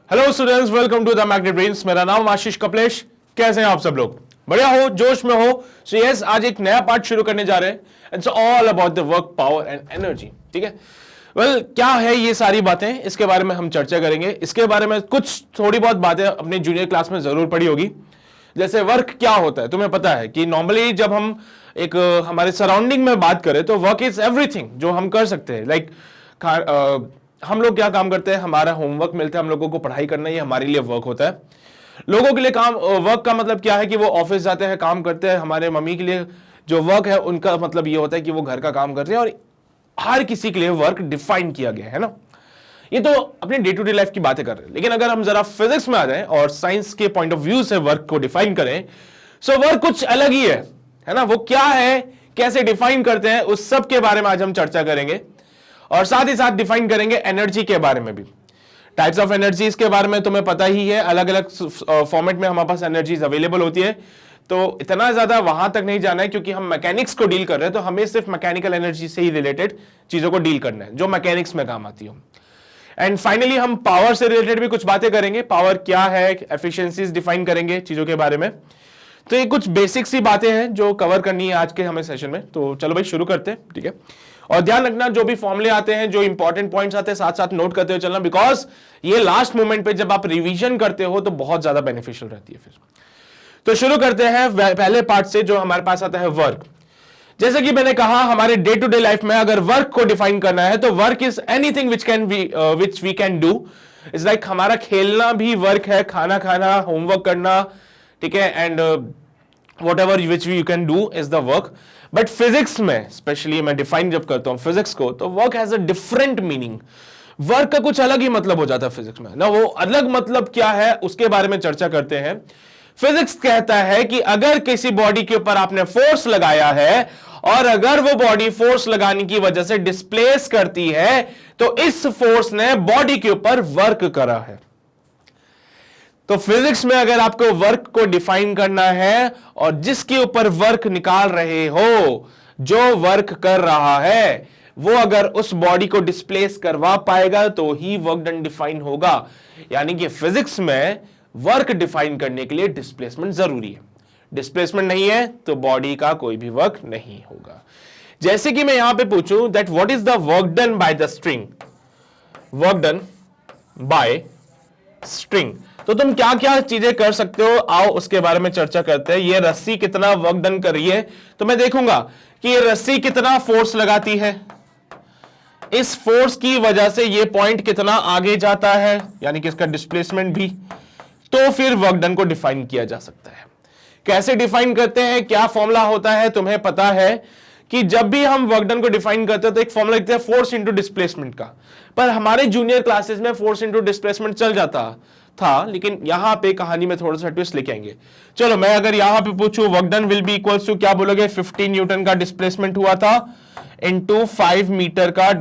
Hello students, welcome to the Magnet Brains. मेरा नाम आशीष कपलेश। कैसे हैं आप सब लोग? बढ़िया हो, जोश में हो? सो यस, आज एक नया पार्ट शुरू करने जा रहे हैं। It's all about the work, power and energy. ठीक है, वेल क्या है ये सारी बातें, इसके बारे में हम चर्चा करेंगे। इसके बारे में कुछ थोड़ी बहुत बातें अपने जूनियर क्लास में जरूर पढ़ी होगी। जैसे वर्क क्या होता है, तुम्हें पता है कि नॉर्मली जब हम एक हमारे सराउंडिंग में बात करें तो वर्क इज एवरीथिंग जो हम कर सकते हैं। लाइक हम लोग क्या काम करते हैं, हमारा होमवर्क मिलता है हम लोगों को पढ़ाई करना, ये हमारे लिए वर्क होता है। लोगों के लिए काम, वर्क का मतलब क्या है कि वो ऑफिस जाते हैं, काम करते हैं। हमारे मम्मी के लिए जो वर्क है उनका मतलब ये होता है कि वो घर का काम करते हैं। और हर किसी के लिए वर्क डिफाइन किया गया है ना। ये तो अपनी डे टू डे लाइफ की बातें कर रहे हैं, लेकिन अगर हम जरा फिजिक्स में आ जाएं और साइंस के पॉइंट ऑफ व्यू से वर्क को डिफाइन करें, सो वर्क कुछ अलग ही है ना। वो क्या है, कैसे डिफाइन करते हैं, उस सब के बारे में आज हम चर्चा करेंगे। और साथ ही साथ डिफाइन करेंगे एनर्जी के बारे में भी। टाइप्स ऑफ एनर्जीज के बारे में तुम्हें पता ही है, अलग अलग फॉर्मेट में हमारे पास एनर्जीज अवेलेबल होती है। तो इतना ज्यादा वहां तक नहीं जाना है, क्योंकि हम मैकेनिक्स को डील कर रहे हैं, तो हमें सिर्फ मैकेनिकल एनर्जी से ही रिलेटेड चीजों को डील करना है जो मैकेनिक्स में काम आती हो। एंड फाइनली हम पावर से रिलेटेड भी कुछ बातें करेंगे। पावर क्या है, एफिशिएंसीज डिफाइन करेंगे चीजों के बारे में। तो ये कुछ बेसिक सी बातें हैं जो कवर करनी है आज के हमें सेशन में। तो चलो भाई शुरू करते हैं, ठीक है। और ध्यान रखना, जो भी फॉर्मूले आते हैं, जो इंपॉर्टेंट पॉइंट्स आते हैं, साथ साथ नोट करते हुए चलना, बिकॉज ये लास्ट मोमेंट पे जब आप रिवीजन करते हो तो बहुत ज्यादा बेनिफिशियल रहती है फिर। तो शुरू करते हैं पहले पार्ट से, जो हमारे पास आता है वर्क। जैसे कि मैंने कहा, हमारे डे टू डे लाइफ में अगर वर्क को डिफाइन करना है तो work is anything which we can do. It's like हमारा खेलना भी वर्क है, खाना खाना, होमवर्क करना, ठीक है, and whatever which you can do is the work. But physics में स्पेशली मैं डिफाइन जब करता हूं फिजिक्स को, तो work has a different meaning. Work का कुछ अलग ही मतलब हो जाता है फिजिक्स में ना। वो अलग मतलब क्या है उसके बारे में चर्चा करते हैं। फिजिक्स कहता है कि अगर किसी बॉडी के ऊपर आपने फोर्स लगाया है और अगर वो बॉडी फोर्स लगाने की वजह से डिस्प्लेस करती है, तो इस फोर्स ने बॉडी के ऊपर वर्क करा है। तो फिजिक्स में अगर आपको वर्क को डिफाइन करना है और जिसके ऊपर वर्क निकाल रहे हो, जो वर्क कर रहा है, वो अगर उस बॉडी को डिस्प्लेस करवा पाएगा तो ही वर्क डन डिफाइन होगा। यानी कि फिजिक्स में वर्क डिफाइन करने के लिए डिस्प्लेसमेंट जरूरी है। डिस्प्लेसमेंट नहीं है तो बॉडी का कोई भी वर्क नहीं होगा। जैसे कि मैं यहां पे पूछूं that what is the work done by the string, work done bye string, तो तुम क्या क्या चीजें कर सकते हो, आओ उसके बारे में चर्चा करते हैं। ये रस्सी कितना वर्क डन कर रही है, तो मैं देखूंगा कि ये रस्सी कितना फोर्स लगाती है, इस फोर्स की वजह से ये पॉइंट कितना आगे जाता है, यानी कि इसका डिस्प्लेसमेंट भी, तो फिर वर्क डन को डिफाइन किया जा सकता है। कैसे डिफाइन करते हैं, क्या फॉर्मूला होता है, तुम्हें पता है कि जब भी हम वर्क डन को डिफाइन करते हैं तो एक फॉर्मूला लिखते हैं फोर्स इंटू डिस्प्लेसमेंट का। पर हमारे जूनियर क्लासेस में फोर्स इंटू डिस्प्लेसमेंट चल जाता था, लेकिन यहां पे कहानी में थोड़ा सा ट्विस्ट लेके आएंगे। चलो मैं अगर यहां पे पूछूं work done will be equals to, क्या बोलोगे, 15 न्यूटन का डिस्प्लेसमेंट हुआ था इनटू 5 मीटर का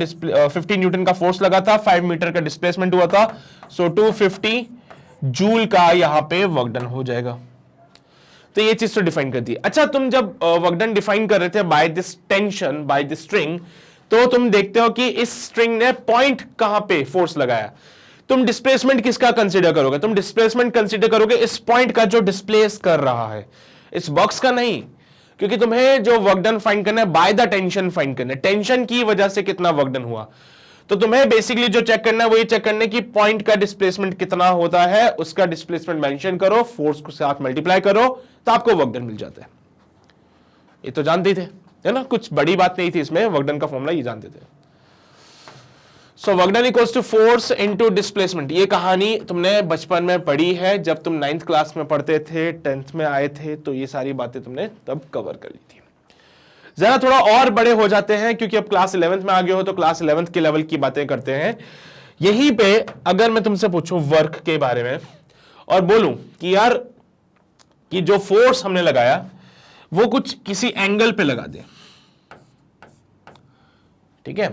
15 न्यूटन का फोर्स लगा था, 5 मीटर का डिस्प्लेसमेंट हुआ था, सो 250 जूल का यहां पे वर्क डन हो जाएगा। तो ये चीज तो डिफाइन कर दी। अच्छा, तुम जब वर्क डन डिफाइन कर रहे थे by this tension, by this string, तो तुम देखते हो कि इस स्ट्रिंग ने पॉइंट कहां पे फोर्स लगाया। तुम डिस्प्लेसमेंट किसका कंसीडर करोगे? तुम डिस्प्लेसमेंट कंसीडर करोगे इस पॉइंट का जो डिस्प्लेस कर रहा है, इस बॉक्स का नहीं, क्योंकि तुम्हें जो वर्क डन फाइंड करना है बाय द टेंशन फाइंड करना है, टेंशन की वजह से कितना वर्क डन हुआ। तो तुम्हें बेसिकली जो चेक करना है वो ये चेक करना है कि पॉइंट का डिस्प्लेसमेंट कितना होता है, उसका डिस्प्लेसमेंट मेंशन करो, फोर्स को साथ मल्टीप्लाई करो, तो आपको वर्क डन मिल जाता है। ये तो जानते थे, है ना, कुछ बड़ी बात नहीं थी इसमें, वर्क डन का फॉर्मूला ये जानते थे। So work done equals to force into displacement. ये कहानी तुमने बचपन में पढ़ी है, जब तुम 9th क्लास में पढ़ते थे, 10th में आए थे, तो ये सारी बातें तुमने तब कवर कर ली थी। जरा थोड़ा और बड़े हो जाते हैं, क्योंकि अब क्लास 11th में आ गए हो, तो क्लास 11th के लेवल की बातें करते हैं। यहीं पे अगर मैं तुमसे पूछूं वर्क के बारे में और बोलूं कि यार कि जो फोर्स हमने लगाया वो कुछ किसी एंगल पे लगा दे, ठीक है,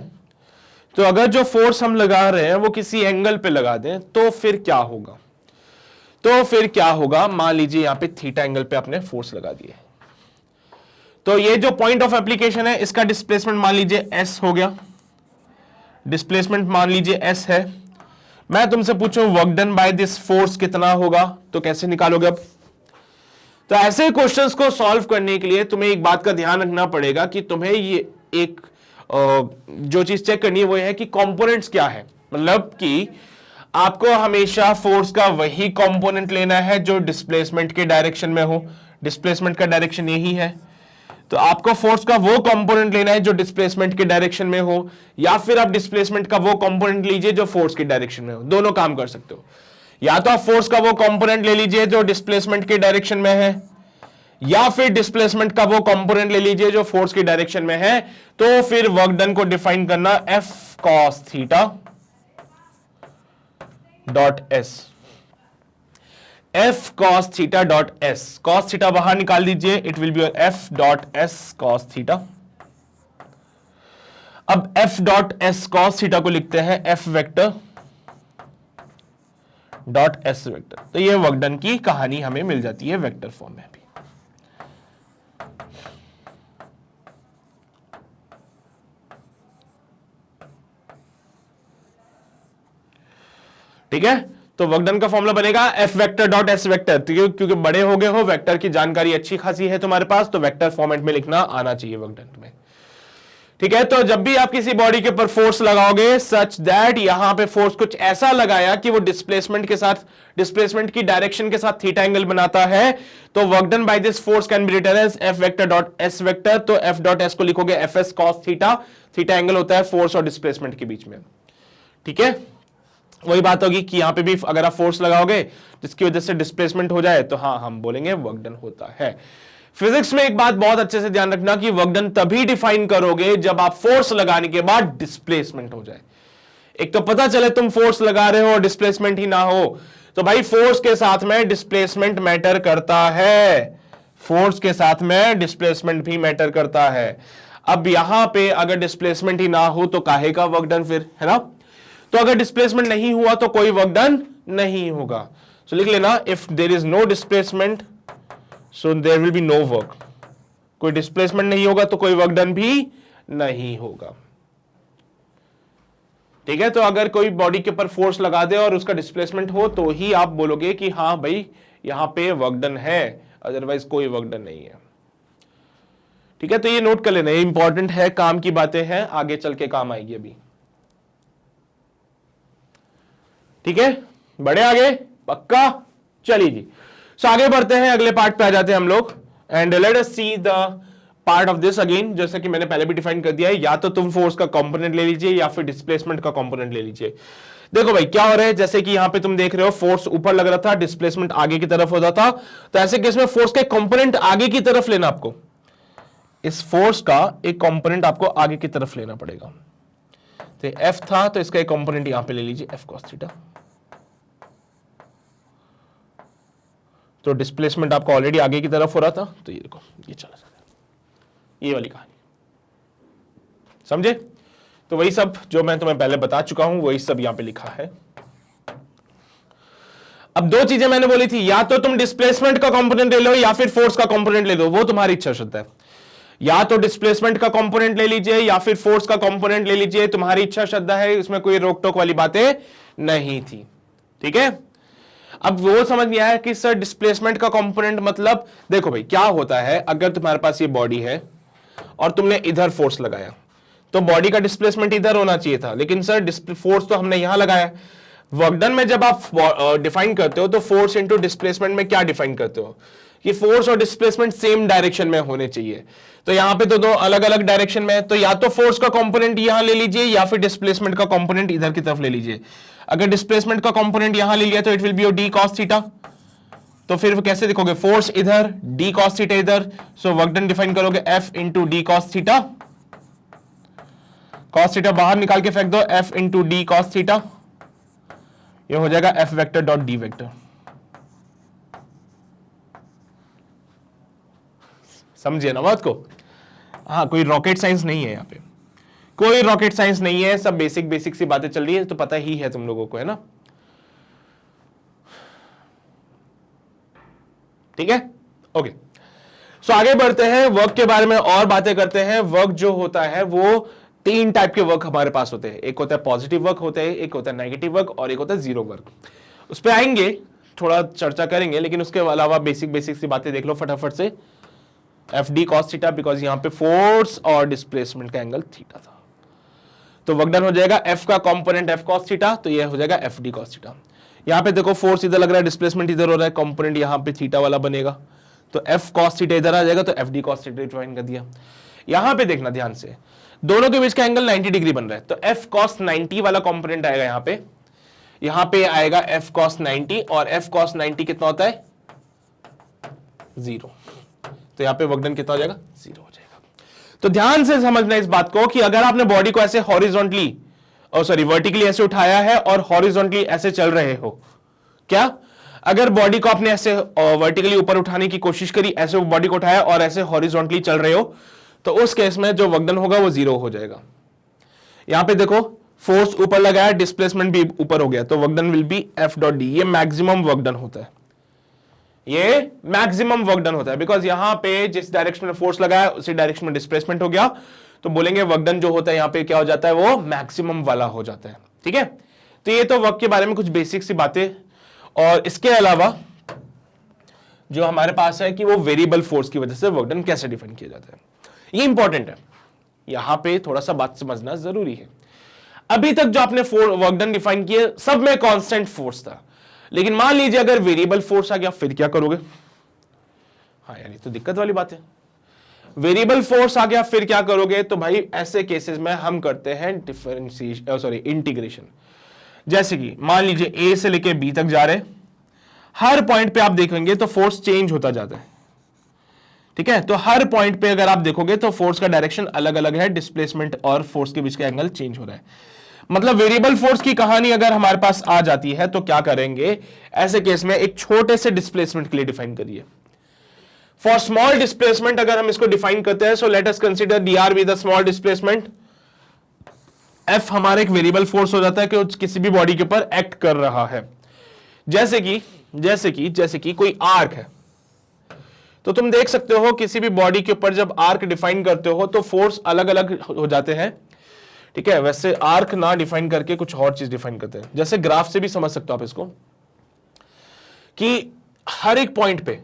तो अगर जो फोर्स हम लगा रहे हैं वो किसी एंगल पे लगा दें, तो फिर क्या होगा? तो फिर क्या होगा, मान लीजिए यहां पे थीटा एंगल पे आपने फोर्स लगा दिए, तो ये जो पॉइंट ऑफ एप्लीकेशन है इसका डिस्प्लेसमेंट मान लीजिए s हो गया, डिस्प्लेसमेंट मान लीजिए s है, मैं तुमसे पूछूं work done by this force कितना होगा, तो कैसे निकालोगे अब? तो ऐसे क्वेश्चंस को सॉल्व करने के लिए तुम्हें एक बात का ध्यान रखना पड़ेगा कि तुम्हें ये एक जो चीज चेक करनी है वो है कि कंपोनेंट्स क्या है। मतलब कि आपको हमेशा फोर्स का वही कंपोनेंट लेना है जो डिस्प्लेसमेंट के डायरेक्शन में हो। डिस्प्लेसमेंट का डायरेक्शन यही है, तो आपको फोर्स का वो कंपोनेंट लेना है जो डिस्प्लेसमेंट के डायरेक्शन में हो, या फिर आप डिस्प्लेसमेंट का वो कंपोनेंट लीजिए जो फोर्स के डायरेक्शन में हो। दोनों काम कर सकते हो। या तो आप फोर्स का वो कंपोनेंट ले लीजिए जो डिस्प्लेसमेंट के डायरेक्शन में है, या फिर डिस्प्लेसमेंट का वो कंपोनेंट ले लीजिए जो फोर्स के डायरेक्शन में है। तो फिर वर्क डन को डिफाइन करना F cos theta dot S. F cos theta dot S, cos theta बाहर निकाल दीजिए, it will B F dot S cos theta. अब F dot S cos theta को लिखते हैं F vector dot S vector. तो ये वर्क डन की कहानी हमें मिल जाती है वेक्टर फॉर्म में भी। ठीक है, तो वर्क डन का फॉर्मूला बनेगा F vector dot S vector. क्योंकि बड़े हो गए हो, वेक्टर की जानकारी अच्छी खासी है तुम्हारे पास, तो वेक्टर फॉर्मेट में लिखना आना चाहिए वर्क डन में। ठीक है, तो जब भी आप किसी बॉडी के ऊपर फोर्स लगाओगे सच दैट यहां पे फोर्स कुछ ऐसा लगाया कि वो डिस्प्लेसमेंट के साथ, डिस्प्लेसमेंट की डायरेक्शन के साथ थीटा एंगल बनाता है, तो work done by this force can be written as F vector dot S vector. तो F डॉट एस को लिखोगे FS cos theta. Theta angle होता है फोर्स और डिस्प्लेसमेंट के बीच में। ठीक है, वही बात होगी कि यहां पे भी अगर आप फोर्स लगाओगे जिसकी वजह से डिस्प्लेसमेंट हो जाए तो हाँ हम बोलेंगे वर्क डन होता है। फिजिक्स में एक बात बहुत अच्छे से ध्यान रखना कि वर्क डन तभी डिफाइन करोगे जब आप फोर्स लगाने के बाद डिस्प्लेसमेंट हो जाए। एक तो पता चले तुम फोर्स लगा रहे हो और डिस्प्लेसमेंट ही ना हो, तो भाई फोर्स के साथ में डिस्प्लेसमेंट मैटर करता है, फोर्स के साथ में डिस्प्लेसमेंट भी मैटर करता है। अब यहां पे अगर डिस्प्लेसमेंट ही ना हो तो काहे का वर्क डन फिर, है ना? तो अगर डिस्प्लेसमेंट नहीं हुआ तो कोई वर्क डन नहीं होगा। सो लिख लेना if there is no displacement so there will be no work. कोई डिस्प्लेसमेंट नहीं होगा तो कोई वर्क डन भी नहीं होगा। ठीक है, तो अगर कोई बॉडी के ऊपर फोर्स लगा दे और उसका डिस्प्लेसमेंट हो तो ही आप बोलोगे कि हाँ भाई यहां पे वर्क डन है, अदरवाइज कोई वर्क डन नहीं है। ठीक है, तो ये नोट कर लेना, ये इंपॉर्टेंट है, काम की बातें हैं, आगे चल के काम आएगी अभी। ठीक है, बढ़े आगे पक्का? चलिए जी, सो आगे बढ़ते हैं, अगले पार्ट पे आ जाते हैं हम लोग। And let us see the part of this again. जैसे कि मैंने पहले भी डिफाइन कर दिया है, या तो तुम फोर्स का कंपोनेंट ले लीजिए या फिर डिस्प्लेसमेंट का कंपोनेंट ले लीजिए। देखो भाई क्या हो रहा है, जैसे कि यहां पे तुम देख रहे हो फोर्स ऊपर लग रहा था, डिस्प्लेसमेंट आगे की तरफ होता था, तो ऐसे केस में फोर्स के कंपोनेंट आगे की तरफ लेना आपको, इस फोर्स का एक कंपोनेंट आपको आगे की तरफ लेना पड़ेगा। तो F था तो इसका एक कंपोनेंट यहां पे ले लीजिए F cos थीटा। तो डिस्प्लेसमेंट आपका ऑलरेडी आगे की तरफ हो रहा था, तो ये देखो ये चला जाता है, ये वाली कहानी समझे? तो वही सब जो मैं तुम्हें पहले बता चुका हूं वही सब यहां पे लिखा है। अब दो चीजें मैंने बोली थी, या तो तुम डिस्प्लेसमेंट का कंपोनेंट ले लो या फिर फोर्स का कंपोनेंट ले लो, वो तुम्हारी इच्छा शर्त है। या तो डिस्प्लेसमेंट का कंपोनेंट ले लीजिए या फिर फोर्स का कंपोनेंट ले लीजिए, तुम्हारी इच्छा श्रद्धा है, इसमें कोई रोक टोक वाली बातें नहीं थी। ठीक है, अब वो समझ में आया कि सर डिस्प्लेसमेंट का कंपोनेंट मतलब, देखो भाई क्या होता है, अगर तुम्हारे पास ये बॉडी है और तुमने इधर फोर्स लगाया तो बॉडी का डिस्प्लेसमेंट इधर होना चाहिए था, लेकिन सर फोर्स तो हमने यहां लगाया। वर्क डन में जब आप डिफाइन करते हो तो फोर्स इंटू डिस्प्लेसमेंट में क्या डिफाइन करते हो कि फोर्स और डिस्प्लेसमेंट सेम डायरेक्शन में होने चाहिए। तो यहां पे तो दो अलग अलग डायरेक्शन में है, तो या तो फोर्स का कंपोनेंट यहां ले लीजिए या फिर डिस्प्लेसमेंट का कंपोनेंट इधर की तरफ ले लीजिए। अगर डिस्प्लेसमेंट का कंपोनेंट यहां ले लिया तो it will B D cos theta. तो फिर कैसे लिखोगे, फोर्स इधर डी कॉस थीटा इधर, सो वर्क डन डिफाइन करोगे F into D cos theta. Cos theta बाहर निकाल के फेंक दो, F into D cos theta, ये हो जाएगा F vector dot D vector. समझिए ना बात को? हाँ, कोई रॉकेट साइंस नहीं है यहाँ पे, कोई रॉकेट साइंस नहीं है, सब बेसिक बेसिक सी बातें चल रही है, तो पता ही है तुम लोगों को, है ना? ठीक है, ओके। सो आगे बढ़ते हैं, वर्क के बारे में और बातें करते हैं। वर्क जो होता है वो तीन टाइप के वर्क हमारे पास होते हैं, एक होता है पॉजिटिव वर्क होता है, एक होता है नेगेटिव वर्क और एक होता है जीरो वर्क। उस पर आएंगे, थोड़ा चर्चा करेंगे, लेकिन उसके अलावा बेसिक सी बातें देख लो फटाफट से। F D cos theta, because यहां पे फोर्स और डिस्प्लेसमेंट का एंगल थीटा था, तो वर्क डन हो जाएगा एफ का कंपोनेंट एफ कॉस थीटा, तो यह हो जाएगा एफ डी कॉस थीटा। यहां पे देखो फोर्स इधर लग रहा है, डिस्प्लेसमेंट इधर हो रहा है, कंपोनेंट यहां पे थीटा वाला बनेगा, तो एफ कॉस थीटा इधर आ जाएगा, तो F D cos theta define कर दिया। यहां पे देखना ध्यान से, दोनों के बीच का एंगल 90 डिग्री बन रहा है, तो एफ कॉस 90 वाला कंपोनेंट आएगा यहां पे आएगा एफ कॉस 90, और एफ कॉस 90 कितना होता है 0, तो यहां पे वर्क डन कितना हो जाएगा 0 हो जाएगा। तो ध्यान से समझना इस बात को कि अगर आपने बॉडी को ऐसे हॉरिजॉन्टली वर्टिकली ऐसे उठाया है और हॉरिजॉन्टली ऐसे चल रहे हो, क्या अगर बॉडी को आपने ऐसे वर्टिकली ऊपर उठाने की कोशिश करी, ऐसे बॉडी को उठाया और ऐसे हॉरिजॉन्टली चल रहे हो, तो उस केस में जो वर्क डन होगा वो 0 हो जाएगा। यहां पे देखो फोर्स ऊपर लगाया, डिस्प्लेसमेंट भी ऊपर हो गया, तो work done will B F dot D, ये मैक्सिमम वर्क डन होता है, ये मैक्सिमम वर्क डन होता है, बिकॉज यहां पे जिस डायरेक्शन में फोर्स लगाया उसी डायरेक्शन में डिस्प्लेसमेंट हो गया, तो बोलेंगे वर्क डन जो होता है यहां पे क्या हो जाता है, वो मैक्सिमम वाला हो जाता है। ठीक है, तो ये तो वर्क के बारे में कुछ बेसिक सी बातें, और इसके अलावा जो हमारे पास है कि वो वेरिएबल फोर्स की वजह से वर्क डन कैसे डिफाइन किया जाता है, ये इंपॉर्टेंट है, यहां पे थोड़ा सा बात समझना जरूरी है। अभी तक जो आपने वर्क डन डिफाइन किए सब में कांस्टेंट फोर्स था, लेकिन मान लीजिए अगर वेरिएबल फोर्स आ गया, फिर क्या करोगे? हाँ यार, ये तो दिक्कत वाली बात है। वेरिएबल फोर्स आ गया फिर क्या करोगे? तो भाई ऐसे केसेस में हम करते हैं इंटीग्रेशन। जैसे कि मान लीजिए ए से लेके बी तक जा रहे, हर पॉइंट पे आप देखेंगे तो फोर्स चेंज होता जाता है। ठीक है, तो हर पॉइंट पे अगर आप देखोगे तो फोर्स का डायरेक्शन अलग अलग है, डिस्प्लेसमेंट और फोर्स के बीच का एंगल चेंज हो रहा है। मतलब वेरिएबल फोर्स की कहानी अगर हमारे पास आ जाती है तो क्या करेंगे, ऐसे केस में एक छोटे से डिस्प्लेसमेंट के लिए डिफाइन करिए। फॉर स्मॉल डिस्प्लेसमेंट अगर हम इसको डिफाइन करते हैं, so let us consider dr with the small displacement. F हमारा एक वेरिएबल फोर्स हो जाता है कि किसी भी बॉडी के ऊपर एक्ट कर रहा है। जैसे कि कोई आर्क है, तो तुम देख सकते हो किसी भी बॉडी के ऊपर जब आर्क डिफाइन करते हो तो फोर्स अलग अलग हो जाते हैं। ठीक है, वैसे आर्क ना डिफाइन करके कुछ और चीज डिफाइन करते हैं, जैसे ग्राफ से भी समझ सकते हो आप इसको कि हर एक पॉइंट पे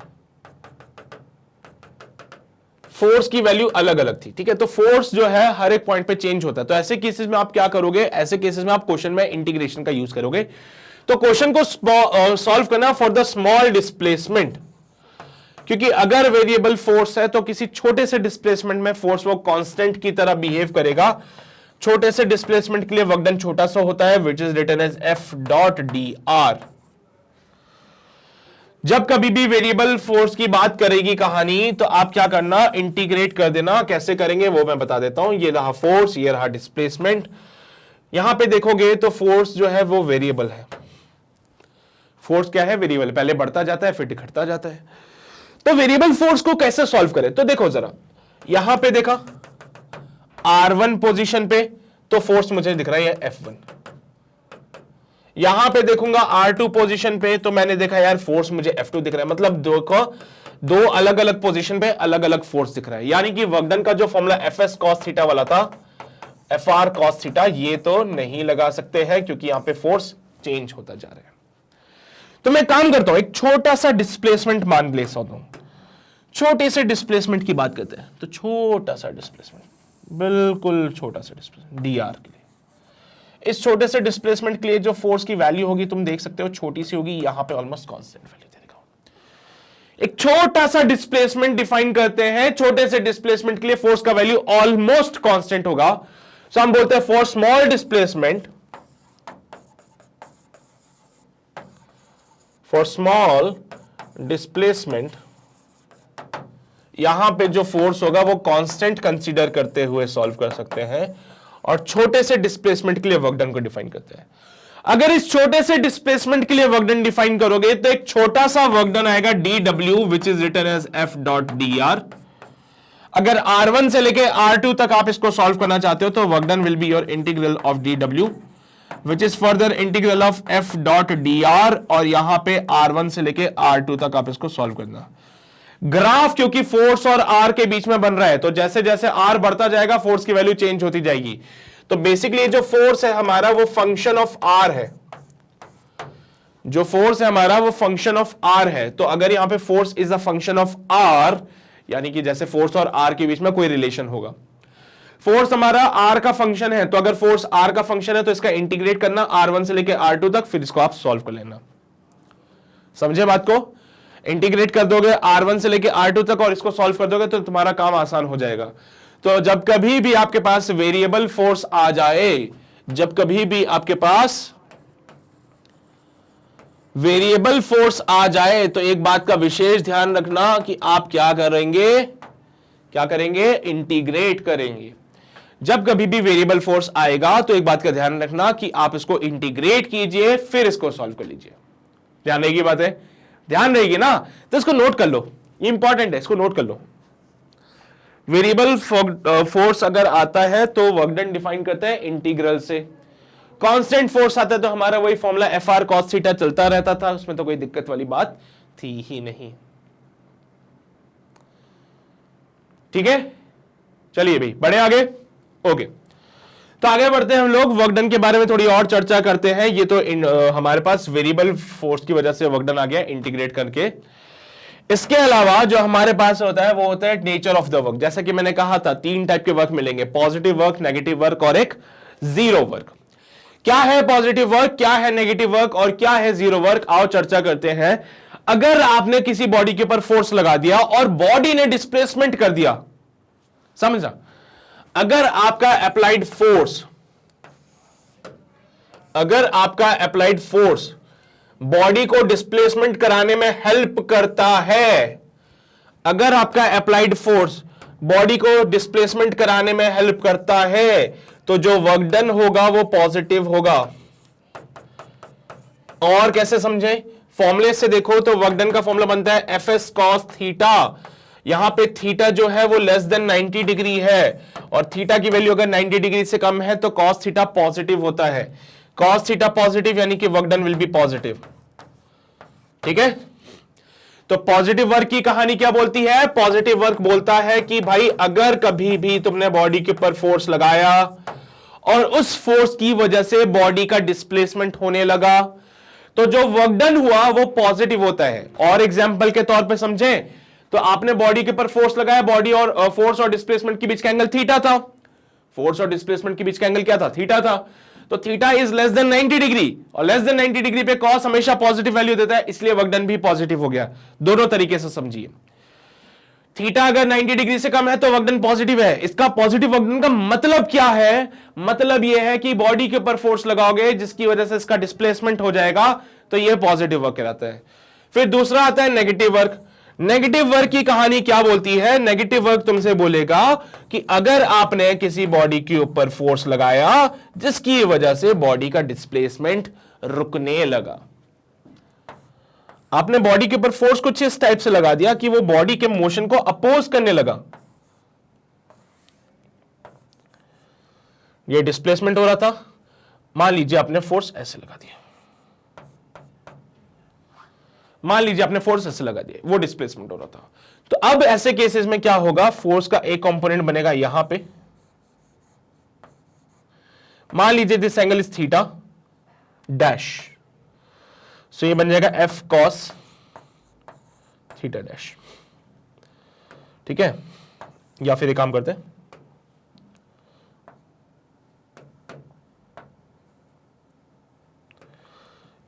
फोर्स की वैल्यू अलग अलग थी। ठीक है, तो फोर्स जो है हर एक पॉइंट पे चेंज होता है। तो ऐसे केसेस में आप क्या करोगे, ऐसे केसेस में आप क्वेश्चन में इंटीग्रेशन का यूज करोगे। तो क्वेश्चन को सॉल्व करना फॉर द स्मॉल डिस्प्लेसमेंट, क्योंकि अगर वेरिएबल फोर्स है तो किसी छोटे से डिस्प्लेसमेंट में फोर्स वो कांस्टेंट की तरह बिहेव करेगा। छोटे से डिस्प्लेसमेंट के लिए वर्क डन छोटा सा होता है, which is written as F dot D R. जब कभी भी वेरिएबल फोर्स की बात करेगी कहानी, तो आप क्या करना, इंटीग्रेट कर देना। कैसे करेंगे वो मैं बता देता हूं। ये रहा फोर्स, ये रहा डिस्प्लेसमेंट। यहां पे देखोगे तो फोर्स जो है वो वेरिएबल है। फोर्स क्या है, वेरिएबल, पहले बढ़ता जाता है फिर घटता जाता है। तो वेरिएबल फोर्स को कैसे सॉल्व करें, तो देखो जरा, यहां पे देखा R1 पोजीशन पे तो फोर्स मुझे दिख रहा है F1। यहां पे देखूंगा R2 पोजीशन पे तो मैंने देखा यार फोर्स मुझे F2 दिख रहा है। मतलब दो अलग अलग पोजीशन पे अलग अलग फोर्स दिख रहा है। यानी कि वर्क डन का जो फॉर्मूला FS cos थीटा वाला था, FR cos थीटा, ये तो नहीं लगा सकते हैं क्योंकि यहां पे फोर्स चेंज होता जा रहा है। तो मैं काम करता हूं, एक छोटा सा डिस्प्लेसमेंट मान ले सकता हूं। छोटे से डिस्प्लेसमेंट की बात करते हैं, तो छोटा सा डिस्प्लेसमेंट, बिल्कुल छोटा सा डिस्प्लेसमेंट dr के लिए। इस छोटे से डिस्प्लेसमेंट के लिए जो फोर्स की वैल्यू होगी तुम देख सकते हो छोटी सी होगी, यहां पे ऑलमोस्ट कांस्टेंट वैल्यू दे देगा। एक छोटा सा डिस्प्लेसमेंट डिफाइन करते हैं, छोटे से डिस्प्लेसमेंट के लिए फोर्स का वैल्यू ऑलमोस्ट कांस्टेंट होगा। सो हम बोलते हैं फॉर स्मॉल डिस्प्लेसमेंट, यहां पे जो फोर्स होगा वो कांस्टेंट कंसीडर करते हुए सॉल्व कर सकते हैं, और छोटे से डिस्प्लेसमेंट के लिए वर्क डन को डिफाइन करते हैं। अगर इस छोटे से डिस्प्लेसमेंट के लिए वर्क डन डिफाइन करोगे तो एक छोटा सा वर्क डन आएगा dw, which is written as f dot dr। अगर R1 से लेके R2 तक आप इसको सॉल्व करना चाहते हो तो work done will be your integral of dw, which is further integral of f dot dr, और यहां पे R1 से लेके R2 तक आप इसको सॉल्व करना। ग्राफ क्योंकि फोर्स और आर के बीच में बन रहा है, तो जैसे जैसे आर बढ़ता जाएगा फोर्स की वैल्यू चेंज होती जाएगी। तो बेसिकली जो फोर्स है हमारा वो फंक्शन ऑफ आर है, जो फोर्स है हमारा वो फंक्शन ऑफ आर है। तो अगर यहां पे force is a function of R, यानी कि जैसे फोर्स और आर के बीच में कोई रिलेशन होगा, फोर्स हमारा आर का फंक्शन है, तो अगर फोर्स आर का फंक्शन है तो इसका इंटीग्रेट करना R1 से लेकर R2 तक, फिर इसको आप सॉल्व कर लेना। समझे बात को? इंटीग्रेट कर दोगे R1 से लेकर R2 तक और इसको सॉल्व कर दोगे तो तुम्हारा काम आसान हो जाएगा। तो जब कभी भी आपके पास वेरिएबल फोर्स आ जाए, जब कभी भी आपके पास वेरिएबल फोर्स आ जाए, तो एक बात का विशेष ध्यान रखना कि आप क्या करेंगे, क्या करेंगे? इंटीग्रेट करेंगे। जब कभी भी वेरिएबल फोर्स आएगा तो एक बात का ध्यान रखना कि आप इसको इंटीग्रेट कीजिए, फिर इसको सॉल्व कर लीजिए। ध्यान रहेगी बातें? ध्यान रहेगी ना? तो इसको नोट कर लो, ये इंपॉर्टेंट है, इसको नोट कर लो। वेरिएबल फोर्स अगर आता है तो वर्क डन डिफाइन करते हैं इंटीग्रल से। कांस्टेंट फोर्स आता है तो हमारा वही फॉर्मूला FR cos थीटा चलता रहता था, उसमें तो कोई दिक्कत वाली बात थी ही नहीं। ठीक है, चलिए भाई बढ़े आगे। ओके, तो आगे बढ़ते हैं हम लोग, वर्क डन के बारे में थोड़ी और चर्चा करते हैं। ये तो हमारे पास वेरिएबल फोर्स की वजह से वर्क डन आ गया इंटीग्रेट करके। इसके अलावा जो हमारे पास होता है वो होता है नेचर ऑफ द वर्क। जैसा कि मैंने कहा था 3 टाइप के वर्क मिलेंगे, पॉजिटिव वर्क, नेगेटिव वर्क और एक जीरो वर्क। क्या है पॉजिटिव वर्क, क्या है नेगेटिव वर्क और क्या है जीरो वर्क, आओ चर्चा करते हैं। अगर आपने किसी बॉडी के ऊपर फोर्स लगा दिया और बॉडी ने डिस्प्लेसमेंट कर दिया, समझा? अगर आपका अप्लाइड फोर्स, अगर आपका अप्लाइड फोर्स बॉडी को डिस्प्लेसमेंट कराने में हेल्प करता है, अगर आपका अप्लाइड फोर्स बॉडी को डिस्प्लेसमेंट कराने में हेल्प करता है, तो जो वर्क डन होगा वो पॉजिटिव होगा। और कैसे समझे? फॉर्मूले से देखो तो वर्क डन का फॉर्मूला बनता है Fs cos थीटा। यहां पे थीटा जो है वो लेस देन 90 डिग्री है और थीटा की वैल्यू अगर 90 डिग्री से कम है तो cos थीटा पॉजिटिव होता है। cos थीटा पॉजिटिव यानी कि work done will B positive. ठीक है, तो पॉजिटिव वर्क की कहानी क्या बोलती है? पॉजिटिव वर्क बोलता है कि भाई अगर कभी भी तुमने बॉडी के ऊपर फोर्स लगाया और उस फोर्स की वजह से बॉडी का डिस्प्लेसमेंट होने लगा, तो जो वर्क डन हुआ वो पॉजिटिव होता है। और एग्जांपल के तौर पे समझें तो आपने बॉडी के ऊपर फोर्स लगाया, बॉडी और फोर्स और डिस्प्लेसमेंट के बीच का एंगल थीटा था। फोर्स और डिस्प्लेसमेंट के बीच का एंगल क्या था? थीटा था। तो theta is less than 90 degree और लेस देन 90 डिग्री पे कॉस हमेशा पॉजिटिव वैल्यू देता है, इसलिए वर्क डन भी पॉजिटिव हो गया। दोनों तरीके से समझिए। थीटा अगर 90 डिग्री से कम है तो वर्क डन पॉजिटिव है। इसका पॉजिटिव वर्क डन का मतलब क्या है? मतलब यह है कि बॉडी के ऊपर फोर्स लगाओगे जिसकी वजह से इसका डिस्प्लेसमेंट हो जाएगा, तो यह पॉजिटिव वर्क कहलाता है। फिर दूसरा आता है नेगेटिव वर्क। नेगेटिव वर्क की कहानी क्या बोलती है? नेगेटिव वर्क तुमसे बोलेगा कि अगर आपने किसी बॉडी के ऊपर फोर्स लगाया जिसकी वजह से बॉडी का डिस्प्लेसमेंट रुकने लगा, आपने बॉडी के ऊपर फोर्स कुछ इस टाइप से लगा दिया कि वो बॉडी के मोशन को अपोज करने लगा, ये डिस्प्लेसमेंट हो रहा था। मान लीजिए आपने फोर्स ऐसे लगा दिया, मान लीजिए आपने फोर्स ऐसे लगा दिया, वो डिस्प्लेसमेंट हो रहा था। तो अब ऐसे केसेस में क्या होगा? फोर्स का एक कंपोनेंट बनेगा यहां पे, मान लीजिए this angle is theta dash, so ये बन जाएगा F cos थीटा डैश। ठीक है, या फिर एक काम करते हैं,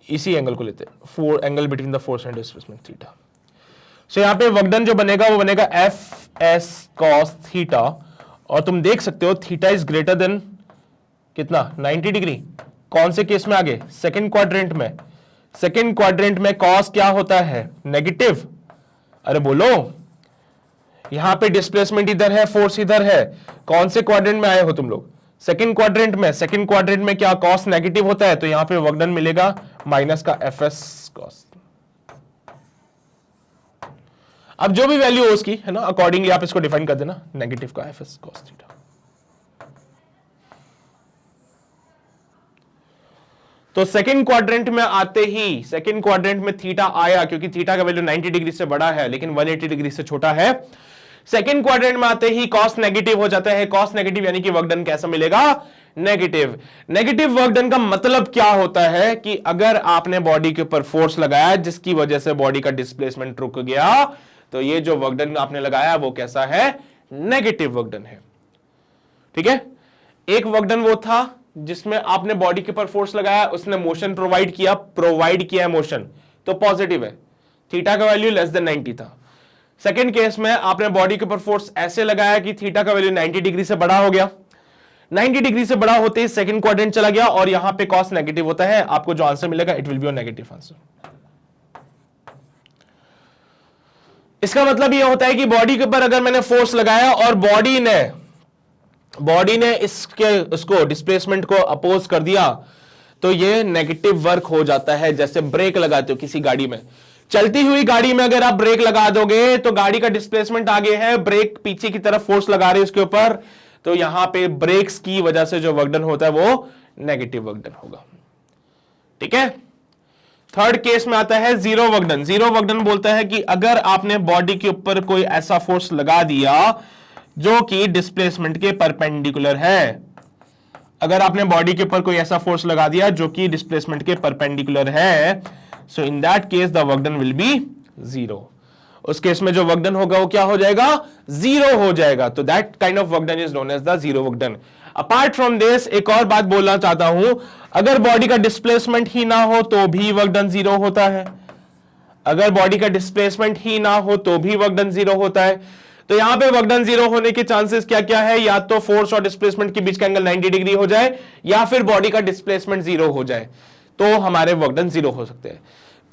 इसी एंगल को लेते हैं, for angle between the force and displacement theta. So यहां पे वर्क डन जो बनेगा वो बनेगा Fs cos थीटा, और तुम देख सकते हो थीटा इज ग्रेटर देन कितना? 90 डिग्री। कौन से केस में आगे? सेकंड क्वाड्रेंट में। सेकंड क्वाड्रेंट में cos क्या होता है? नेगेटिव। अरे बोलो, यहां पे डिस्प्लेसमेंट इधर है, फोर्स इधर है। कौन से क्वाड्रेंट में आए हो तुम लोग? सेकंड क्वाड्रेंट में। सेकंड क्वाड्रेंट में क्या cos नेगेटिव होता है, तो यहां पे वर्क डन मिलेगा माइनस का Fs cos। अब जो भी वैल्यू हो उसकी, है ना, अकॉर्डिंगली आप इसको डिफाइन कर देना, नेगेटिव का Fs cos थीटा। तो सेकंड क्वाड्रेंट में आते ही सेकंड क्वाड्रेंट में थीटा आया, क्योंकि थीटा का वैल्यू 90 डिग्री से बड़ा है लेकिन 180 डिग्री से छोटा है। सेकंड क्वाड्रेंट में आते ही कॉस नेगेटिव हो जाता है। कॉस नेगेटिव यानी कि वर्क डन कैसा मिलेगा? नेगेटिव। नेगेटिव वर्क डन का मतलब क्या होता है कि अगर आपने बॉडी के ऊपर फोर्स लगाया जिसकी वजह से बॉडी का डिस्प्लेसमेंट रुक गया, तो ये जो वर्क डन आपने लगाया वो कैसा है? नेगेटिव वर्क डन है। ठीक है, एक वर्क डन वो था जिसमें आपने बॉडी के ऊपर फोर्स लगाया, उसने मोशन प्रोवाइड किया है मोशन, तो पॉजिटिव है, थीटा का वैल्यू लेस देन 90 था। सेकंड केस में आपने बॉडी के ऊपर फोर्स ऐसे लगाया कि थीटा का वैल्यू 90 डिग्री से बड़ा हो गया, 90 डिग्री से बड़ा होते ही सेकंड क्वाड्रेंट चला गया और यहां पे कॉस नेगेटिव होता है। आपको जो आंसर मिलेगा it will be a negative answer. इसका मतलब यह होता है कि बॉडी के ऊपर अगर मैंने फोर्स लगाया और बॉडी ने उसको डिस्प्लेसमेंट को अपोज कर दिया, तो ये नेगेटिव वर्क हो जाता है। जैसे ब्रेक लगाते हो किसी गाड़ी में, चलती हुई गाड़ी में अगर आप ब्रेक लगा दोगे तो गाड़ी का डिस्प्लेसमेंट आगे है, ब्रेक पीछे की तरफ फोर्स लगा रहे हैं उसके ऊपर, तो यहां पे ब्रेक्स की वजह से जो वर्क डन होता है वो नेगेटिव वर्क डन होगा। ठीक है, थर्ड केस में आता है zero work done. Zero work done बोलता है कि अगर आपने बॉडी के ऊपर कोई ऐसा फोर्स लगा दिया जो कि डिस्प्लेसमेंट के परपेंडिकुलर है, अगर आपने बॉडी के ऊपर कोई ऐसा फोर्स लगा दिया जो कि डिस्प्लेसमेंट के परपेंडिकुलर है, so in that case the work done will be zero. उस केस में जो वर्क डन होगा वो क्या हो जाएगा? जीरो हो जाएगा। तो that kind of work done is known as the zero work done. Apart from this एक और बात बोलना चाहता हूं, अगर बॉडी का डिस्प्लेसमेंट ही ना हो तो भी वर्क डन जीरो होता है। अगर बॉडी का डिस्प्लेसमेंट ही ना हो तो भी वर्क डन जीरो होता है। तो यहां पे वर्क डन जीरो होने के चांसेस क्या क्या है? या तो फोर्स और डिस्प्लेसमेंट के बीच का एंगल 90 डिग्री हो जाए, या फिर बॉडी का डिस्प्लेसमेंट जीरो हो जाए, तो हमारे वर्क डन जीरो हो सकते हैं।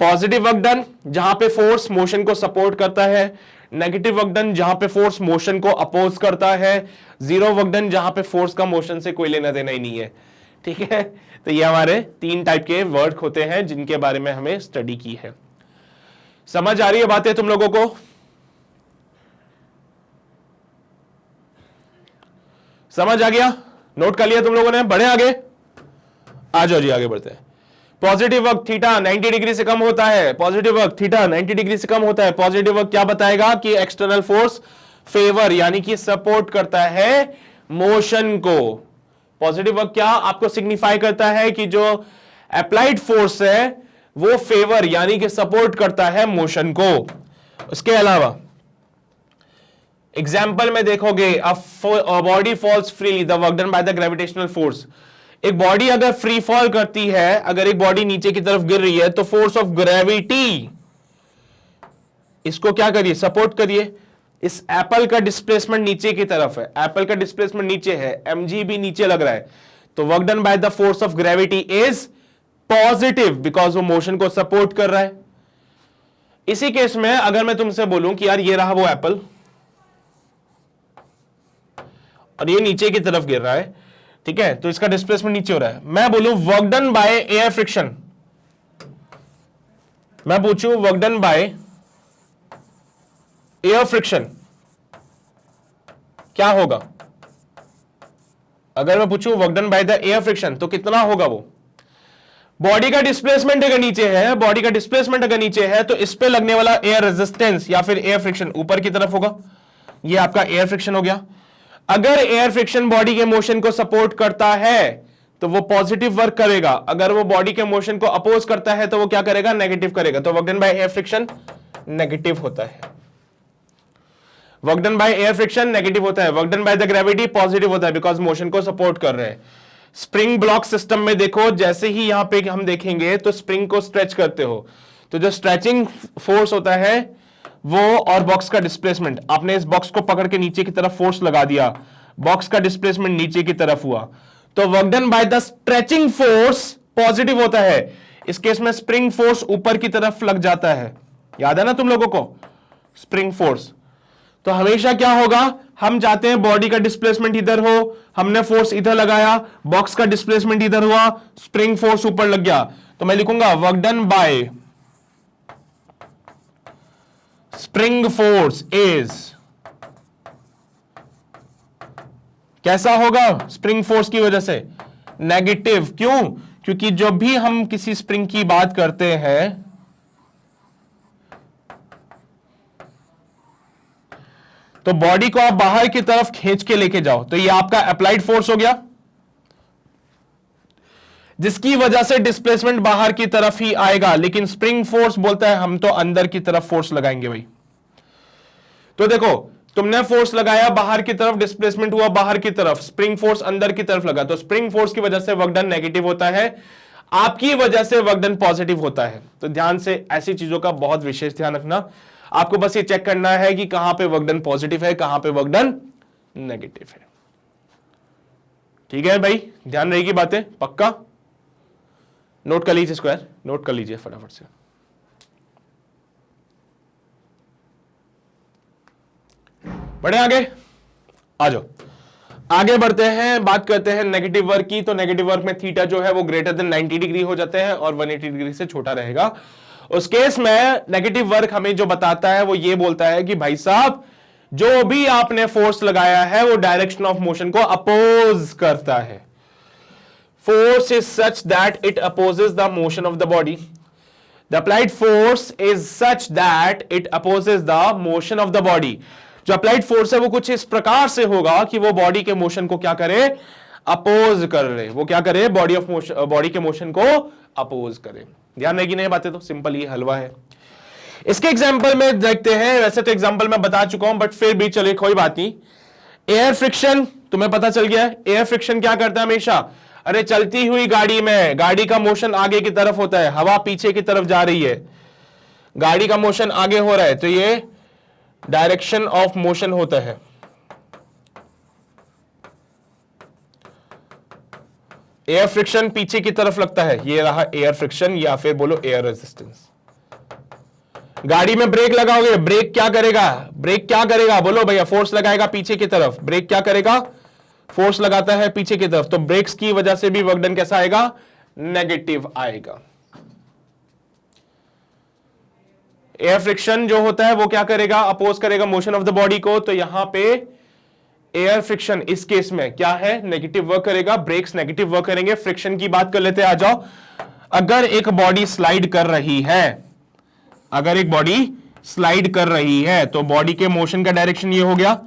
पॉजिटिव वर्क डन जहां पे फोर्स मोशन को सपोर्ट करता है, नेगेटिव वर्क डन जहां पे फोर्स मोशन को अपोज करता है, जीरो वर्क डन जहां पे फोर्स का मोशन से कोई लेना देना ही नहीं है। ठीक है, तो ये हमारे 3 टाइप के वर्क होते हैं जिनके बारे में हमें स्टडी की है। समझ आ रही है बातें तुम लोगों को? समझ आ गया? नोट कर लिया तुम लोगों ने? बढ़े आगे? आ जाओ जी, आगे बढ़ते हैं। पॉजिटिव वर्क थीटा 90 डिग्री से कम होता है। पॉजिटिव वर्क थीटा 90 डिग्री से कम होता है। पॉजिटिव वर्क क्या बताएगा कि एक्सटर्नल फोर्स फेवर यानी कि सपोर्ट करता है मोशन को। पॉजिटिव वर्क क्या आपको सिग्निफाई करता है कि जो अप्लाइड फोर्स है वो फेवर यानी कि सपोर्ट करता है मोशन को। उसके अलावा एग्जाम्पल में देखोगे, body falls freely, the work done by the gravitational force. एक बॉडी अगर फ्री फॉल करती है, अगर एक बॉडी नीचे की तरफ गिर रही है, तो फोर्स ऑफ ग्रेविटी इसको क्या करिए? सपोर्ट करिए। इस एप्पल का डिस्प्लेसमेंट नीचे की तरफ है, एप्पल का डिस्प्लेसमेंट नीचे है, mg भी नीचे लग रहा है, तो work done by the force of gravity is positive because वो मोशन को सपोर्ट कर रहा है। इसी केस में अगर मैं तुमसे बोलूं कि यार ये रहा वो एप्पल और ये नीचे की तरफ गिर रहा है, ठीक है, तो इसका डिस्प्लेसमेंट नीचे हो रहा है, मैं बोलूं work done by air friction, मैं पूछूं work done by air friction क्या होगा? अगर मैं पूछूं work done by the air friction तो कितना होगा? वो बॉडी का डिस्प्लेसमेंट अगर नीचे है, बॉडी का डिस्प्लेसमेंट अगर नीचे है, तो इस पे लगने वाला एयर रेजिस्टेंस या फिर एयर फ्रिक्शन ऊपर की तरफ होगा। ये आपका एयर फ्रिक्शन हो गया। अगर एयर फ्रिक्शन बॉडी के मोशन को सपोर्ट करता है तो वो पॉजिटिव वर्क करेगा, अगर वो बॉडी के मोशन को अपोज करता है तो वो क्या करेगा? नेगेटिव करेगा। तो work done by air friction negative होता है। Work done by air friction negative होता है। Work done by the gravity positive होता है बिकॉज मोशन को सपोर्ट कर रहे हैं। स्प्रिंग ब्लॉक सिस्टम में देखो, जैसे ही यहां पे हम देखेंगे तो स्प्रिंग को स्ट्रेच करते हो, तो जो स्ट्रेचिंग फोर्स होता है वो और बॉक्स का डिस्प्लेसमेंट, आपने इस बॉक्स को पकड़ के नीचे की तरफ फोर्स लगा दिया, बॉक्स का डिस्प्लेसमेंट नीचे की तरफ हुआ, तो work done by the stretching force positive होता है। इस केस में स्प्रिंग फोर्स ऊपर की तरफ लग जाता है, याद है ना तुम लोगों को? स्प्रिंग फोर्स तो हमेशा क्या होगा? हम चाहते हैं बॉडी का डिस्प्लेसमेंट इधर हो, हमने फोर्स इधर लगाया, बॉक्स का डिस्प्लेसमेंट इधर हुआ, स्प्रिंग फोर्स ऊपर लग गया, तो मैं लिखूंगा work done bye spring force is कैसा होगा? स्प्रिंग फोर्स की वजह से नेगेटिव। क्यों? क्योंकि जब भी हम किसी स्प्रिंग की बात करते हैं तो बॉडी को आप बाहर की तरफ खींच के लेके जाओ, तो ये आपका अप्लाइड फोर्स हो गया, जिसकी वजह से डिस्प्लेसमेंट बाहर की तरफ ही आएगा। लेकिन स्प्रिंग फोर्स बोलता है हम तो अंदर की तरफ फोर्स लगाएंगे भाई। तो देखो, तुमने फोर्स लगाया बाहर की तरफ, डिस्प्लेसमेंट हुआ बाहर की तरफ, स्प्रिंग फोर्स अंदर की तरफ लगा, तो स्प्रिंग फोर्स की वजह से वर्क डन नेगेटिव होता है, आपकी वजह से वर्क डन पॉजिटिव होता है। तो ध्यान से ऐसी चीजों का बहुत विशेष ध्यान रखना। आपको बस ये चेक करना है कि कहां पे वर्क डन पॉजिटिव है, कहां पे वर्क डन नेगेटिव है। ठीक है भाई, ध्यान रहेगी बातें, पक्का नोट कर लीजिए, स्क्वायर नोट कर लीजिए फटाफट से। बढ़े आगे, आ जाओ आगे बढ़ते हैं, बात करते हैं नेगेटिव वर्क की। तो नेगेटिव वर्क में थीटा जो है वो ग्रेटर देन 90 डिग्री हो जाते हैं और 180 डिग्री से छोटा रहेगा। उस केस में नेगेटिव वर्क हमें जो बताता है वो ये बोलता है कि भाई साहब, जो भी आपने फोर्स लगाया है वो डायरेक्शन ऑफ मोशन को अपोज करता है। Force is such that it opposes the motion of the body. The applied force is such that it opposes the motion of the body. जो अप्लाइड फोर्स है वो कुछ इस प्रकार से होगा कि वो बॉडी के मोशन को क्या करे, अपोज कर रहे, वो क्या करे, बॉडी के मोशन को अपोज करे। ध्यान रहेगी नहीं बातें, तो सिंपल ही हलवा है। इसके एग्जांपल में देखते हैं, वैसे तो एग्जांपल मैं बता चुका हूं बट फिर भी चलिए कोई बात नहीं। एयर फ्रिक्शन तुम्हें पता चल गया है। एयर फ्रिक्शन क्या करता है हमेशा, अरे चलती हुई गाड़ी में गाड़ी का मोशन आगे की तरफ होता है, हवा पीछे की तरफ जा रही है, गाड़ी का मोशन आगे हो रहा है, तो ये डायरेक्शन ऑफ मोशन होता है। एयर फ्रिक्शन पीछे की तरफ लगता है, ये रहा एयर फ्रिक्शन या फिर बोलो एयर रेजिस्टेंस। गाड़ी में ब्रेक लगाओगे, ब्रेक क्या करेगा, ब्रेक क्या करेगा बोलो भैया, फोर्स लगाएगा पीछे की तरफ। ब्रेक क्या करेगा, फोर्स लगाता है पीछे की तरफ, तो ब्रेक्स की वजह से भी वर्क डन कैसा आएगा, नेगेटिव आएगा। एयर फ्रिक्शन जो होता है वो क्या करेगा, अपोज करेगा मोशन ऑफ द बॉडी को। तो यहां पे एयर फ्रिक्शन इस केस में क्या है, नेगेटिव वर्क करेगा, ब्रेक्स नेगेटिव वर्क करेंगे। फ्रिक्शन की बात कर लेते हैं, आ जाओ। अगर एक बॉडी स्लाइड कर रही है, अगर एक बॉडी स्लाइड कर रही है तो बॉडी के मोशन का डायरेक्शन ये हो गया,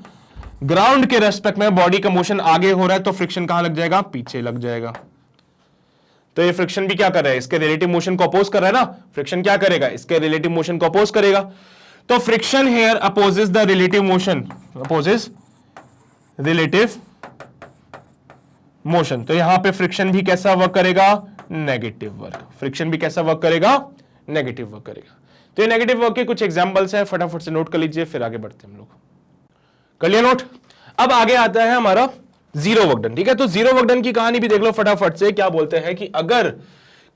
ग्राउंड के रेस्पेक्ट में बॉडी का मोशन आगे हो रहा है, तो फ्रिक्शन कहां लग जाएगा, पीछे लग जाएगा। तो ये फ्रिक्शन भी क्या कर रहा है, इसके रिलेटिव मोशन को अपोज कर रहा है ना। फ्रिक्शन क्या करेगा, इसके रिलेटिव मोशन को अपोज करेगा। तो friction here opposes the relative motion, opposes relative motion. तो यहां पे फ्रिक्शन भी कैसा वर्क करेगा, नेगेटिव वर्क। फ्रिक्शन भी कैसा वर्क करेगा, नेगेटिव वर्क करेगा। तो ये नेगेटिव वर्क के कुछ एग्जांपल्स हैं, फटाफट से नोट कर लीजिए, फिर आगे बढ़ते हैं हम लोग। कर लिया नोट। अब आगे आता है हमारा जीरो वर्क डन। ठीक है, तो जीरो वर्क डन की कहानी भी देख लो फटाफट से। क्या बोलते हैं कि अगर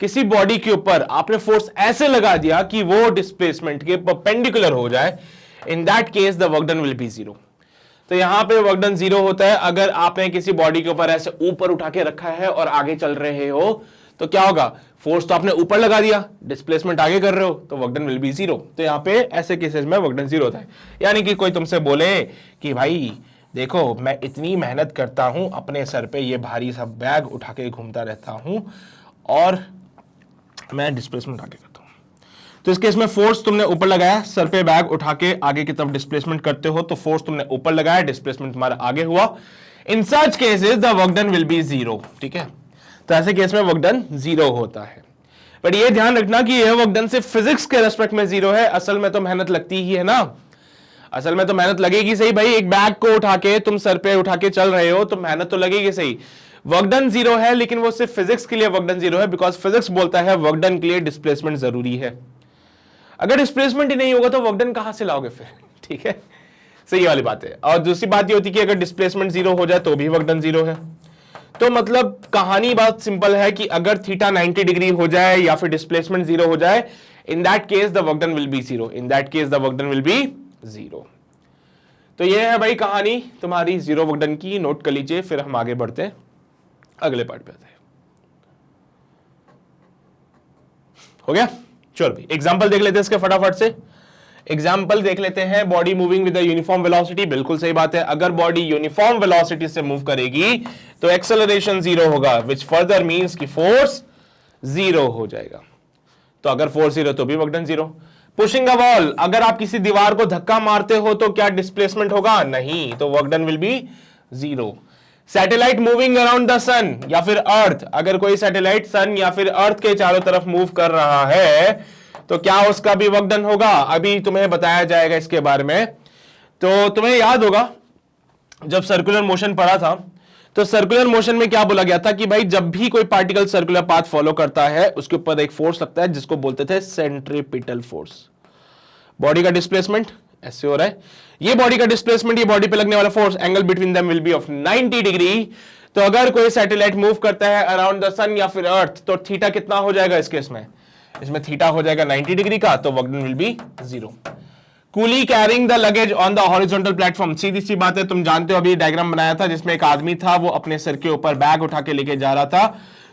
किसी बॉडी के ऊपर आपने फोर्स ऐसे लगा दिया कि वो डिस्प्लेसमेंट के परपेंडिकुलर हो जाए, इन that case the work done will be zero. तो यहां पे वर्क डन जीरो होता है अगर आपने किसी बॉडी के ऊपर ऐसे ऊपर उठा के रखा है और आगे चल रहे हो, तो क्या होगा, फोर्स तो आपने ऊपर लगा दिया, डिस्प्लेसमेंट आगे कर रहे हो, तो work done will be zero. तो यहां पे ऐसे केसेस में वर्क डन जीरो होता है। यानी कि कोई तुमसे बोले कि भाई देखो मैं इतनी मेहनत करता हूं, अपने सर पे ये भारी सा बैग उठा के घूमता रहता हूं और मैं डिस्प्लेसमेंट आगे करता हूं, तो इस केस में फोर्स तुमने ऊपर लगाया, सर पे बैग उठा के आगे की तरफ डिस्प्लेसमेंट करते हो, तो फोर्स तुमने ऊपर लगाया, डिस्प्लेसमेंट तुम्हारा आगे हुआ। In such cases the work done will be zero. ठीक है, तो ऐसे केस में वर्क डन जीरो होता है। पर ये ध्यान रखना कि यह वर्क डन सिर्फ फिजिक्स के रेस्पेक्ट में जीरो है, असल में तो मेहनत लगती ही है ना, असल में तो मेहनत लगेगी सही भाई। एक बैग को उठा के तुम सर पे उठा के चल रहे हो तो मेहनत तो लगेगी सही। वर्क डन जीरो है, लेकिन वो सिर्फ फिजिक्स के लिए वर्क डन जीरो है, बिकॉज फिजिक्स बोलता है वर्क डन के लिए डिस्प्लेसमेंट जरूरी है। अगर डिस्प्लेसमेंट ही नहीं होगा तो वर्क डन कहां से लाओगे फिर। ठीक है, सही वाली बात है। और दूसरी बात ये होती है कि अगर डिस्प्लेसमेंट जीरो हो जाए तो भी वर्क डन जीरो है। तो मतलब कहानी बहुत सिंपल है कि अगर थीटा 90 डिग्री हो जाए या फिर डिस्प्लेसमेंट जीरो हो जाए, इन that case the work done will be zero, in that case the work done will be zero. तो ये है भाई कहानी तुम्हारी जीरो वर्क डन की, नोट कर लीजिए, फिर हम आगे बढ़ते हैं, अगले पार्ट पे आते हैं। हो गया, चलो भाई एग्जांपल देख लेते हैं इसके फटाफट से। एग्जाम्पल देख लेते हैं, body moving with uniform velocity. बिल्कुल सही बात है, अगर बॉडी यूनिफॉर्म वेलोसिटी से मूव करेगी तो एक्सेलरेशन जीरो होगा, विच फर्दर मींस कि फोर्स जीरो हो जाएगा। तो अगर फोर्स जीरो तो भी work done zero. Pushing a wall, अगर आप किसी दीवार को धक्का मारते हो तो क्या डिस्प्लेसमेंट होगा? नहीं, तो work done will be zero. Satellite moving around the sun या फिर अर्थ, अगर कोई सैटेलाइट सन या फिर अर्थ के चारों तरफ मूव कर रहा है तो क्या उसका भी वर्क डन होगा? अभी तुम्हें बताया जाएगा इसके बारे में। तो तुम्हें याद होगा जब सर्कुलर मोशन पढ़ा था तो सर्कुलर मोशन में क्या बोला गया था कि भाई जब भी कोई पार्टिकल सर्कुलर पाथ फॉलो करता है उसके ऊपर एक फोर्स लगता है जिसको बोलते थे सेंट्रीपिटल फोर्स। बॉडी का डिस्प्लेसमेंट ऐसे हो रहा है, ये बॉडी का डिस्प्लेसमेंट, ये बॉडी पे लगने वाला force, angle between them will be of 90 degree. तो अगर कोई सैटेलाइट मूव करता है अराउंड द सन या फिर अर्थ तो थीटा कितना हो जाएगा इस केस में? इसमें थीटा हो जाएगा 90 डिग्री का, तो work done will be zero. Coolie carrying the luggage on the horizontal platform, सीधी सी बात है, तुम जानते हो अभी डायग्राम बनाया था जिसमें एक आदमी था वो अपने सिर के ऊपर बैग उठा के लेके जा रहा था।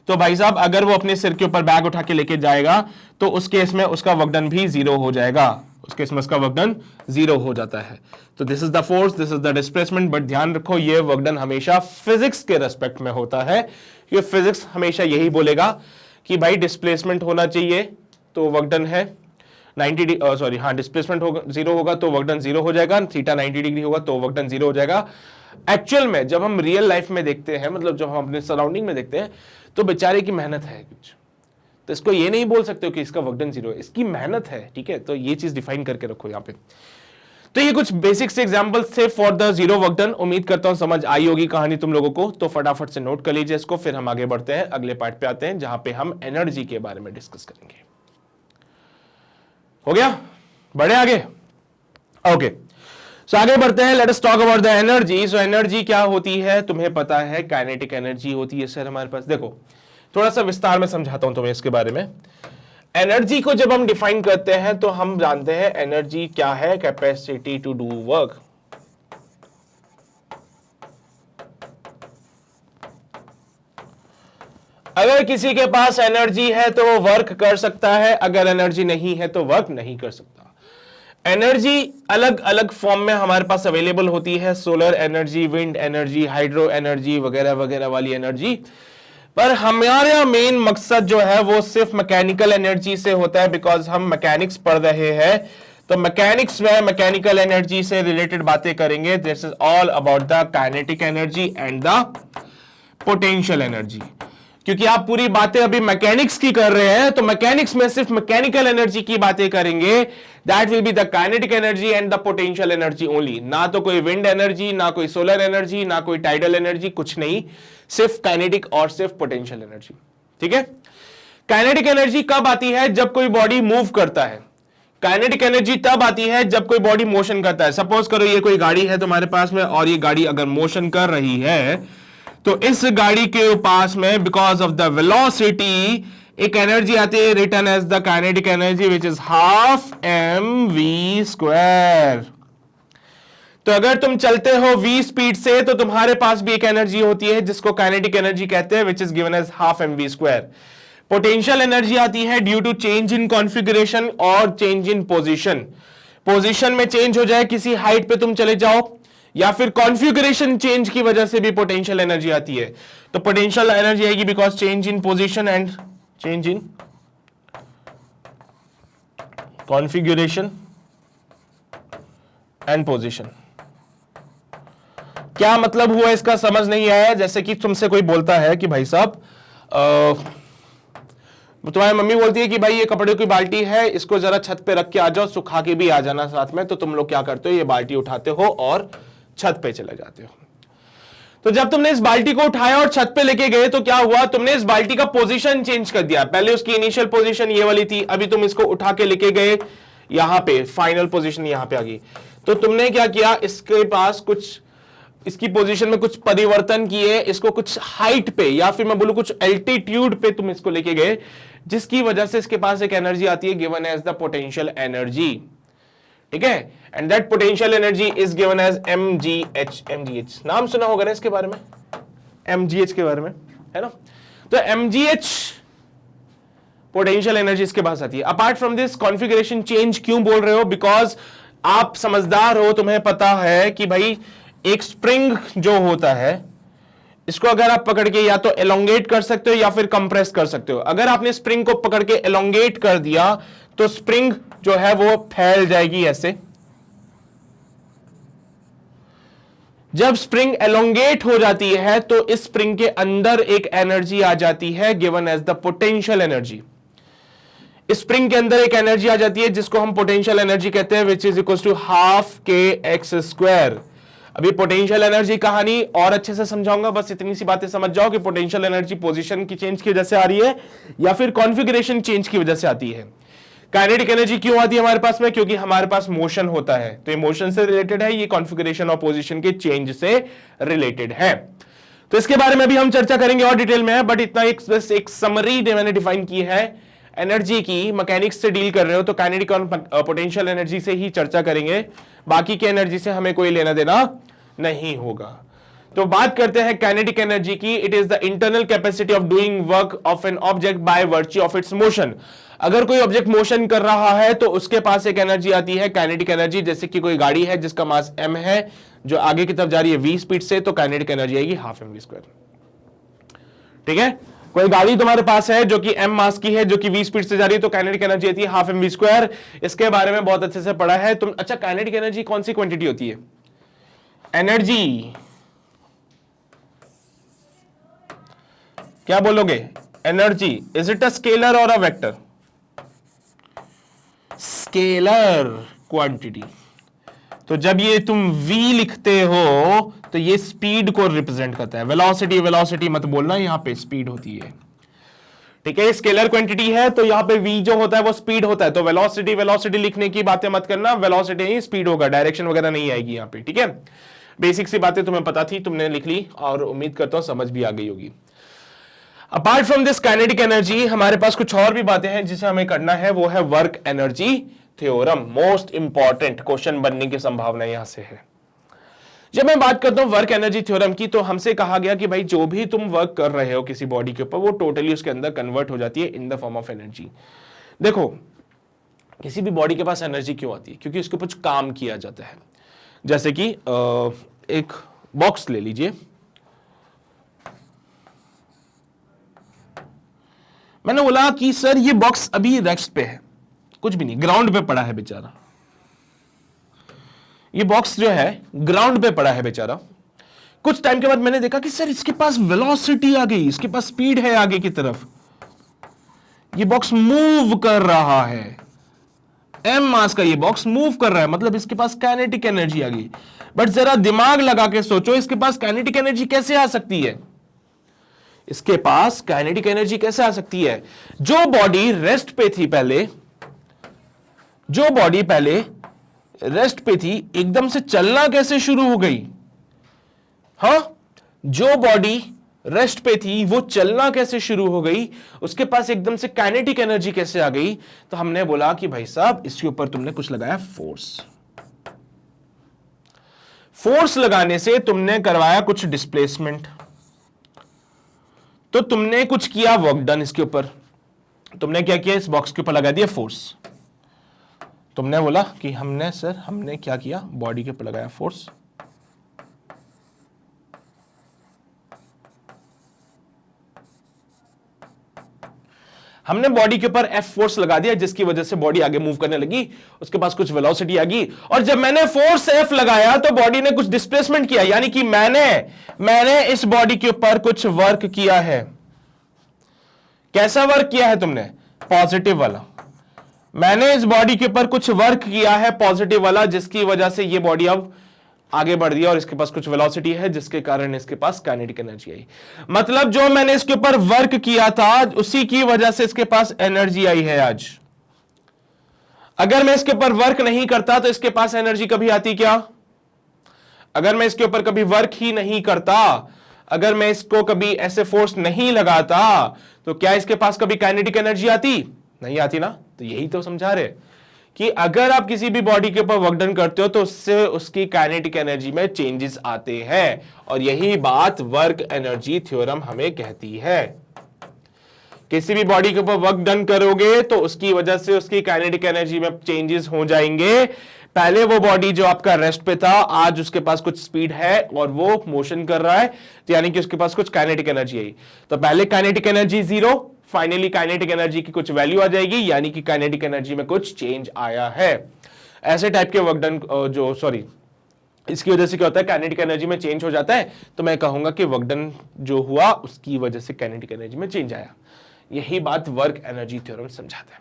तो भाई साहब अगर वो अपने सिर के ऊपर बैग उठा के लेके जाएगा तो उस केस में उसका वर्क डन भी जीरो हो जाएगा, उस केस में उसका वर्क डन जीरो हो जाता है। तो this is the force, this is the displacement. But ध्यान रखो ये वर्क डन हमेशा फिजिक्स के रेस्पेक्ट में होता है, ये फिजिक्स हमेशा यही बोलेगा कि भाई डिस्प्लेसमेंट होना चाहिए तो वर्क डन है 90 सॉरी हाँ डिस्प्लेसमेंट होगा जीरो होगा तो वर्क डन जीरो हो जाएगा, थीटा 90 डिग्री होगा तो वर्क डन जीरो हो जाएगा। एक्चुअल में जब हम रियल लाइफ में देखते हैं, मतलब जब हम अपने सराउंडिंग में देखते हैं तो बेचारे की मेहनत है कुछ, तो इसको ये नहीं बोल सकते हो कि इसका वर्क डन जीरो है, इसकी मेहनत है, ठीक है। तो ये चीज डिफाइन करके रखो यहाँ पे। तो ये कुछ बेसिक से एग्जांपल्स थे for the zero work done. उम्मीद करता हूं समझ आई होगी कहानी तुम लोगों को, तो फटाफट से नोट कर लीजिए इसको, फिर हम आगे बढ़ते हैं, अगले पार्ट पे आते हैं जहां पे हम एनर्जी के बारे में डिस्कस करेंगे। हो गया, बढ़े आगे, ओके। सो आगे बढ़ते हैं, let us talk about the energy. So energy क्या होती है तुम्हें पता है, काइनेटिक एनर्जी होती है सर हमारे पास। देखो थोड़ा सा विस्तार में समझाता हूं तुम्हें इसके बारे में। एनर्जी को जब हम डिफाइन करते हैं तो हम जानते हैं एनर्जी क्या है, कैपेसिटी टू डू वर्क। अगर किसी के पास एनर्जी है तो वो वर्क कर सकता है, अगर एनर्जी नहीं है तो वर्क नहीं कर सकता। एनर्जी अलग अलग फॉर्म में हमारे पास अवेलेबल होती है, solar energy, wind energy, hydro energy वगैरह वगैरह वाली एनर्जी। पर हमारा मेन मकसद जो है वो सिर्फ मैकेनिकल एनर्जी से होता है, बिकॉज हम मैकेनिक्स पढ़ रहे हैं। तो मैकेनिक्स में मैकेनिकल एनर्जी से रिलेटेड बातें करेंगे। This is all about the kinetic energy and the potential energy. क्योंकि आप पूरी बातें अभी मैकेनिक्स की कर रहे हैं तो मैकेनिक्स में सिर्फ मैकेनिकल एनर्जी की बातें करेंगे। That will be the kinetic energy and the potential energy only. ना तो कोई विंड एनर्जी, ना कोई सोलर एनर्जी, ना कोई टाइडल एनर्जी, कुछ नहीं, सिर्फ काइनेटिक और सिर्फ पोटेंशियल एनर्जी, ठीक है। काइनेटिक एनर्जी कब आती है? जब कोई बॉडी मूव करता है। काइनेटिक एनर्जी तब आती है जब कोई बॉडी मोशन करता है। सपोज करो ये कोई गाड़ी है तुम्हारे पास में और ये गाड़ी अगर मोशन कर रही है तो इस गाड़ी के पास में बिकॉज ऑफ द वेलोसिटी एक एनर्जी आती है written as the kinetic energy which is half mv²। तो अगर तुम चलते हो v स्पीड से तो तुम्हारे पास भी एक एनर्जी होती है जिसको काइनेटिक एनर्जी कहते हैं, which is given as half mv²। Potential energy आती है due to change in configuration और चेंज इन पोजीशन। पोजीशन में चेंज हो जाए, किसी हाइट पे तुम चले जाओ, या फिर कॉन्फ़िगरेशन चेंज की वजह से भी पोटेंशियल एनर्जी आती है। तो पोटेंशियल एनर्जी आएगी because change in position and change in configuration and position. क्या मतलब हुआ इसका समझ नहीं आया? जैसे कि तुमसे कोई बोलता है कि भाई साहब तुम्हारी मम्मी बोलती है कि भाई ये कपड़े की बाल्टी है, इसको जरा छत पे रख के आ जाओ, सुखा के भी आ जाना साथ में। तो तुम लोग क्या करते हो, ये बाल्टी उठाते हो और छत पे चले जाते हो। तो जब तुमने इस बाल्टी को उठाया और छत पे लेके गए तो क्या हुआ, तुमने इस बाल्टी का पोजीशन चेंज कर दिया। पहले उसकी इनिशियल पोजीशन ये वाली थी, अभी तुम इसको उठा के लेके गए यहां पे, फाइनल पोजीशन यहां पे आ गई। तो तुमने क्या किया, इसके पास कुछ, इसकी पोजीशन में कुछ परिवर्तन किए, इसको कुछ हाइट पे या फिर मैं बोलूं कुछ एल्टीट्यूड पे तुम इसको लेके गए, जिसकी वजह से इसके पास एक एनर्जी आती है given as the potential energy, ठीक है। And that potential energy is given as mgh। mgh नाम सुना होगा ना इसके बारे में, mgh के बारे में, है ना। तो mgh पोटेंशियल एनर्जी इसके पास आती है। Apart from this configuration change क्यों बोल रहे हो, बिकॉज आप समझदार हो, तुम्हें पता है कि भाई एक स्प्रिंग जो होता है, इसको अगर आप पकड़ के या तो एलोंगेट कर सकते हो या फिर कंप्रेस कर सकते हो। अगर आपने स्प्रिंग को पकड़ के एलोंगेट कर दिया तो स्प्रिंग जो है वो फैल जाएगी ऐसे। जब स्प्रिंग एलोंगेट हो जाती है तो इस स्प्रिंग के अंदर एक एनर्जी आ जाती है given as the potential energy. Spring के अंदर एक एनर्जी आ जाती है जिसको हम पोटेंशियल एनर्जी कहते हैं, which is equal to half के एक्स स्क्वायर। अभी पोटेंशियल एनर्जी कहानी और अच्छे से समझाऊंगा, बस इतनी सी बातें समझ जाओ कि पोटेंशियल एनर्जी पोजीशन की चेंज की वजह से आ रही है या फिर कॉन्फ़िगरेशन चेंज की वजह से आती है। काइनेटिक एनर्जी क्यों आती है हमारे पास में? क्योंकि हमारे पास मोशन होता है, तो ये मोशन से रिलेटेड है, ये कॉन्फ़िगरेशन और पोजीशन के चेंज से रिलेटेड है। तो इसके बारे में भी हम चर्चा करेंगे और डिटेल में है, बट इतना एक समरी मैंने डिफाइन की है। एनर्जी की मैकेनिक्स से डील कर रहे हो तो काइनेटिक और पोटेंशियल एनर्जी से ही चर्चा करेंगे, बाकी की एनर्जी से हमें कोई लेना देना नहीं होगा। तो बात करते हैं काइनेटिक एनर्जी की। It is the internal capacity of doing work of an object by virtue of its motion. अगर कोई ऑब्जेक्ट मोशन कर रहा है तो उसके पास एक एनर्जी आती है काइनेटिक एनर्जी। जैसे कि कोई गाड़ी है जिसका मास m है, जो आगे की तरफ जा रही है v स्पीड से, तो काइनेटिक एनर्जी आएगी हाफ mv स्क्वायर। ठीक है, कोई गाड़ी तुम्हारे पास है जो कि m मास की है, जो कि v स्पीड से जा रही है, तो काइनेटिक एनर्जी आती है हाफ mv स्क्वायर। इसके बारे में बहुत अच्छे से पढ़ा है तुम। अच्छा, काइनेटिक एनर्जी कौन सी क्वांटिटी होती है? एनर्जी क्या बोलोगे? Energy is it a scalar और अ वेक्टर? Scalar quantity. तो जब ये तुम v लिखते हो तो ये स्पीड को रिप्रेजेंट करता है। वेलोसिटी वेलोसिटी मत बोलना, यहां पे स्पीड होती है। ठीक है, स्केलर क्वांटिटी है तो यहां पे v जो होता है वो स्पीड होता है। तो वेलोसिटी वेलोसिटी लिखने की बातें मत करना, वेलोसिटी ही स्पीड होगा, डायरेक्शन वगैरह नहीं आएगी यहां पे। ठीक है, बेसिक सी बातें तुम्हें पता थी, तुमने लिख ली और उम्मीद करता हूं समझ भी आ गई होगी। Apart from this kinetic energy हमारे पास कुछ और भी बातें हैं जिसे हमें करना है, वो है work energy theorem. Most important question बनने की संभावना यहां से है। जब मैं बात करता हूं वर्क एनर्जी थ्योरम की, तो हमसे कहा गया कि भाई जो भी तुम वर्क कर रहे हो किसी बॉडी के ऊपर, वो टोटली उसके अंदर कन्वर्ट हो जाती है इन द फॉर्म ऑफ एनर्जी। देखो, किसी भी बॉडी के पास एनर्जी क्यों आती है? क्योंकि उसके कुछ काम किया जाता है। जैसे कि एक बॉक्स ले लीजिए, मैंने बोला कि सर ये बॉक्स अभी रेस्ट पे है, कुछ भी नहीं, ग्राउंड पे पड़ा है बेचारा। ये बॉक्स जो है ग्राउंड पे पड़ा है बेचारा। कुछ टाइम के बाद मैंने देखा कि सर इसके पास वेलोसिटी आ गई, इसके पास स्पीड है आगे की तरफ, ये बॉक्स मूव कर रहा है, m मास का ये बॉक्स मूव कर रहा है, मतलब इसके पास काइनेटिक एनर्जी आ गई। बट जरा दिमाग लगा के सोचो, इसके पास काइनेटिक एनर्जी कैसे आ सकती है? इसके पास काइनेटिक एनर्जी कैसे आ सकती है? जो बॉडी रेस्ट पे थी पहले, जो बॉडी पहले रेस्ट पे थी, एकदम से चलना कैसे शुरू हो गई? हां, जो बॉडी रेस्ट पे थी वो चलना कैसे शुरू हो गई? उसके पास एकदम से काइनेटिक एनर्जी कैसे आ गई? तो हमने बोला कि भाई साहब इसके ऊपर तुमने कुछ लगाया, फोर्स। फोर्स लगाने से तुमने करवाया कुछ डिस्प्लेसमेंट, तो तुमने कुछ किया, वर्क डन इसके ऊपर। तुमने क्या किया? इस बॉक्स के ऊपर लगा दिया फोर्स। तुमने बोला कि हमने क्या किया? बॉडी के ऊपर लगाया फोर्स। हमने बॉडी के ऊपर F फोर्स लगा दिया, जिसकी वजह से बॉडी आगे मूव करने लगी, उसके पास कुछ वेलोसिटी आ गई। और जब मैंने फोर्स F लगाया तो बॉडी ने कुछ डिस्प्लेसमेंट किया, यानी कि मैंने इस बॉडी के ऊपर कुछ वर्क किया है। कैसा वर्क किया है तुमने? पॉजिटिव वाला। मैंने इस बॉडी के ऊपर कुछ वर्क किया है पॉजिटिव वाला, जिसकी वजह से ये बॉडी अब आगे बढ़ दिया और इसके पास कुछ वेलोसिटी है, जिसके कारण इसके पास काइनेटिक एनर्जी आई। मतलब जो मैंने इसके ऊपर वर्क किया था उसी की वजह से इसके पास एनर्जी आई है आज। अगर मैं इसके ऊपर वर्क नहीं करता तो इसके पास एनर्जी कभी आती क्या? अगर मैं इसके ऊपर कभी वर्क ही नहीं करता, अगर मैं इसको कभी ऐसे फोर्स नहीं लगाता, तो क्या इसके पास कभी काइनेटिक एनर्जी आती? नहीं आती ना। तो यही तो समझा रहे कि अगर आप किसी भी बॉडी के ऊपर वर्क डन करते हो तो उससे उसकी काइनेटिक एनर्जी में चेंजेस आते हैं, और यही बात वर्क एनर्जी थ्योरम हमें कहती है किसी भी बॉडी के ऊपर वर्क डन करोगे तो उसकी वजह से उसकी काइनेटिक एनर्जी में चेंजेस हो जाएंगे। पहले वो बॉडी जो आपका रेस्ट पे था, आज उसके पास कुछ स्पीड है और वो मोशन कर रहा है, तो यानी कि उसके पास कुछ काइनेटिक एनर्जी आई। तो पहले kinetic energy zero, finally kinetic energy की कुछ वैल्यू आ जाएगी, यानी कि काइनेटिक एनर्जी में कुछ चेंज आया है। ऐसे टाइप के वर्क डन जो सॉरी इसकी वजह से क्या होता है, काइनेटिक एनर्जी में चेंज हो जाता है। तो मैं कहूंगा कि वर्क डन जो हुआ उसकी वजह से काइनेटिक एनर्जी में चेंज आया। यही बात वर्क एनर्जी थ्योरम समझाता है।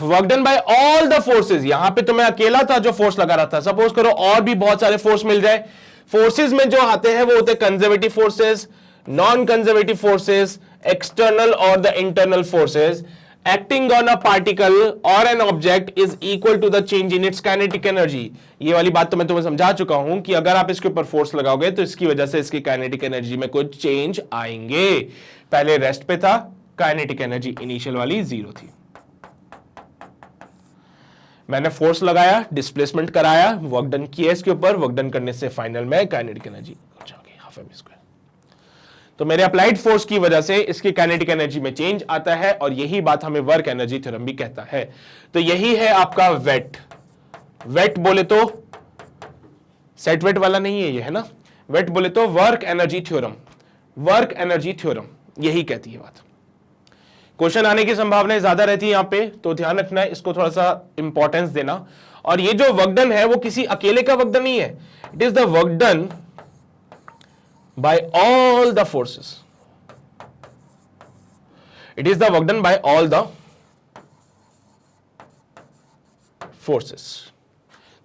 Work done bye all the forces, यहां पे तो मैं अकेला था जो फोर्स लगा रहा था, सपोज करो और भी बहुत सारे फोर्स मिल जाए। फोर्सेस में जो आते हैं वो होते हैं conservative forces, non conservative forces, external और the internal forces acting on a particle और an object is equal to the change in its kinetic energy. ये वाली बात तो मैं तुम्हें समझा चुका हूं कि अगर आप इसके ऊपर फोर्स लगाओगे तो इसकी वजह से इसकी काइनेटिक एनर्जी में कुछ चेंज आएंगे। पहले रेस्ट पे था, काइनेटिक एनर्जी इनिशियल वाली जीरो थी, मैंने फोर्स लगाया, डिस्प्लेसमेंट कराया, वर्क डन किया इसके ऊपर, वर्क डन करने से फाइनल में काइनेटिक एनर्जी हो जाएगी हाफ एम स्क्वायर। तो मेरे अप्लाइड फोर्स की वजह से इसकी काइनेटिक एनर्जी में चेंज आता है और यही बात हमें वर्क एनर्जी थ्योरम भी कहता है। तो यही है आपका वेट। वेट बोले तो सेट वेट वाला नहीं है ये, है ना, वेट बोले तो work energy theorem, work energy theorem यही कहती है बात। क्वेश्चन आने की संभावना ज्यादा रहती है यहां पे, तो ध्यान रखना है, इसको थोड़ा सा इंपॉर्टेंस देना। और ये जो वर्क डन है वो किसी अकेले का वर्क डन नहीं है, it is the work done bye all the forces, it is the work done bye all the forces.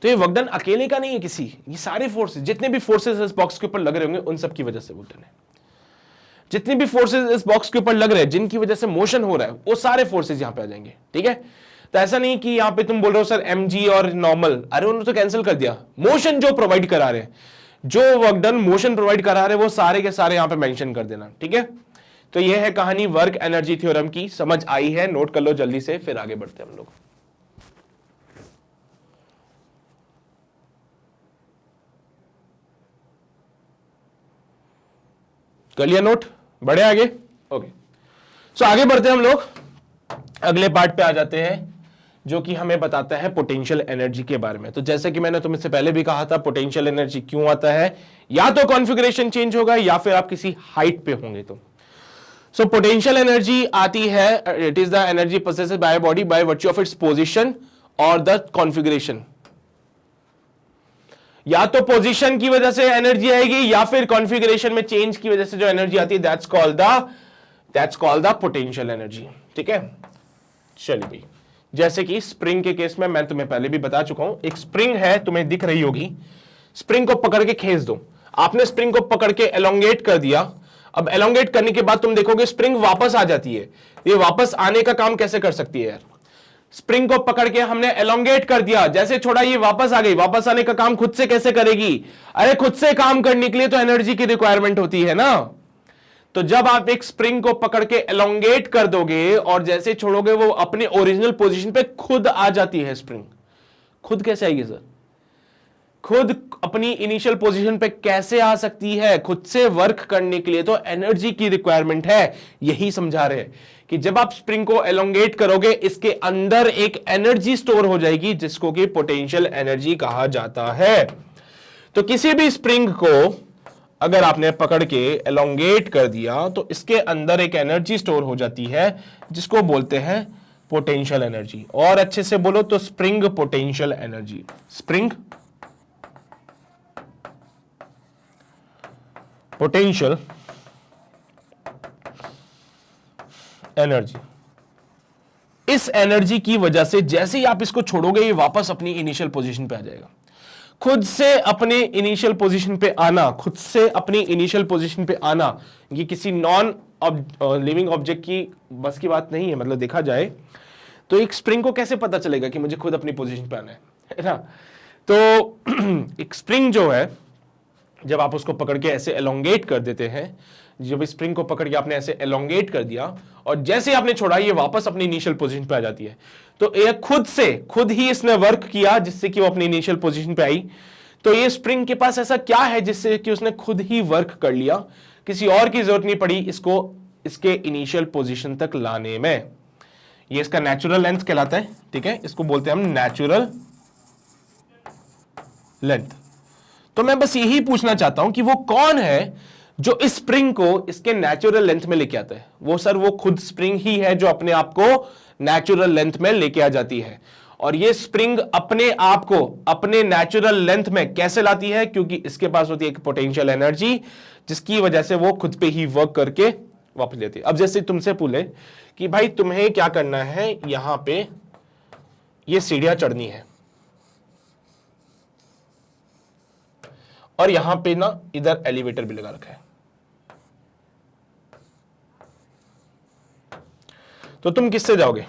तो ये वर्क डन अकेले का नहीं है किसी, ये सारे फोर्सेस, जितने भी फोर्सेस इस बॉक्स के ऊपर लग रहे होंगे उन सब की वजह से वर्क डन है। जितनी भी फोर्सेस इस बॉक्स के ऊपर लग रहे हैं जिनकी वजह से मोशन हो रहा है वो सारे फोर्सेस यहां पे आ जाएंगे। ठीक है, तो ऐसा नहीं कि यहां पे तुम बोल रहे हो सर mg और नॉर्मल, अरे उन्होंने तो कैंसिल कर दिया। मोशन जो प्रोवाइड करा रहे हैं, जो वर्क डन मोशन प्रोवाइड करा रहे हैं वो सारे के सारे यहां पे मेंशन कर देना। ठीक है, तो ये है कहानी वर्क एनर्जी थ्योरम की। समझ आई है, नोट कर लो जल्दी से, फिर आगे बढ़ते हैं हम लोग। कर लिया नोट, बढ़े आगे। ओके, सो आगे बढ़ते हैं हम लोग, अगले पार्ट पे आ जाते हैं जो कि हमें बताता है पोटेंशियल एनर्जी के बारे में। तो जैसे कि मैंने तुमसे पहले भी कहा था, पोटेंशियल एनर्जी क्यों आता है, या तो कॉन्फ़िगरेशन चेंज होगा या फिर आप किसी हाइट पे होंगे। तो सो पोटेंशियल एनर्जी आती है, it is the energy possessed by body by virtue of its position और द कॉन्फ़िगरेशन। या तो पोजीशन की वजह से एनर्जी आएगी या फिर कॉन्फ़िगरेशन में चेंज की वजह से जो एनर्जी आती है, that's called the potential energy. ठीक है, चलिए भाई, जैसे कि स्प्रिंग के केस में मैं तुम्हें पहले भी बता चुका हूं, एक स्प्रिंग है, तुम्हें दिख रही होगी, स्प्रिंग को पकड़ के खींच दो। आपने स्प्रिंग को पकड़ के एलोंगेट कर दिया, अब एलोंगेट करने के बाद तुम देखोगे स्प्रिंग वापस आ जाती है। ये वापस आने का काम कैसे कर सकती है यार, स्प्रिंग को पकड़ के हमने एलोंगेट कर दिया, जैसे छोड़ा ये वापस आ गई, वापस आने का काम खुद से कैसे करेगी, अरे खुद से काम करने के लिए तो एनर्जी की रिक्वायरमेंट होती है ना। तो जब आप एक स्प्रिंग को पकड़ के एलोंगेट कर दोगे और जैसे छोड़ोगे वो अपने ओरिजिनल पोजीशन पे खुद आ जाती है। स्प्रिंग खुद कैसे आएगी सर, खुद अपनी इनिशियल पोजीशन पे कैसे आ सकती है, खुद से वर्क करने के लिए तो एनर्जी की रिक्वायरमेंट है। यही समझा रहे हैं कि जब आप स्प्रिंग को एलोंगेट करोगे इसके अंदर एक एनर्जी स्टोर हो जाएगी जिसको कि पोटेंशियल एनर्जी कहा जाता है। तो किसी भी स्प्रिंग को अगर आपने पकड़ के एलोंगेट कर दिया तो इसके अंदर एक एनर्जी स्टोर हो जाती है जिसको बोलते हैं पोटेंशियल एनर्जी। और अच्छे से बोलो तो spring potential energy, spring potential energy. इस एनर्जी की वजह से जैसे ही आप इसको छोड़ोगे ये वापस अपनी इनिशियल पोजीशन पे आ जाएगा। खुद से अपने इनिशियल पोजीशन पे आना, खुद से अपनी इनिशियल पोजीशन पे आना, ये किसी नॉन लिविंग ऑब्जेक्ट की बस की बात नहीं है। मतलब देखा जाए तो एक स्प्रिंग को कैसे पता चलेगा कि मुझे खुद अपनी पोजीशन पे आना है ना। तो एक स्प्रिंग जो है, जब आप उसको पकड़ के ऐसे एलोंगेट कर देते हैं, जब स्प्रिंग को पकड़ के आपने ऐसे एलोंगेट कर दिया और जैसे आपने छोड़ा ये वापस अपनी इनिशियल पोजीशन पे आ जाती है। तो ये खुद ही इसने वर्क किया जिससे कि वो अपनी इनिशियल पोजीशन पे आई। तो ये स्प्रिंग के पास ऐसा क्या है जिससे कि उसने खुद ही वर्क कर लिया, किसी और की जरूरत नहीं पड़ी इसको इसके इनिशियल पोजीशन तक लाने में। ये इसका नेचुरल लेंथ कहलाता है, ठीक है, इसको बोलते हैं हम नेचुरल लेंथ। तो मैं बस यही पूछना चाहता हूं कि वो कौन है जो इस स्प्रिंग को इसके नेचुरल लेंथ में लेके आता है। वो सर वो खुद स्प्रिंग ही है जो अपने आप को नेचुरल लेंथ में लेके आ जाती है। और ये स्प्रिंग अपने आप को अपने नेचुरल लेंथ में कैसे लाती है, क्योंकि इसके पास होती है एक पोटेंशियल एनर्जी जिसकी वजह से वो खुद पे ही वर्क करके वापस लेती है। अब जैसे तुमसे पूछे कि भाई तुम्हें क्या करना है, यहां पे ये सीढ़ियां चढ़नी है और यहां पे ना इधर एलिवेटर भी लगा रखा है, तो तुम किससे जाओगे?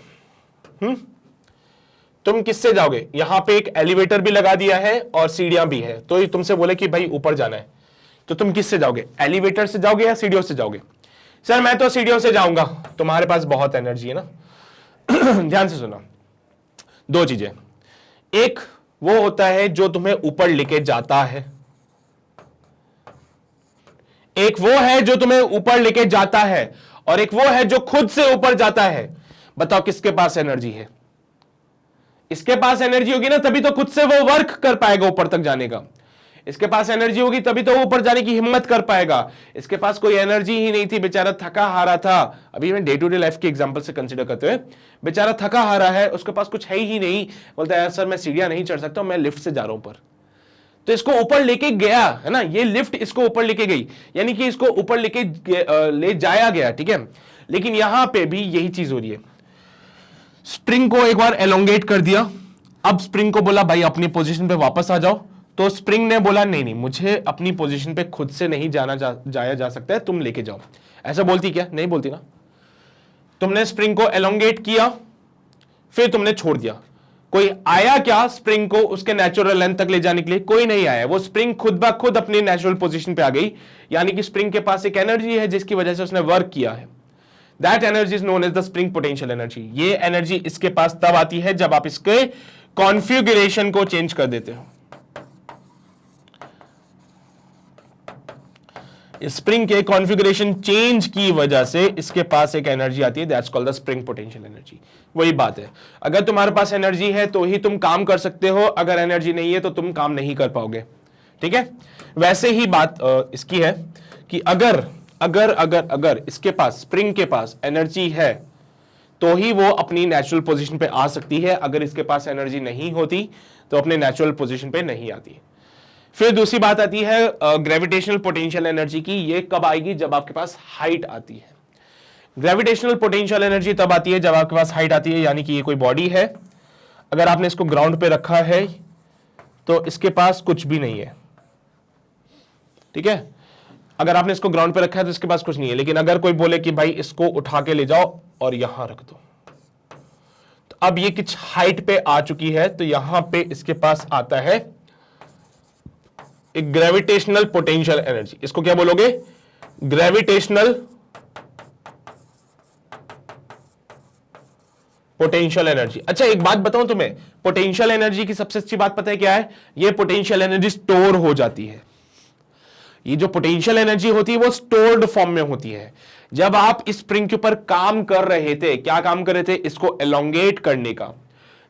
तुम किससे जाओगे? यहां पे एक एलिवेटर भी लगा दिया है और सीढ़ियां भी है, तो ये तुमसे बोले कि भाई ऊपर जाना है, तो तुम किससे जाओगे? एलिवेटर से जाओगे या सीढ़ियों से जाओगे? सर मैं तो सीढ़ियों से जाऊंगा। तुम्हारे पास बहुत एनर्जी है ना। ध्यान से सुनो, दो चीजें, एक वो होता है जो तुम्हें ऊपर लेके जाता है, एक वो है जो तुम्हें ऊपर लेके जाता है, और एक वो है जो खुद से ऊपर जाता है। बताओ किसके पास एनर्जी है? इसके पास एनर्जी होगी ना, तभी तो खुद से वो वर्क कर पाएगा ऊपर तक जाने का। इसके पास एनर्जी होगी तभी तो वो ऊपर जाने की हिम्मत कर पाएगा। इसके पास कोई एनर्जी ही नहीं थी, बेचारा थका हारा था। अभी मैं डे टू डे लाइफ के एग्जांपल से कंसीडर करते हुए, बेचारा थका हारा है, उसके पास कुछ है ही नहीं, बोलता है यार सर मैं सीढ़ियां नहीं चढ़ सकता, मैं लिफ्ट से जा रहा हूं ऊपर। तो इसको ऊपर लेके गया है ना, ये लिफ्ट इसको ऊपर लेके गई, यानी कि इसको ऊपर लेके ले जाया गया, ठीक है। लेकिन यहां पे भी यही चीज हो रही है। स्प्रिंग को एक बार एलोंगेट कर दिया, अब स्प्रिंग को बोला भाई अपनी पोजीशन पे वापस आ जाओ, तो स्प्रिंग ने बोला नहीं नहीं, मुझे अपनी पोजीशन पे खुद से नहीं जाया जा सकता है, तुम लेके जाओ। ऐसा बोलती क्या? नहीं बोलती ना। तुमने स्प्रिंग को एलोंगेट किया, फिर तुमने छोड़ दिया। कोई आया क्या स्प्रिंग को उसके नेचुरल लेंथ तक ले जाने के लिए? कोई नहीं आया। वो स्प्रिंग खुद ब खुद अपनी नेचुरल पोजीशन पे आ गई, यानी कि स्प्रिंग के पास एक एनर्जी है जिसकी वजह से उसने वर्क किया है। That energy is known as the spring potential energy. ये एनर्जी इसके पास तब आती है जब आप इसके कॉन्फ़िगरेशन को चेंज कर देते हो। स्प्रिंग के कॉन्फ़िगरेशन चेंज की वजह से इसके पास एक एनर्जी आती है, that's called the spring potential energy. वही बात है, अगर तुम्हारे पास एनर्जी है तो ही तुम काम कर सकते हो, अगर एनर्जी नहीं है तो तुम काम नहीं कर पाओगे, ठीक है। वैसे ही बात इसकी है कि अगर अगर अगर अगर इसके पास, स्प्रिंग के पास एनर्जी है तो ही वो अपनी नेचुरल पोजीशन पे आ सकती है। अगर इसके पास एनर्जी नहीं होती तो अपने नेचुरल पोजीशन पे नहीं आती। फिर दूसरी बात आती है ग्रेविटेशनल पोटेंशियल एनर्जी की। ये कब आएगी? जब आपके पास हाइट आती है। ग्रेविटेशनल पोटेंशियल एनर्जी तब आती है जब आपके पास हाइट आती है, यानी कि ये कोई बॉडी है, अगर आपने इसको ग्राउंड पे रखा है तो इसके पास कुछ भी नहीं है, ठीक है। अगर आपने इसको ग्राउंड पे रखा है तो इसके पास कुछ नहीं है। लेकिन अगर कोई बोले कि भाई इसको उठा के ले जाओ और यहां रख दो, तो अब ये कुछ हाइट पे आ चुकी है, तो यहां पे इसके पास आता है एक ग्रेविटेशनल पोटेंशियल एनर्जी। इसको क्या बोलोगे? Gravitational potential energy. अच्छा एक बात बताऊं तुम्हें, पोटेंशियल एनर्जी की सबसे अच्छी बात पता है क्या है? ये पोटेंशियल एनर्जी स्टोर हो जाती है। ये जो पोटेंशियल एनर्जी होती है वो स्टोर्ड फॉर्म में होती है। जब आप इस स्प्रिंग के ऊपर काम कर रहे थे, क्या काम कर रहे थे? इसको एलोंगेट करने का।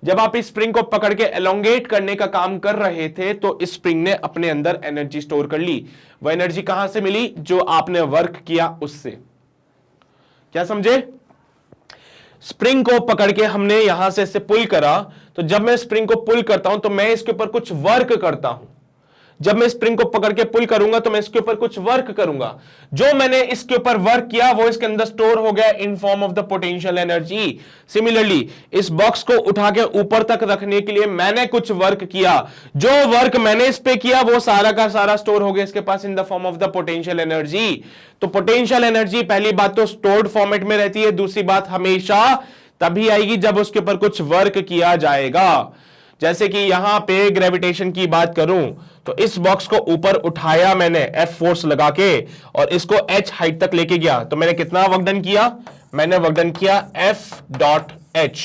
जब आप इस स्प्रिंग को पकड़ के एलोंगेट करने का काम कर रहे थे तो इस स्प्रिंग ने अपने अंदर एनर्जी स्टोर कर ली। वो एनर्जी कहां से मिली? जो आपने वर्क किया उससे। क्या समझे? स्प्रिंग को पकड़ के हमने यहां से इसे पुल करा, तो जब मैं स्प्रिंग को पुल करता हूं तो मैं इसके ऊपर कुछ वर्क करता हूं। जब मैं स्प्रिंग को पकड़ के पुल करूंगा तो मैं इसके ऊपर कुछ वर्क करूंगा। जो मैंने इसके ऊपर वर्क किया वो इसके अंदर स्टोर हो गया in form of the potential energy. Similarly इस बॉक्स को उठा के ऊपर तक रखने के लिए मैंने कुछ वर्क किया। जो वर्क मैंने इस पे किया वो सारा का सारा स्टोर हो गया इसके पास in the form of the potential energy. तो पोटेंशियल एनर्जी पहली बात तो स्टोर्ड फॉर्मेट में रहती है, दूसरी बात हमेशा तभी आएगी जब उसके ऊपर कुछ वर्क किया जाएगा। जैसे कि यहां पे ग्रेविटेशन की बात करूं तो इस बॉक्स को ऊपर उठाया मैंने F फोर्स लगा के और इसको H हाइट तक लेके गया, तो मैंने कितना वर्क डन किया? मैंने वर्क डन किया F.H।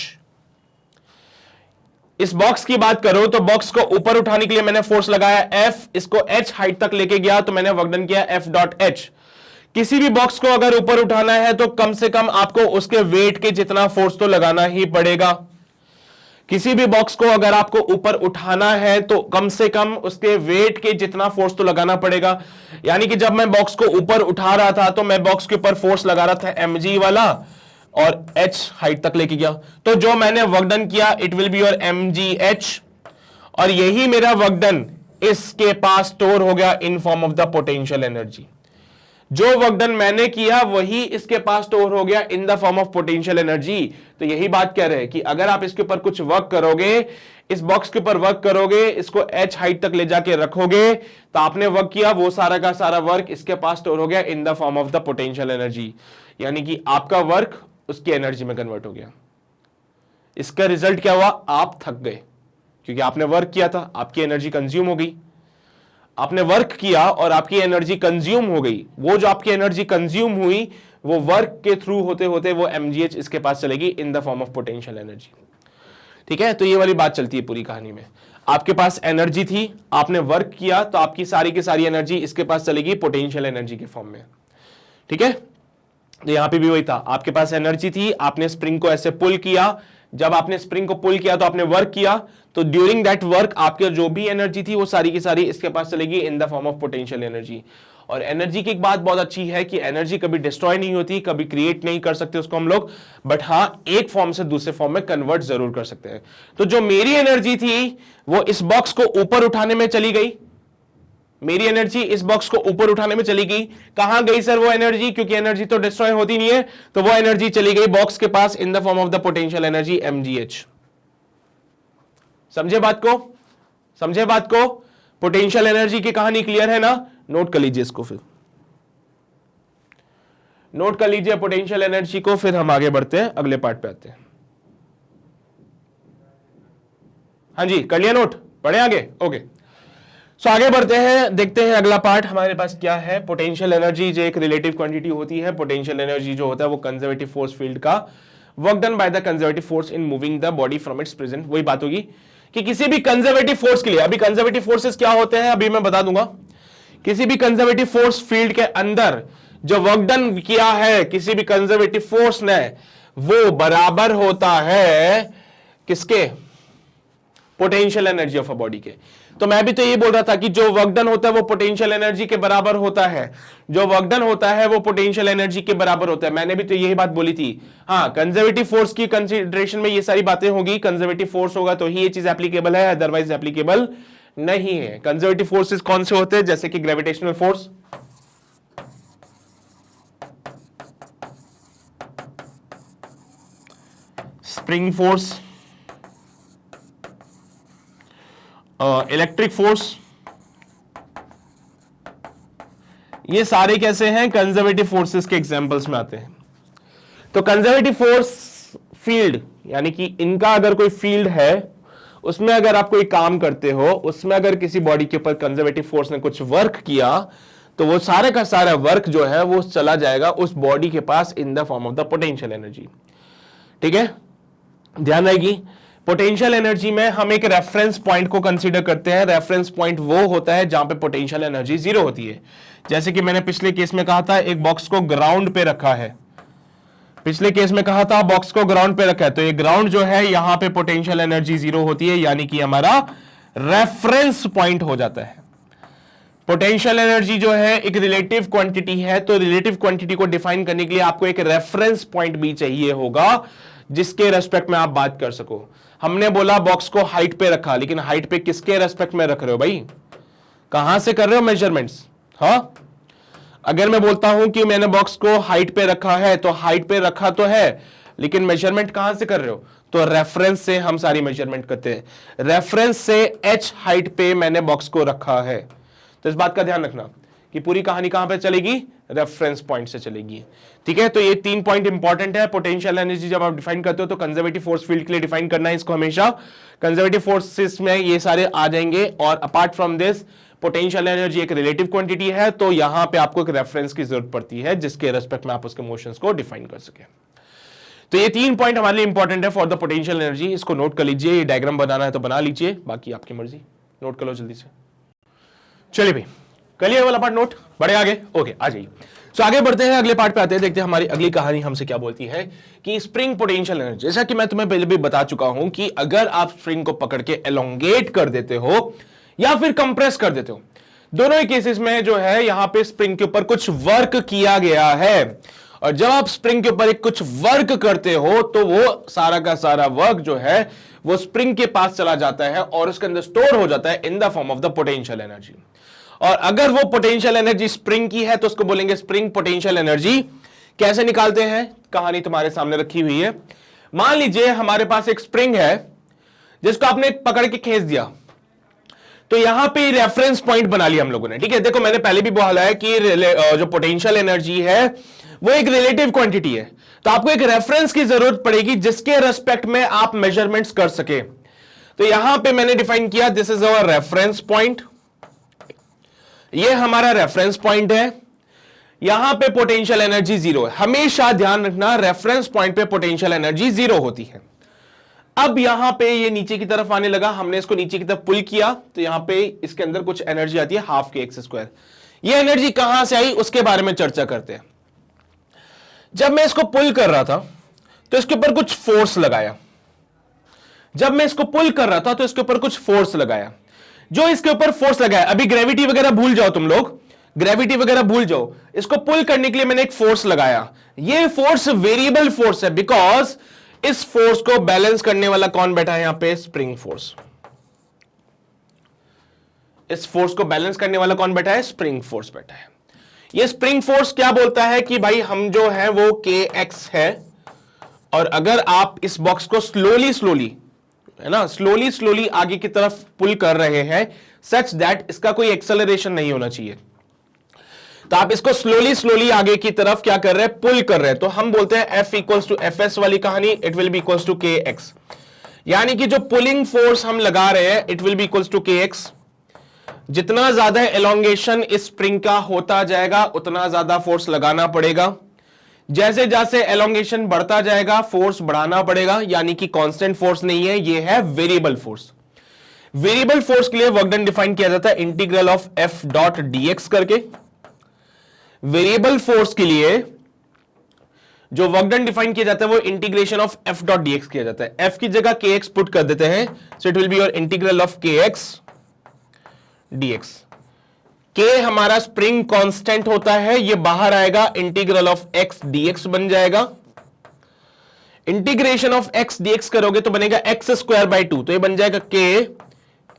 इस बॉक्स की बात करो तो बॉक्स को ऊपर उठाने के लिए मैंने फोर्स लगाया F, इसको H हाइट तक लेके गया तो मैंने वर्क डन किया F.H। किसी भी बॉक्स को अगर ऊपर उठाना है तो कम से कम आपको उसके वेट के जितना फोर्स तो लगाना ही पड़ेगा। किसी भी बॉक्स को अगर आपको ऊपर उठाना है तो कम से कम उसके वेट के जितना फोर्स तो लगाना पड़ेगा। यानी कि जब मैं बॉक्स को ऊपर उठा रहा था तो मैं बॉक्स के ऊपर फोर्स लगा रहा था mg वाला और h हाइट तक लेके गया, तो जो मैंने वर्क डन किया it will be your mgh, और यही मेरा वर्क डन इसके पास स्टोर हो गया in form of the potential energy. जो वर्क डन मैंने किया वही इसके पास स्टोर हो गया इन the form of potential energy. तो यही बात कह रहे हैं कि अगर आप इसके ऊपर कुछ वर्क करोगे, इस बॉक्स के ऊपर वर्क करोगे, इसको h हाइट तक ले जाके रखोगे, तो आपने वर्क किया, वो सारा का सारा वर्क इसके पास स्टोर हो गया इन the form of the potential energy. यानी कि आपका वर्क उसकी एनर्जी में कन्वर्ट हो गया। इसका रिजल्ट क्या हुआ? आप थक गए, क्योंकि आपने वर्क किया था, आपकी एनर्जी कंज्यूम हो गई। आपने वर्क किया और आपकी एनर्जी कंज्यूम हो गई। वो जो आपकी एनर्जी कंज्यूम हुई वो वर्क के थ्रू होते होते वो mgh इसके पास चलेगी इन the form of potential energy. ठीक है, तो ये वाली बात चलती है पूरी कहानी में। आपके पास एनर्जी थी, आपने वर्क किया, तो आपकी सारी की सारी एनर्जी इसके पास चलेगी पोटेंशियल एनर्जी के फॉर्म में। ठीक है, तो यहां पे भी वही था, आपके पास एनर्जी थी, आपने स्प्रिंग को ऐसे पुल किया, जब आपने स्प्रिंग को पुल किया तो आपने वर्क किया, तो ड्यूरिंग दैट वर्क आपके जो भी एनर्जी थी वो सारी की सारी इसके पास चलेगी इन the form of potential energy. और एनर्जी की एक बात बहुत अच्छी है कि एनर्जी कभी डिस्ट्रॉय नहीं होती, कभी क्रिएट नहीं कर सकते उसको हम लोग, बट हां एक फॉर्म से दूसरे फॉर्म में कन्वर्ट जरूर कर सकते हैं। तो जो मेरी एनर्जी थी वो इस बॉक्स को ऊपर उठाने में चली गई, मेरी एनर्जी इस बॉक्स को ऊपर उठाने में चली गई। कहां गई सर वो एनर्जी? क्योंकि एनर्जी तो डिस्ट्रॉय होती नहीं है, तो वो एनर्जी चली गई बॉक्स के पास in the form of the potential energy mgh। समझे बात को? समझे बात को? पोटेंशियल एनर्जी की कहानी क्लियर है ना? नोट कर लीजिए इसको, फिर नोट कर लीजिए पोटेंशियल एनर्जी को, फिर हम आगे बढ़ते हैं, अगले पार्ट पे आते हैं। हाँ जी, कर लिया नोट? पढ़े आगे? ओके, सो आगे बढ़ते हैं, देखते हैं अगला पार्ट हमारे पास क्या है। पोटेंशियल एनर्जी जो एक रिलेटिव क्वांटिटी होती है, पोटेंशियल एनर्जी जो होता है वो कंजर्वेटिव फोर्स फील्ड का work done by the conservative force in moving the body from its present. वही बात होगी कि किसी भी कंजर्वेटिव फोर्स के लिए, अभी कंजर्वेटिव फोर्सेस क्या होते हैं अभी मैं बता दूंगा। किसी भी कंजर्वेटिव फोर्स फील्ड के अंदर जो वर्क डन किया है किसी भी कंजर्वेटिव फोर्स ने, वो बराबर होता है किसके? Potential energy of a body के। तो मैं भी तो ये बोल रहा था कि जो वर्क डन होता है वो पोटेंशियल एनर्जी के बराबर होता है, जो वर्क डन होता है वो पोटेंशियल एनर्जी के बराबर होता है। मैंने भी तो यही बात बोली थी। हाँ, कंजर्वेटिव फोर्स की कंसीडरेशन में ये सारी बातें होगी, कंजर्वेटिव फोर्स होगा तो ही ये चीज एप्लीकेबल है, अदरवाइज एप्लीकेबल नहीं है। कंजर्वेटिव फोर्सेस कौन से होते हैं? जैसे कि gravitational force, spring force, electric force, ये सारे कैसे हैं? कंजर्वेटिव फोर्सेस के एग्जांपल्स में आते हैं। तो कंजर्वेटिव फोर्स फील्ड यानी कि इनका अगर कोई फील्ड है, उसमें अगर आप कोई काम करते हो, उसमें अगर किसी बॉडी के ऊपर कंजर्वेटिव फोर्स ने कुछ वर्क किया, तो वो सारे का सारा वर्क जो है वो चला जाएगा उस बॉडी के पास in the form of the potential energy. ठीक है, ध्यान रहेगी। पोटेंशियल एनर्जी में हम एक रेफरेंस पॉइंट को कंसीडर करते हैं। रेफरेंस पॉइंट वो होता है जहां पे पोटेंशियल एनर्जी जीरो होती है। जैसे कि मैंने पिछले केस में कहा था, एक बॉक्स को ग्राउंड पे रखा है, पिछले केस में कहा था बॉक्स को ग्राउंड पे रखा है, तो ये ग्राउंड जो है यहां पे पोटेंशियल एनर्जी जीरो होती है, यानी कि हमारा रेफरेंस पॉइंट हो जाता है। पोटेंशियल एनर्जी जो है एक रिलेटिव क्वांटिटी है, तो रिलेटिव क्वांटिटी को डिफाइन करने के लिए आपको एक रेफरेंस पॉइंट भी चाहिए होगा जिसके रेस्पेक्ट में आप बात कर सको। हमने बोला बॉक्स को हाइट पे रखा, लेकिन हाइट पे किसके रेस्पेक्ट में रख रहे हो भाई? कहां से कर रहे हो मेजरमेंट्स? हाँ, अगर मैं बोलता हूं कि मैंने बॉक्स को हाइट पे रखा है, तो हाइट पे रखा तो है, लेकिन मेजरमेंट कहां से कर रहे हो? तो रेफरेंस से हम सारी मेजरमेंट करते हैं। रेफरेंस से h हाइट पे मैंने बॉक्स को रखा है, तो इस बात का ध्यान रखना कि पूरी कहानी कहां पे चलेगी? रेफरेंस पॉइंट से चलेगी। ठीक है, तो ये 3 पॉइंट इंपॉर्टेंट है। पोटेंशियल एनर्जी जब आप डिफाइन करते हो तो कंजर्वेटिव फोर्स फील्ड के लिए डिफाइन करना है इसको हमेशा। कंजर्वेटिव फोर्सेस में ये सारे आ जाएंगे, और apart from this potential energy एक रिलेटिव क्वांटिटी है, तो यहां पे आपको एक रेफरेंस की जरूरत पड़ती है जिसके रेस्पेक्ट में आप उसके मोशंस को डिफाइन कर सके। तो ये 3 पॉइंट हमारे लिए इंपॉर्टेंट है फॉर द पोटेंशियल एनर्जी। इसको नोट कर लीजिए, ये डायग्राम बनाना है तो बना लीजिए, बाकी आपकी मर्जी, नोट कर लो जल्दी से। चलिए भाई, कर लिया वाला पार्ट नोट, बढ़े आगे। ओके, आ जाइए। सो आगे बढ़ते हैं, अगले पार्ट पे आते हैं, देखते हैं हमारी अगली कहानी हमसे क्या बोलती है कि स्प्रिंग पोटेंशियल एनर्जी। जैसा कि मैं तुम्हें पहले भी बता चुका हूं कि अगर आप स्प्रिंग को पकड़ के एलोंगेट कर देते हो या फिर कंप्रेस कर देते हो, दोनों ही केसेस में जो है यहां पे स्प्रिंग के ऊपर कुछ वर्क किया गया है। और जब आप स्प्रिंग के ऊपर कुछ वर्क करते हो तो वो सारा का सारा वर्क जो है वो स्प्रिंग के पास चला जाता है और उसके अंदर स्टोर हो जाता है इन the form of the potential energy. और अगर वो पोटेंशियल एनर्जी स्प्रिंग की है तो उसको बोलेंगे स्प्रिंग पोटेंशियल एनर्जी। कैसे निकालते हैं, कहानी तुम्हारे सामने रखी हुई है। मान लीजिए हमारे पास एक स्प्रिंग है जिसको आपने पकड़ के खींच दिया, तो यहां पे रेफरेंस पॉइंट बना लिया हम लोगों ने। ठीक है, देखो मैंने पहले भी बोला है कि जो पोटेंशियल एनर्जी है वो एक रिलेटिव क्वांटिटी है, तो आपको एक रेफरेंस की जरूरत पड़ेगी जिसके रेस्पेक्ट में आप मेजरमेंट्स कर सके। तो यहां पे मैंने डिफाइन किया, this is our reference point, ये हमारा रेफरेंस पॉइंट है। यहां पे पोटेंशियल एनर्जी जीरो है। हमेशा ध्यान रखना, रेफरेंस पॉइंट पे पोटेंशियल एनर्जी जीरो होती है। अब यहां पे ये नीचे की तरफ आने लगा, हमने इसको नीचे की तरफ पुल किया, तो यहां पे इसके अंदर कुछ एनर्जी आती है हाफ के एक्स स्क्वायर। ये एनर्जी कहां से आई उसके बारे में चर्चा करते हैं। जब मैं इसको पुल कर रहा था तो इसके ऊपर कुछ फोर्स लगाया, जब मैं इसको पुल कर रहा था तो इसके ऊपर कुछ फोर्स लगाया। जो इसके ऊपर फोर्स लगाया, अभी ग्रेविटी वगैरह भूल जाओ तुम लोग, ग्रेविटी वगैरह भूल जाओ, इसको पुल करने के लिए मैंने एक फोर्स लगाया। ये फोर्स वेरिएबल फोर्स है, बिकॉज इस फोर्स को बैलेंस करने वाला कौन बैठा है यहां पे, स्प्रिंग फोर्स। इस फोर्स को बैलेंस करने वाला कौन बैठा है, स्प्रिंग फोर्स बैठा है। ये स्प्रिंग फोर्स क्या बोलता है कि भाई हम जो है वो kx है, और अगर आप इस बॉक्स को स्लोली स्लोली है ना, स्लोली स्लोली आगे की तरफ पुल कर रहे हैं सच दैट इसका कोई एक्सेलरेशन नहीं होना चाहिए, तो आप इसको स्लोली स्लोली आगे की तरफ क्या कर रहे हैं, पुल कर रहे हैं, तो हम बोलते हैं F इक्वल्स टू एफ वाली कहानी, it will be equals to kx। यानी कि जो पुलिंग फोर्स हम लगा रहे हैं it will be equals to kx। जितना ज्यादा एलोंगेशन इस स्प्रिंग का होता जाएगा उतना ज्यादा फोर्स लगाना पड़ेगा। जैसे जैसे एलोंगेशन बढ़ता जाएगा फोर्स बढ़ाना पड़ेगा, यानी कि कांस्टेंट फोर्स नहीं है, ये है वेरिएबल फोर्स। वेरिएबल फोर्स के लिए वर्क डन डिफाइन किया जाता है integral of F dot dx करके। वेरिएबल फोर्स के लिए जो वर्क डन डिफाइन किया जाता है वो integration of F dot dx किया जाता है। एफ की जगह kx पुट कर देते हैं, सो it will be your integral of kx dx। k हमारा स्प्रिंग कांस्टेंट होता है, ये बाहर आएगा, इंटीग्रल ऑफ x dx बन जाएगा। इंटीग्रेशन ऑफ x dx करोगे तो बनेगा x स्क्वायर बाय 2, तो ये बन जाएगा k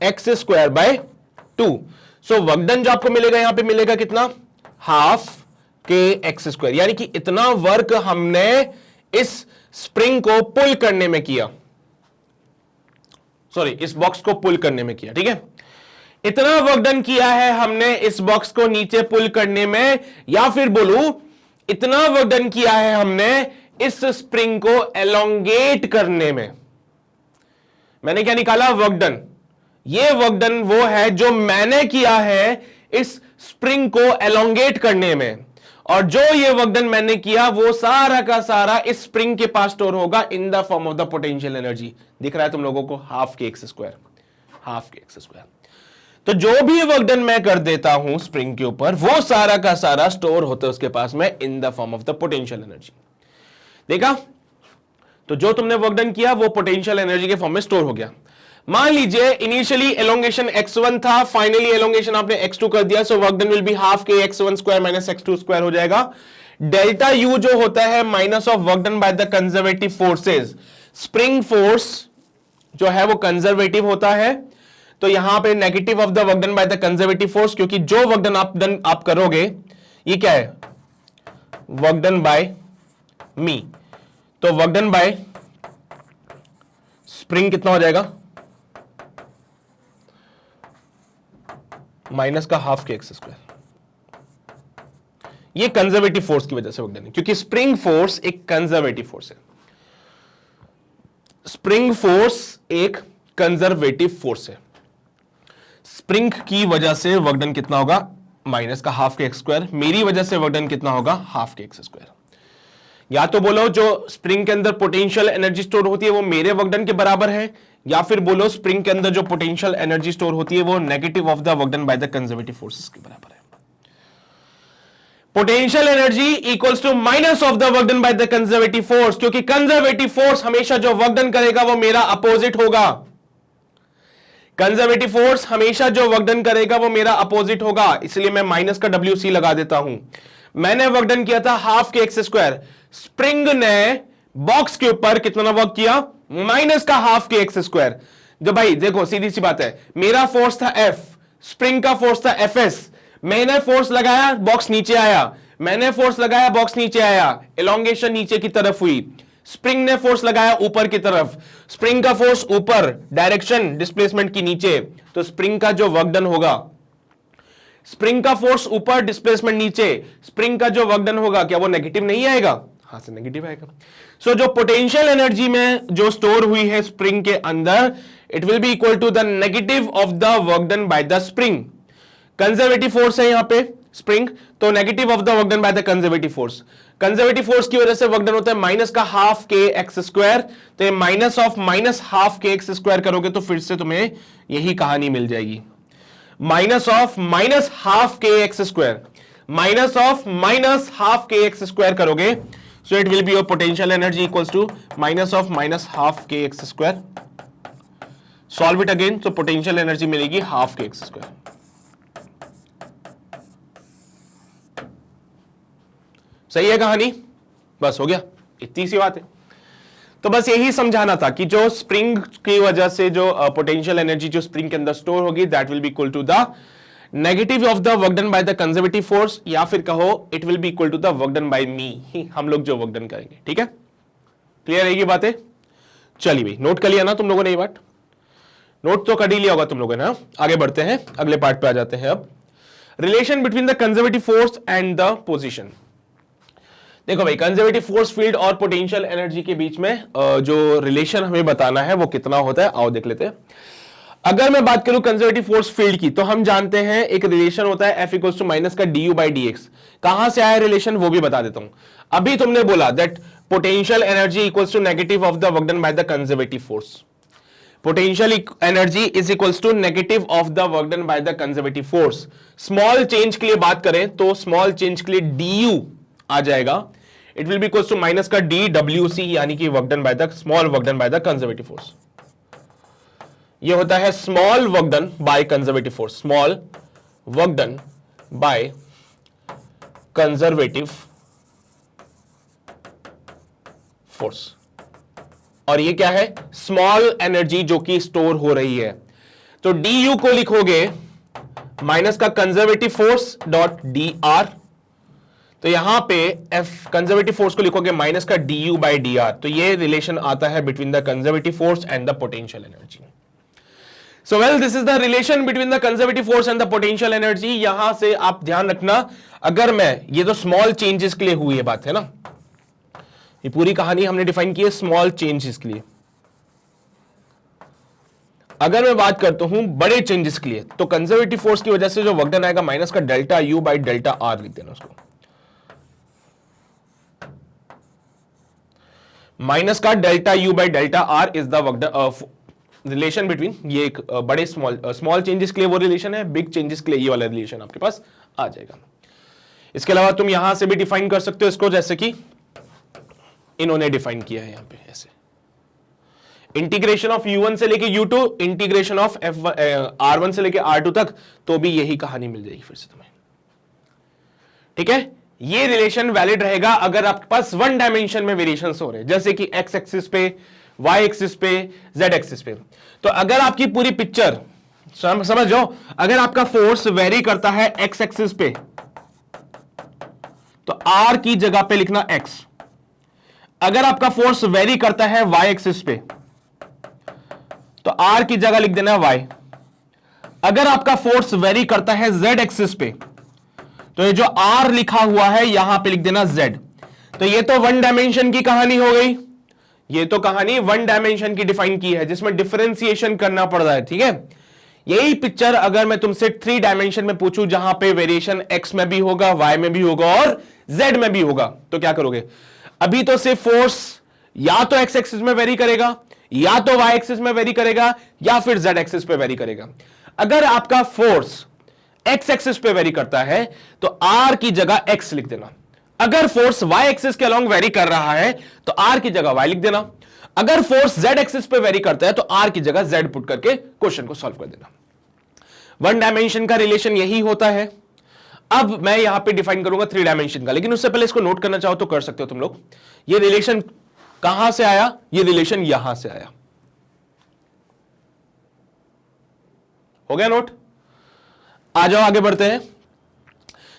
x square by 2। So work done जो आपको मिलेगा यहां पे मिलेगा कितना, हाफ के एक्स स्क्वायर। यानी कि इतना वर्क हमने इस स्प्रिंग को पुल करने में किया, सॉरी इस बॉक्स को पुल करने में किया। ठीक है, इतना वर्क डन किया है हमने इस बॉक्स को नीचे पुल करने में, या फिर बोलूं इतना वर्क डन किया है हमने इस स्प्रिंग को एलोंगेट करने में। मैंने क्या निकाला, वर्क डन। ये वर्क डन वो है जो मैंने किया है इस स्प्रिंग को एलोंगेट करने में, और जो ये वर्क डन मैंने किया वो सारा का सारा इस स्प्रिंग के पास स्टोर होगा इन the form of the potential energy. दिख रहा है तुम लोगों को, हाफ के एक्स स्क्वायर, हाफ के एक्स स्क्वायर। तो जो भी वर्क डन मैं कर देता हूं स्प्रिंग के ऊपर वो सारा का सारा स्टोर होता है उसके पास में इन the form of the potential energy. देखा, तो जो तुमने वर्क डन किया वो पोटेंशियल एनर्जी के फॉर्म में स्टोर हो गया। मान लीजिए इनिशियली एलोंगेशन x1 था, फाइनली एलोंगेशन आपने x2 कर दिया, सो work done will be half के x1 square minus x2 square हो जाएगा। डेल्टा u जो होता है minus of work done by the conservative forces. Spring force जो है वो कंजर्वेटिव होता है, तो यहां पे negative of the work done by the conservative force, क्योंकि जो वर्क डन आप करोगे ये क्या है, वर्क डन बाय मी, तो वर्क डन बाय स्प्रिंग कितना हो जाएगा, माइनस का हाफ के एक्स स्क्वायर। ये कंजर्वेटिव फोर्स की वजह से वर्क डन है, क्योंकि स्प्रिंग फोर्स एक कंजर्वेटिव फोर्स है। स्प्रिंग फोर्स एक कंजर्वेटिव फोर्स है। स्प्रिंग की वजह से वर्क डन कितना होगा, माइनस का हाफ के एक्स स्क्वायर। मेरी वजह से वर्क डन कितना होगा, हाफ के एक्स स्क्वायर। या तो बोलो जो स्प्रिंग के अंदर पोटेंशियल एनर्जी स्टोर होती है वो मेरे वर्क डन के बराबर है, या फिर बोलो स्प्रिंग के अंदर जो पोटेंशियल एनर्जी स्टोर होती है वो negative of the work done by the conservative forces के बराबर है। Potential energy equals to minus of the work done by the conservative force, क्योंकि कंजर्वेटिव फोर्स हमेशा जो वर्क डन करेगा वो मेरा अपोजिट होगा। कंजर्वेटिव फोर्स हमेशा जो वर्क डन करेगा वो मेरा अपोजिट होगा, इसलिए मैं माइनस का WC लगा देता हूं। मैंने वर्क डन किया था हाफ के एक्स स्क्वायर, स्प्रिंग ने बॉक्स के ऊपर कितना वर्क किया, माइनस का हाफ के एक्स स्क्वायर। जो भाई देखो सीधी सी बात है, मेरा फोर्स था F, स्प्रिंग का फोर्स था Fs, मैंने फोर्स लगाया बॉक्स नीचे आया, मैंने फोर्स लगाया बॉक्स नीचे आया, एलोंगेशन नीचे की तरफ हुई। स्प्रिंग ने फोर्स लगाया ऊपर की तरफ, स्प्रिंग का फोर्स ऊपर, डायरेक्शन डिस्प्लेसमेंट की नीचे, तो स्प्रिंग का जो वर्क डन होगा, स्प्रिंग का फोर्स ऊपर डिस्प्लेसमेंट नीचे, स्प्रिंग का जो वर्क डन होगा क्या वो नेगेटिव नहीं आएगा? हाँ से नेगेटिव आएगा। सो जो पोटेंशियल एनर्जी में जो स्टोर हुई है स्प्रिंग के अंदर, it will be equal to the negative of the work done by the spring. Conservative force है यहां पे स्प्रिंग, तो negative of the work done by the conservative force. Conservative force की वजह से वर्क डन होता है माइनस का हाफ के एक्स स्क्वायर, तो ये माइनस ऑफ माइनस हाफ के एक्स स्क्वायर करोगे तो फिर से तुम्हें यही कहानी मिल जाएगी, माइनस ऑफ माइनस हाफ के x square, minus of minus half के एक्स स्क्वायर करोगे, so it will be your potential energy equals to minus of minus half के x square. Solve it again, तो पोटेंशियल एनर्जी मिलेगी half के x square. सही है कहानी? बस हो गया, इतनी सी बात है। तो बस यही समझाना था कि जो स्प्रिंग की वजह से जो पोटेंशियल एनर्जी जो स्प्रिंग के अंदर स्टोर होगी, that will be equal to the negative of the work done by the conservative force, या फिर कहो it will be equal to the work done by me, हम लोग जो वर्क डन करेंगे। ठीक है, क्लियर है ये बातें? चलिए भाई, नोट कर लिया ना तुम लोगों ने ये बात? नोट तो कर ही लिया होगा तुम लोगों ने। आगे बढ़ते हैं, अगले पार्ट पे आ जाते हैं। अब relation between the conservative force and the position. देखो भाई, कंजर्वेटिव फोर्स फील्ड और पोटेंशियल एनर्जी के बीच में जो रिलेशन हमें बताना है वो कितना होता है, आओ देख लेते हैं। अगर मैं बात करूं कंजर्वेटिव फोर्स फील्ड की, तो हम जानते हैं एक रिलेशन होता है F इक्वल्स टू माइनस का du बाई dx। कहां से आया रिलेशन वो भी बता देता हूं। अभी तुमने बोला that potential energy equals to negative of the work done by the conservative force. Potential energy is equals to negative of the work done by the conservative force. Small change के लिए बात करें तो स्मॉल चेंज के लिए du आ जाएगा, it will be equals to minus का dwc, यानी कि work done by the small work done by the conservative force. ये होता है small work done by conservative force, small work done by conservative force. और ये क्या है? स्मॉल एनर्जी जो कि स्टोर हो रही है। तो du को लिखोगे माइनस का कंजर्वेटिव फोर्स डॉट dr, तो यहां पे F कंजर्वेटिव फोर्स को लिखोगे माइनस का du बाई dr। तो ये रिलेशन आता है between the conservative force and the potential energy. So well, this is the relation between the conservative force and the potential energy. यहां से आप ध्यान रखना, अगर मैं ये तो स्मॉल चेंजेस के लिए हुई है बात है ना, ये पूरी कहानी हमने डिफाइन की है स्मॉल चेंजेस के लिए। अगर मैं बात करता हूं बड़े चेंजेस के लिए, तो कंजर्वेटिव फोर्स की वजह से जो वर्क डन आएगा माइनस का delta U by delta R लिख देना उसको, माइनस का delta U by delta R is the work relation between, ये एक बड़े स्मॉल चेंजेस के लिए वो रिलेशन है, बिग चेंजेस के लिए ये वाला रिलेशन आपके पास आ जाएगा। इसके अलावा तुम यहां से भी डिफाइन कर सकते हो इसको, जैसे कि इन्होंने डिफाइन किया है यहां पे ऐसे, इंटीग्रेशन ऑफ u1 से लेके u2, इंटीग्रेशन ऑफ r1 से लेके r2 तक, तो भी यही कहानी मिल जाएगी फिर से तुम्हें। ठीक है, ये रिलेशन वैलिड रहेगा अगर आपके पास वन डायमेंशन में वेरिएशन हो रहे हैं, जैसे कि x एक्सिस पे, y एक्सिस पे, z एक्सिस पे। तो अगर आपकी पूरी पिक्चर समझ जाओ, अगर आपका फोर्स वेरी करता है x एक्सिस पे, तो r की जगह पे लिखना x। अगर आपका फोर्स वेरी करता है y एक्सिस पे, तो r की जगह लिख देना y। अगर आपका फोर्स वेरी करता है z एक्सिस पे, तो ये जो r लिखा हुआ है यहां पे लिख देना z। तो ये तो वन डायमेंशन की कहानी हो गई, ये तो कहानी वन डायमेंशन की डिफाइन की है जिसमें डिफरेंशिएशन करना पड़ रहा है। ठीक है, यही पिक्चर अगर मैं तुमसे थ्री डायमेंशन में पूछूं जहां पे वेरिएशन x में भी होगा, y में भी होगा और z में भी होगा, तो क्या करोगे? अभी तो सिर्फ फोर्स या तो x एक्सिस में वेरी करेगा, या तो y एक्सिस में वेरी करेगा, या फिर z एक्सिस पे वेरी करेगा। अगर आपका फोर्स एक्स एक्सिस पे वेरी करता है तो आर की जगह एक्स लिख देना। अगर फोर्स वाई एक्सिस के अलोंग वेरी कर रहा है तो आर की जगह वाई लिख देना। अगर फोर्स जेड एक्सिस पे वेरी करता है तो आर की जगह जेड पुट करके क्वेश्चन को सॉल्व कर देना। वन डायमेंशन का रिलेशन यही होता है। अब मैं यहां पे डिफाइन करूंगा थ्री डायमेंशन का, लेकिन उससे पहले इसको नोट करना चाहो तो कर सकते हो तुम लोग। ये रिलेशन कहां से आया? ये रिलेशन यहां से आया। हो गया नोट? आ जाओ आगे बढ़ते हैं।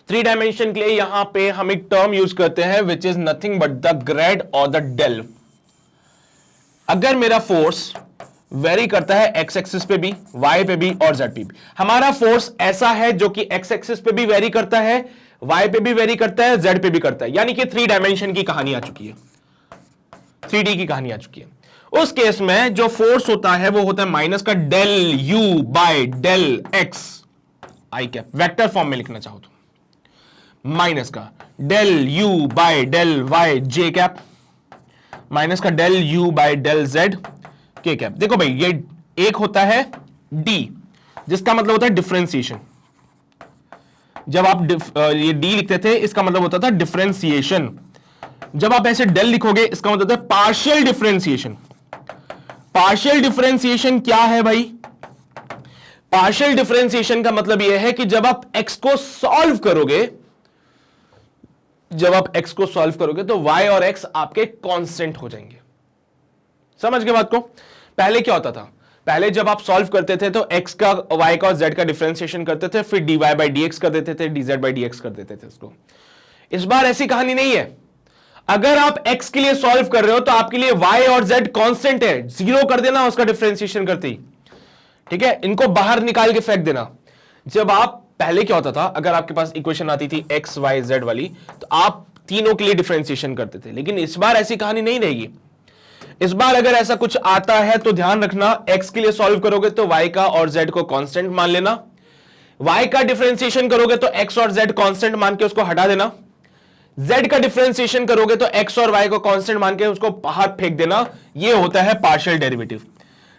थ्री डायमेंशन के लिए यहां पे हम एक टर्म यूज करते हैं which is nothing but the grade और द डेल। अगर मेरा फोर्स वेरी करता है एक्स एक्सिस पे भी, वाई पे भी और जेड पे भी, हमारा फोर्स ऐसा है जो कि एक्स एक्सिस पे भी वेरी करता है, वाई पे भी वेरी करता है, जेड पे भी करता है, यानी कि थ्री डायमेंशन की कहानी आ चुकी है, 3D की कहानी आ चुकी है। उस केस में जो फोर्स होता है वो होता है माइनस का del u by del x i cap. Vector form में लिखना चाहो तो माइनस का del u by del y j cap minus का del u by del z k cap. देखो भाई, ये एक होता है डी, जिसका मतलब होता है डिफरेंशिएशन। जब आप ये डी लिखते थे इसका मतलब होता था डिफरेंशिएशन। जब आप ऐसे डेल लिखोगे इसका मतलब होता है पार्शियल डिफरेंशिएशन। पार्शियल डिफरेंशिएशन क्या है भाई? पार्शियल डिफरेंशिएशन का मतलब यह है कि जब आप x को सॉल्व करोगे, तो y और x आपके कांस्टेंट हो जाएंगे। समझ गए बात को? पहले क्या होता था? पहले जब आप सॉल्व करते थे तो x का, y का और z का डिफरेंशिएशन करते थे, फिर dy बाई dx कर देते थे, dz बाई dx कर देते थे इसको। इस बार ऐसी कहानी नहीं है। अगर आप x के लिए सॉल्व कर रहे हो तो आपके लिए y और z कांस्टेंट है, जीरो कर देना उसका डिफरेंशिएशन करते ही, ठीक है? इनको बाहर निकाल के फेंक देना। जब आप, पहले क्या होता था, अगर आपके पास इक्वेशन आती थी x y z वाली तो आप तीनों के लिए डिफरेंशिएशन करते थे, लेकिन इस बार ऐसी कहानी नहीं रहेगी। इस बार अगर ऐसा कुछ आता है तो ध्यान रखना, x के लिए सॉल्व करोगे तो y का और z को कांस्टेंट मान लेना, y का डिफरेंशिएशन करोगे तो x और z कांस्टेंट मान के उसको हटा देना, z का डिफरेंशिएशन करोगे तो x और y को कांस्टेंट मान के उसको बाहर फेंक देना। यह होता है पार्शियल डेरिवेटिव।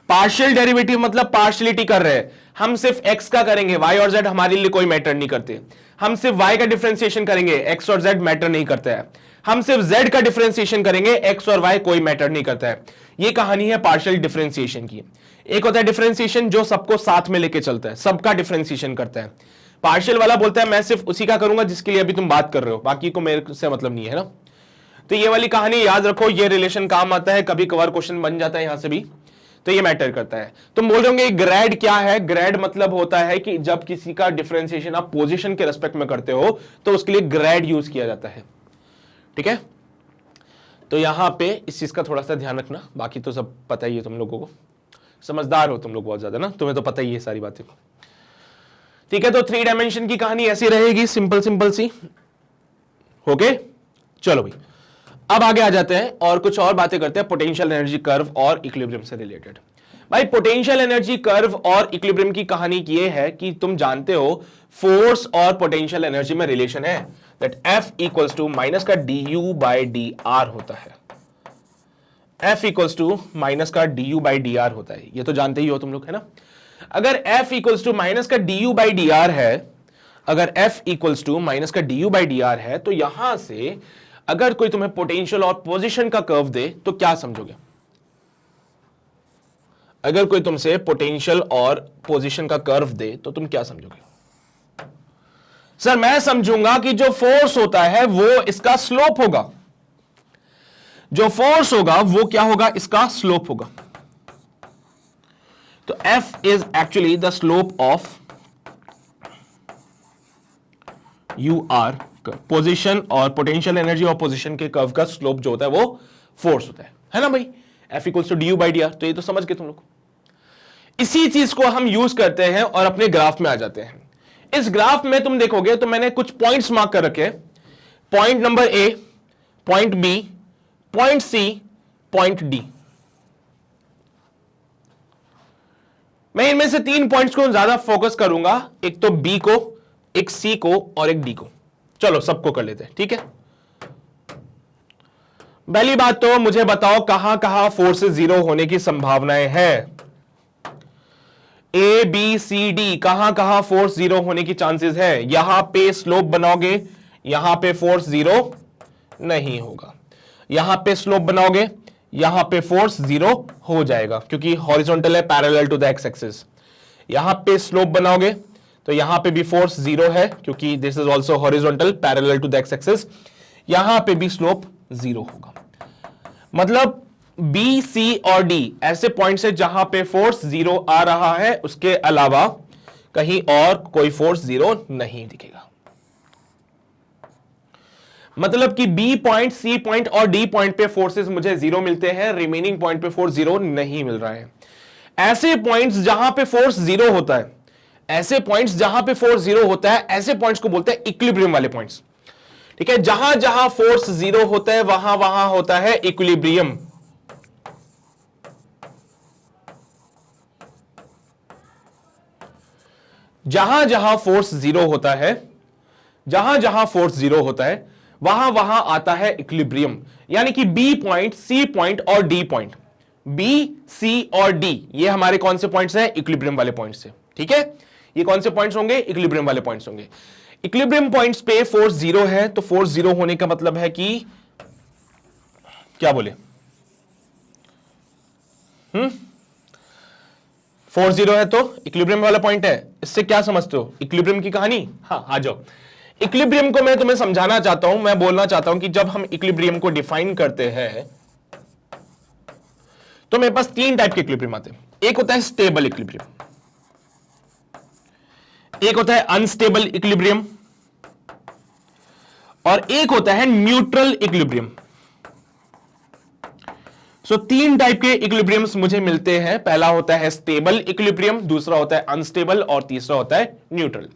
पार्शियल डेरिवेटिव मतलब पार्शियलिटी कर रहे हैं। हम सिर्फ x का करेंगे, y और z हमारे लिए कोई मैटर नहीं करते। हम सिर्फ y का डिफरेंशिएशन करेंगे, x और z मैटर नहीं करता है। हम सिर्फ z का डिफरेंशिएशन करेंगे, x और y कोई मैटर नहीं करता है। यह कहानी है पार्शियल डिफरेंशिएशन की। एक होता है डिफरेंशिएशन जो सबको साथ में लेके चलता है, सबका डिफरेंशिएशन करता है। पार्शियल वाला बोलता है मैं सिर्फ उसी का करूंगा जिसके लिए अभी तुम बात कर रहे हो, बाकी को मेरे से मतलब नहीं है ना। तो ये वाली कहानी याद रखो, ये रिलेशन काम आता है, कभी कभार क्वेश्चन बन जाता है यहां से भी, तो ये मैटर करता है। तुम बोल रहे होंगे ग्रेड क्या है? ग्रेड मतलब होता है कि जब किसी का डिफरेंशिएशन आप पोजीशन के रेस्पेक्ट में करते हो तो उसके लिए ग्रेड यूज किया जाता है, ठीक है? तो यहां पे इस चीज का थोड़ा सा ध्यान रखना, बाकी तो सब पता ही है तुम लोगों को, समझदार हो तुम लोग बहुत ज्यादा ना, तुम्हें तो पता ही है सारी बातें, ठीक है? तो थ्री डायमेंशन की कहानी ऐसी रहेगी, सिंपल सिंपल सी। ओके, चलो भाई अब आगे आ जाते हैं और कुछ और बातें करते हैं पोटेंशियल एनर्जी कर्व और इक्विलिब्रियम से रिलेटेड। भाई पोटेंशियल एनर्जी कर्व और इक्विलिब्रियम की कहानी ये है कि तुम जानते हो फोर्स और पोटेंशियल एनर्जी में रिलेशन है, that F equals to minus का du बाई dr होता है। F इक्वल्स टू माइनस का du बाई dr होता है, ये तो जानते ही हो तुम लोग, है ना? अगर F इक्वल्स टू माइनस का du बाई dr है, अगर F इक्वल्स टू माइनस का du बाई dr है, तो यहां से अगर कोई तुम्हें पोटेंशियल और पोजीशन का कर्व दे तो क्या समझोगे? अगर कोई तुमसे पोटेंशियल और पोजीशन का कर्व दे तो तुम क्या समझोगे? सर मैं समझूंगा कि जो फोर्स होता है वो इसका स्लोप होगा। जो फोर्स होगा वो क्या होगा? इसका स्लोप होगा। तो F is actually the slope of UR। Position और पोटेंशियल एनर्जी और पोजीशन के कर्व का स्लोप जो होता है वो फोर्स होता है ना भाई? F equals to du by dr। तो ये तो समझ गए तुम लोग। इसी चीज को हम यूज करते हैं और अपने ग्राफ में आ जाते हैं। इस ग्राफ में तुम देखोगे तो मैंने कुछ पॉइंट्स मार्क कर रखे हैं, point number A, point B, point C, point D। मैं इनमें से 3 पॉइंट्स को ज्यादा फोकस करूंगा, एक तो B को, एक C को और एक D को। चलो सबको कर लेते हैं, ठीक है? पहली बात तो मुझे बताओ कहां कहां फोर्स जीरो होने की संभावनाएं हैं। ए बी सी डी कहां कहां फोर्स जीरो होने की चांसेस है? यहां पे स्लोप बनाओगे, यहां पे फोर्स जीरो नहीं होगा। यहां पे स्लोप बनाओगे, यहां पे फोर्स जीरो हो जाएगा क्योंकि हॉरिजॉन्टल है, parallel to the X axis. यहां पे स्लोप बनाओगे तो यहां पे भी फोर्स जीरो है क्योंकि this is also horizontal, parallel to the X axis. यहां पे भी स्लोप जीरो होगा। मतलब बी सी और डी ऐसे पॉइंट्स है जहां पे फोर्स जीरो आ रहा है, उसके अलावा कहीं और कोई फोर्स जीरो नहीं दिखेगा। मतलब कि बी पॉइंट, सी पॉइंट और डी पॉइंट पे फोर्सेस मुझे जीरो मिलते हैं, रिमेनिंग पॉइंट पे फोर्स जीरो नहीं मिल रहा है। ऐसे पॉइंट्स जहां पे फोर्स जीरो होता है, ऐसे पॉइंट्स जहां पे फोर्स जीरो होता है, ऐसे पॉइंट्स को बोलते हैं इक्विलिब्रियम वाले पॉइंट्स। ठीक है, जहां जहां फोर्स जीरो होता है वहां वहां होता है इक्विलिब्रियम। जहां जहां फोर्स जीरो होता है, जहां जहां फोर्स जीरो होता है वहां वहां आता है इक्विलिब्रियम। यानी कि बी पॉइंट, सी पॉइंट और डी पॉइंट, बी सी और डी ये हमारे कौन से पॉइंट्स हैं? इक्विलिब्रियम वाले पॉइंट्स हैं। ठीक है, ये कौन से पॉइंट्स होंगे? इक्विलिब्रियम वाले पॉइंट्स होंगे। इक्विलिब्रियम पॉइंट्स पे फोर्स जीरो है, तो फोर्स जीरो होने का मतलब है कि क्या बोले? फोर्स जीरो है तो इक्विलिब्रियम वाला पॉइंट है। इससे क्या समझते हो इक्विलिब्रियम की कहानी? हाँ, आ जाओ। इक्विलिब्रियम को मैं तुम्हें समझाना चाहता हूं, मैं बोलना चाहता हूं कि जब हम इक्विलिब्रियम को डिफाइन करते हैं तो मेरे पास तीन टाइप के इक्विलिब्रियम आते हैं। एक होता है स्टेबल इक्विलिब्रियम, एक होता है अनस्टेबल इक्विलिब्रियम और एक होता है न्यूट्रल इक्विलिब्रियम। सो तीन टाइप के इक्विलिब्रियम्स मुझे मिलते हैं। पहला होता है स्टेबल इक्विलिब्रियम, दूसरा होता है अनस्टेबल और तीसरा होता है न्यूट्रल।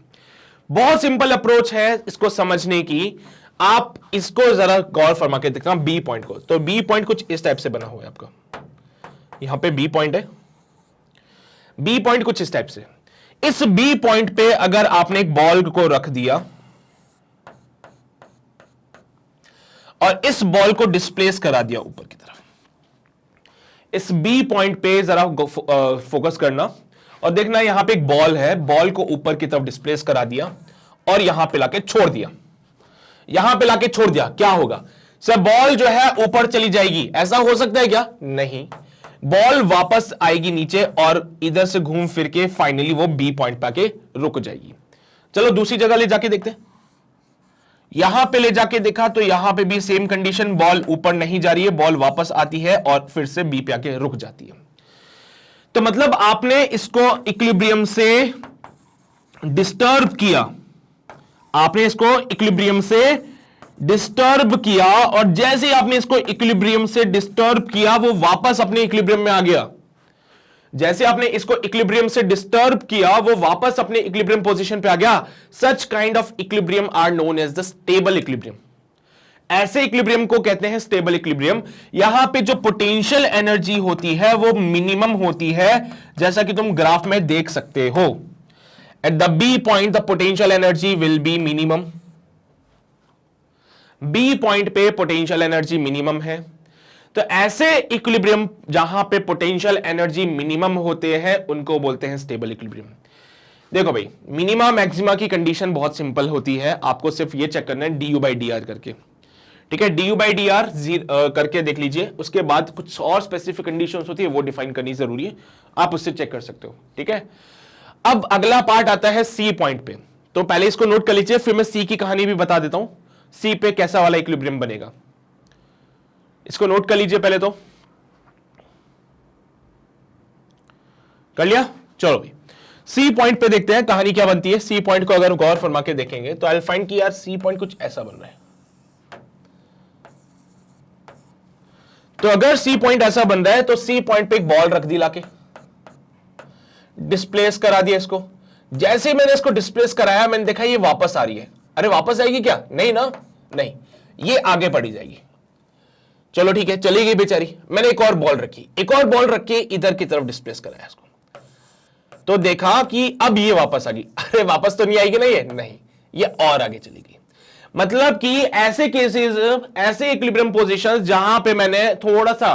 बहुत सिंपल अप्रोच है इसको समझने की। आप इसको जरा गौर फरमा के देखना बी पॉइंट को। तो बी पॉइंट कुछ इस टाइप से बना हुआ है आपका, यहां पे बी पॉइंट है। बी पॉइंट कुछ इस टाइप से। इस बी पॉइंट पे अगर आपने एक बॉल को रख दिया और इस बॉल को डिस्प्लेस करा दिया ऊपर की तरफ, इस बी पॉइंट पे जरा फोकस करना और देखना यहां पे एक बॉल है, बॉल को ऊपर की तरफ डिस्प्लेस करा दिया और यहां पे लाके छोड़ दिया। यहां पे लाके छोड़ दिया, क्या होगा? सर बॉल जो है ऊपर चली जाएगी, ऐसा हो सकता है क्या? नहीं, बॉल वापस आएगी नीचे और इधर से घूम फिर के फाइनली वो बी पॉइंट पे आके रुक जाएगी। चलो दूसरी जगह ले जाके देखते हैं। यहां पे ले जाके देखा तो यहां पे भी सेम कंडीशन, बॉल ऊपर नहीं जा रही है, बॉल वापस आती है और फिर से बी पे आके रुक जाती है। तो मतलब आपने इसको इक्विलिब्रियम से डिस्टर्ब किया, आपने इसको इक्विलिब्रियम से डिस्टर्ब किया और जैसे ही आपने इसको इक्विलिब्रियम से डिस्टर्ब किया वो वापस अपने इक्विलिब्रियम में आ गया। जैसे आपने इसको इक्विलिब्रियम से डिस्टर्ब किया वो वापस अपने इक्विलिब्रियम पोजीशन पे आ गया। Such kind of equilibrium are known as the stable equilibrium. ऐसे इक्विलिब्रियम को कहते हैं स्टेबल इक्विलिब्रियम। यहां पे जो पोटेंशियल एनर्जी होती है वो मिनिमम होती है, जैसा कि तुम ग्राफ में देख सकते हो। At the B point the potential energy will be minimum. B point पे पोटेंशियल एनर्जी मिनिमम है। तो ऐसे इक्विलिब्रियम जहां पे पोटेंशियल एनर्जी मिनिमम होते हैं उनको बोलते हैं स्टेबल इक्विलिब्रियम। देखो भाई, मिनिमा मैक्सिमा की कंडीशन बहुत सिंपल होती है, आपको सिर्फ ये चेक करना है du by dr करके। ठीक है, du by dr करके देख लीजिए, उसके बाद कुछ और स्पेसिफिक कंडीशंस होती है वो डिफाइन करनी जरूरी है, आप उससे चेक कर सकते हो। ठीक है, अब अगला पार्ट आता है सी पॉइंट पे। तो पहले इसको नोट कर लीजिए, फिर मैं सी की कहानी भी बता देता हूं, सी पे कैसा वाला इक्विलिब्रियम बनेगा। इसको नोट कर लीजिए पहले तो, कर लिया? चलो भाई सी पॉइंट पे देखते हैं कहानी क्या बनती है। सी पॉइंट को अगर गौर फरमा के देखेंगे तो आई फाइंड कि यार सी पॉइंट कुछ ऐसा बन रहा है। तो अगर सी पॉइंट ऐसा बन रहा है तो सी पॉइंट पे एक बॉल रख दी लाके, डिस्प्लेस करा दिया इसको। जैसे ही मैंने इसको डिस्प्लेस कराया मैंने देखा ये वापस आ रही है। अरे वापस आएगी क्या? नहीं ना, नहीं, ये आगे पड़ी जाएगी। चलो ठीक है, चली गई बेचारी। मैंने एक और बॉल रखी, एक और बॉल रख के इधर की तरफ डिस्प्लेस कराया इसको, तो देखा कि अब ये वापस आ गई। अरे वापस तो नहीं आएगी ना ये, नहीं, ये और आगे चली गई। मतलब कि ऐसे केसेस, ऐसे इक्विलिब्रियम पोजीशंस जहां पे मैंने थोड़ा सा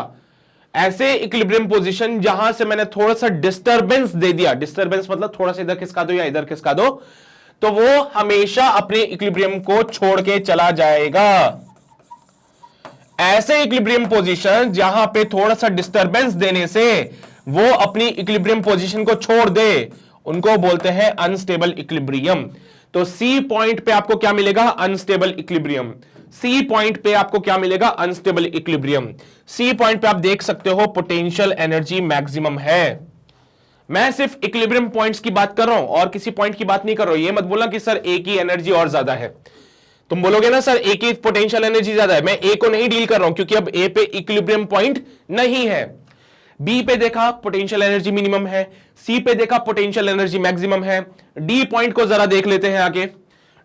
ऐसे इक्विलिब्रियम पोजीशन जहां से मैंने थोड़ा सा डिस्टरबेंस दे दिया, डिस्टरबेंस मतलब थोड़ा सा इधर खिसका दो या इधर खिसका दो, तो वो हमेशा अपने इक्विलिब्रियम को छोड़ के चला जाएगा। ऐसे इक्विलिब्रियम पोजीशन जहां पे थोड़ा सा डिस्टरबेंस देने से वो अपनी इक्विलिब्रियम पोजीशन को छोड़ दे, उनको बोलते हैं अनस्टेबल इक्विलिब्रियम। तो सी पॉइंट पे आपको क्या मिलेगा? Unstable equilibrium. सी पॉइंट पे आपको क्या मिलेगा? Unstable equilibrium. सी पॉइंट पे आप देख सकते हो पोटेंशियल एनर्जी मैक्सिमम है। मैं सिर्फ इक्विलिब्रियम पॉइंट्स की बात कर रहा हूं और किसी पॉइंट की बात नहीं कर रहा हूं। ये मत बोलना कि सर ए की एनर्जी और ज्यादा है। तुम बोलोगे ना सर ए की पोटेंशियल एनर्जी ज्यादा है, मैं ए को नहीं डील कर रहा हूं क्योंकि अब ए पे इक्विलिब्रियम पॉइंट नहीं है। बी पे देखा पोटेंशियल एनर्जी मिनिमम है, सी पे देखा पोटेंशियल एनर्जी मैक्सिमम है। डी पॉइंट को जरा देख लेते हैं आगे,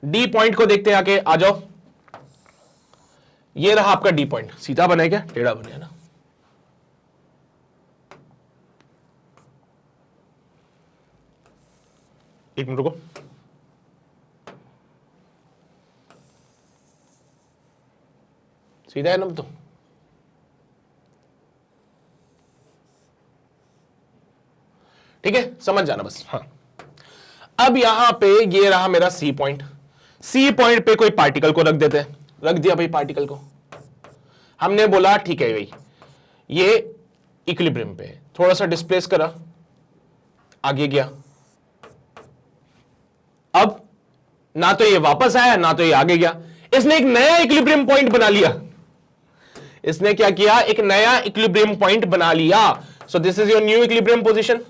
डी पॉइंट को देखते हैं आगे, आ जाओ। ये रहा आपका डी पॉइंट। सीधा बने क्या? टेढ़ा बने ना। एक मिनट रुको। सीधा है ना? तो ठीक है, समझ जाना बस। हाँ, अब यहां पे ये रहा मेरा सी पॉइंट। सी पॉइंट पे कोई पार्टिकल को रख देते हैं। रख दिया भाई पार्टिकल को। हमने बोला ठीक है भाई ये इक्विलिब्रियम पे है, थोड़ा सा डिस्प्लेस करा, आगे गया। अब ना तो ये वापस आया ना तो ये आगे गया, इसने एक नया इक्विलिब्रियम पॉइंट बना लिया। इसने क्या किया? एक नया इक्विलिब्रियम पॉइंट बना लिया। So this is your new equilibrium position.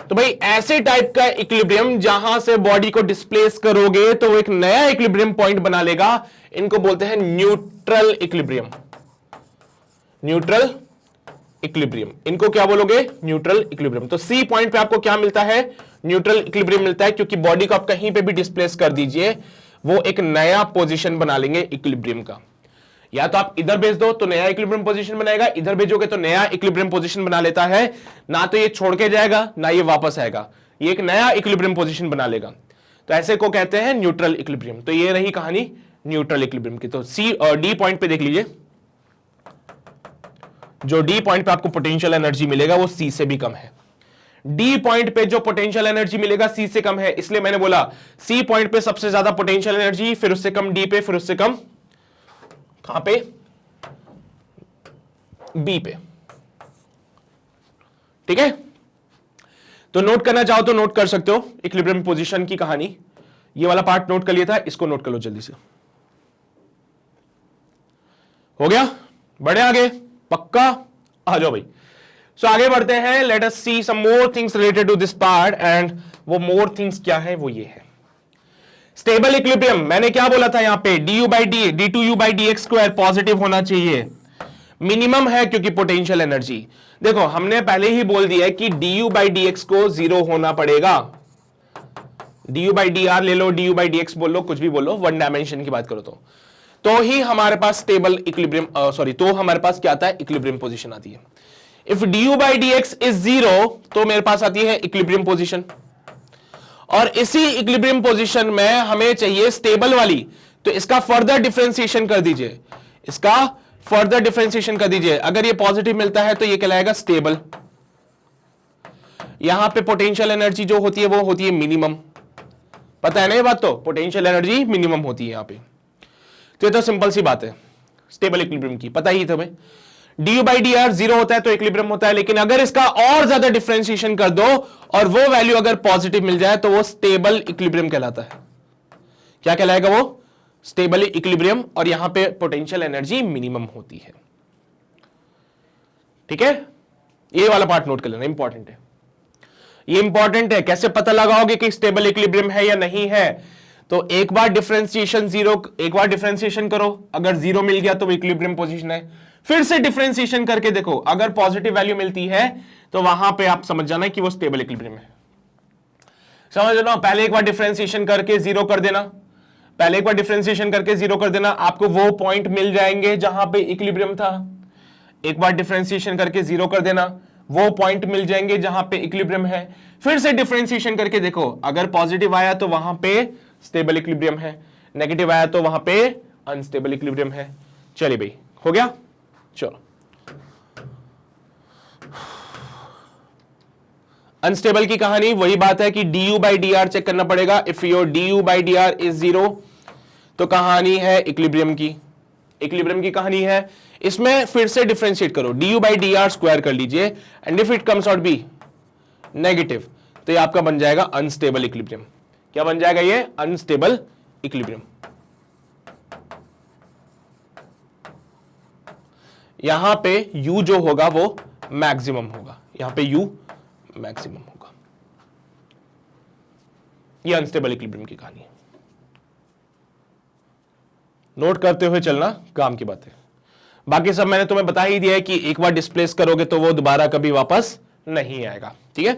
तो भाई ऐसे टाइप का इक्विलिब्रियम जहां से बॉडी को डिस्प्लेस करोगे तो वो एक नया इक्विलिब्रियम पॉइंट बना लेगा। इनको बोलते हैं न्यूट्रल इक्विलिब्रियम। न्यूट्रल इक्विलिब्रियम, इनको क्या बोलोगे? Neutral equilibrium. तो सी पॉइंट पे आपको क्या मिलता है? न्यूट्रल इक्विलिब्रियम मिलता है, क्योंकि बॉडी को आप कहीं पे भी डिस्प्लेस कर दीजिए वो एक नया पोजीशन बना लेंगे इक्विलिब्रियम का। या तो आप इधर भेज दो तो नया इक्विलिब्रियम पोजीशन बनाएगा, इधर भेजोगे तो नया इक्विलिब्रियम पोजीशन बना लेता है। ना तो ये छोड़ के जाएगा ना ये वापस आएगा, ये एक नया इक्विलिब्रियम पोजीशन बना लेगा। तो ऐसे को कहते हैं न्यूट्रल इक्विलिब्रियम। तो ये रही कहानी न्यूट्रल इक्विलिब्रियम की। तो सी और डी पॉइंट पे देख लीजिए, जो डी पॉइंट पे आपको पोटेंशियल एनर्जी मिलेगा वो सी से भी कम है। डी पॉइंट पे जो पोटेंशियल एनर्जी मिलेगा सी से कम है, इसलिए मैंने बोला सी पॉइंट पे सबसे ज्यादा पोटेंशियल एनर्जी, फिर उससे कम डी पे, फिर उससे कम कहां पे? बी पे। ठीक है, तो नोट करना चाहो तो नोट कर सकते हो इक्विलिब्रियम पोजीशन की कहानी। ये वाला पार्ट नोट कर लिया था, इसको नोट कर लो जल्दी से। हो गया? बढ़े आगे? पक्का? आ जाओ भाई। सो आगे बढ़ते हैं। Let us see some more things related to this part, and वो मोर थिंग्स क्या है? वो ये है स्टेबल इक्विलिब्रियम। मैंने क्या बोला था यहां पे? du by d, d2u by dx square positive होना चाहिए। मिनिमम है क्योंकि पोटेंशियल एनर्जी। देखो हमने पहले ही बोल दिया है कि du by dx को 0 होना पड़ेगा। du by dr ले लो, du by dx बोल लो, कुछ भी बोलो, वन डायमेंशन की बात करो तो ही हमारे पास स्टेबल इक्विलिब्रियम तो हमारे पास क्या आता है? इक्विलिब्रियम पोजीशन आती है। If du by dx is 0 तो मेरे पास आती है इक्विलिब्रियम पोजीशन, और इसी इक्विलिब्रियम पोजीशन में हमें चाहिए स्टेबल वाली। तो इसका फर्दर डिफरेंशिएशन कर दीजिए, इसका फर्दर डिफरेंशिएशन कर दीजिए। अगर ये पॉजिटिव मिलता है तो ये कहलाएगा स्टेबल। यहां पे पोटेंशियल एनर्जी जो होती है वो होती है मिनिमम। पता है ना ये बात? तो पोटेंशियल एनर्जी मिनिमम होती है यहां पे। तो ये तो सिंपल सी बात है स्टेबल इक्विलिब्रियम की, पता ही तुम्हें। du by dr 0 होता है तो इक्विलिब्रियम होता है, लेकिन अगर इसका और ज्यादा डिफरेंशिएशन कर दो और वो वैल्यू अगर पॉजिटिव मिल जाए तो वो स्टेबल इक्विलिब्रियम कहलाता है। क्या कहलाएगा वो? Stable equilibrium. और यहां पे पोटेंशियल एनर्जी मिनिमम होती है। ठीक है, ये वाला पार्ट नोट कर लेना, इंपॉर्टेंट है। ये इंपॉर्टेंट है। कैसे पता लगाओगे कि स्टेबल इक्विलिब्रियम है या नहीं है? तो एक बार डिफरेंशिएशन 0, एक बार डिफरेंशिएशन करो, अगर 0 मिल गया तो वो इक्विलिब्रियम पोजीशन है। फिर से डिफरेंशिएशन करके देखो, अगर पॉजिटिव वैल्यू मिलती है तो वहां पे आप समझ जाना कि वो स्टेबल इक्विलिब्रियम है। समझ लो, पहले एक बार डिफरेंशिएशन करके 0 कर देना, पहले एक बार डिफरेंशिएशन करके 0 कर देना, आपको वो पॉइंट मिल जाएंगे जहां पे इक्विलिब्रियम था। एक बार डिफरेंशिएशन करके 0 कर देना, वो पॉइंट मिल जाएंगे जहां पे इक्विलिब्रियम है। फिर से डिफरेंशिएशन करके देखो, अगर पॉजिटिव आया तो वहां पे स्टेबल इक्विलिब्रियम है, नेगेटिव आया तो वहां पे अनस्टेबल इक्विलिब्रियम है। चलिए भाई, हो गया? चलो, अनस्टेबल की कहानी वही बात है कि du by d r check करना पड़ेगा। If your du by d r is 0 तो कहानी है इक्विलिब्रियम की, इक्विलिब्रियम की कहानी है। इसमें फिर से डिफरेंशिएट करो, du by d r square कर लीजिए, and if it comes out be negative तो ये आपका बन जाएगा अनस्टेबल इक्विलिब्रियम। क्या बन जाएगा ये? Unstable equilibrium. यहां पे u जो होगा वो मैक्सिमम होगा, यहां पे u मैक्सिमम होगा। ये अनस्टेबल इक्विलिब्रियम की कहानी है, नोट करते हुए चलना, काम की बात है। बाकी सब मैंने तुम्हें बता ही दिया है कि एक बार डिस्प्लेस करोगे तो वो दोबारा कभी वापस नहीं आएगा, ठीक है।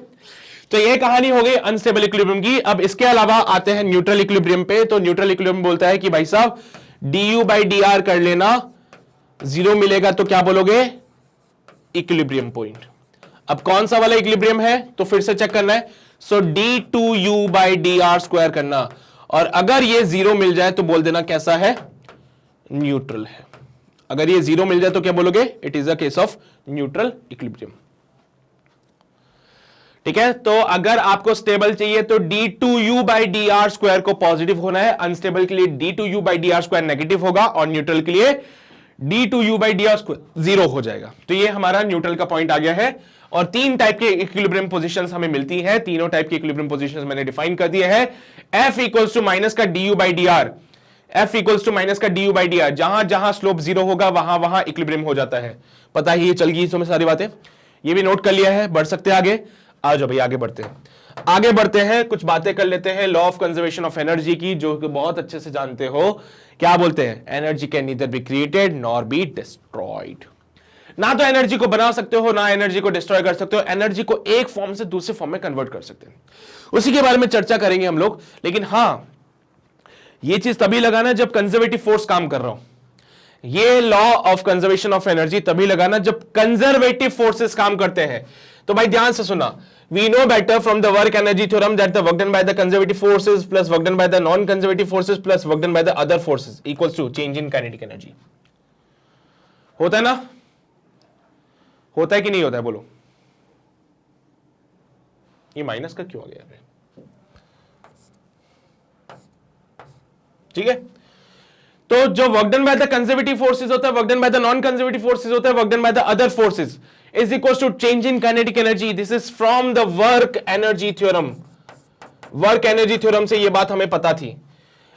तो ये कहानी हो गई अनस्टेबल इक्विलिब्रियम की। अब इसके अलावा आते हैं न्यूट्रल इक्विलिब्रियम पे। तो न्यूट्रल इक्विलिब्रियम बोलता है कि भाई साहब du बाई डी आर कर लेना, 0 मिलेगा तो क्या बोलोगे? Equilibrium point. अब कौन सा वाला इक्विलिब्रियम है तो फिर से चेक करना है। सो d2u by d r square करना, और अगर ये 0 मिल जाए तो बोल देना कैसा है? न्यूट्रल है। अगर ये 0 मिल जाए तो क्या बोलोगे? It is a case of neutral equilibrium, ठीक है। तो अगर आपको स्टेबल चाहिए तो d2u by d r square को पॉजिटिव होना है, अनस्टेबल के लिए d2u by d r square negative होगा, और न्यूट्रल के लिए d2u by d r square 0 हो जाएगा। तो ये हमारा न्यूट्रल का पॉइंट आ गया है। और 3 टाइप के इक्विलिब्रियम पोजीशंस हमें मिलती है, तीनों टाइप के इक्विलिब्रियम पोजीशंस मैंने डिफाइन कर दिए हैं। f इक्वल्स टू माइनस का du by d r, f equals to minus का du बाई डी आर, जहां जहां स्लोप 0 होगा वहां वहां इक्विलिब्रियम हो जाता है। पता ही चल गई तुम्हें सारी बातें, ये भी नोट कर लिया है। बढ़ सकते हैं आगे, आ जाओ भाई आगे बढ़ते हैं। आगे बढ़ते हैं, कुछ बातें कर लेते हैं law of conservation of energy की, जो कि बहुत अच्छे से जानते हो। क्या बोलते हैं? Energy can neither be created nor be destroyed. ना तो एनर्जी को बना सकते हो ना एनर्जी को डिस्ट्रॉय कर सकते हो, एनर्जी को एक फॉर्म से दूसरे फॉर्म में कन्वर्ट कर सकते हैं। उसी के बारे में चर्चा करेंगे हम लोग। लेकिन हां, यह चीज तभी लगाना जब कंजर्वेटिव फोर्स काम कर रहा हो। ये law of conservation of energy तभी लगाना जब कंजर्वेटिव फोर्सेस काम करते हैं। तो भाई ध्यान से सुना, we know better from the work energy theorem that the work done by the conservative forces plus work done by the non-conservative forces plus work done by the other forces equals to change in kinetic energy। होता है ना? होता है कि नहीं होता है? बोलो। ये माइनस का क्यों आ गया? ठीक है, तो जो work done by the conservative forces होता है, work done by the non conservative forces होता है, work done by the other forces is equals to change in kinetic energy। This is from the work energy theorem। work energy theorem से ये बात हमें पता थी।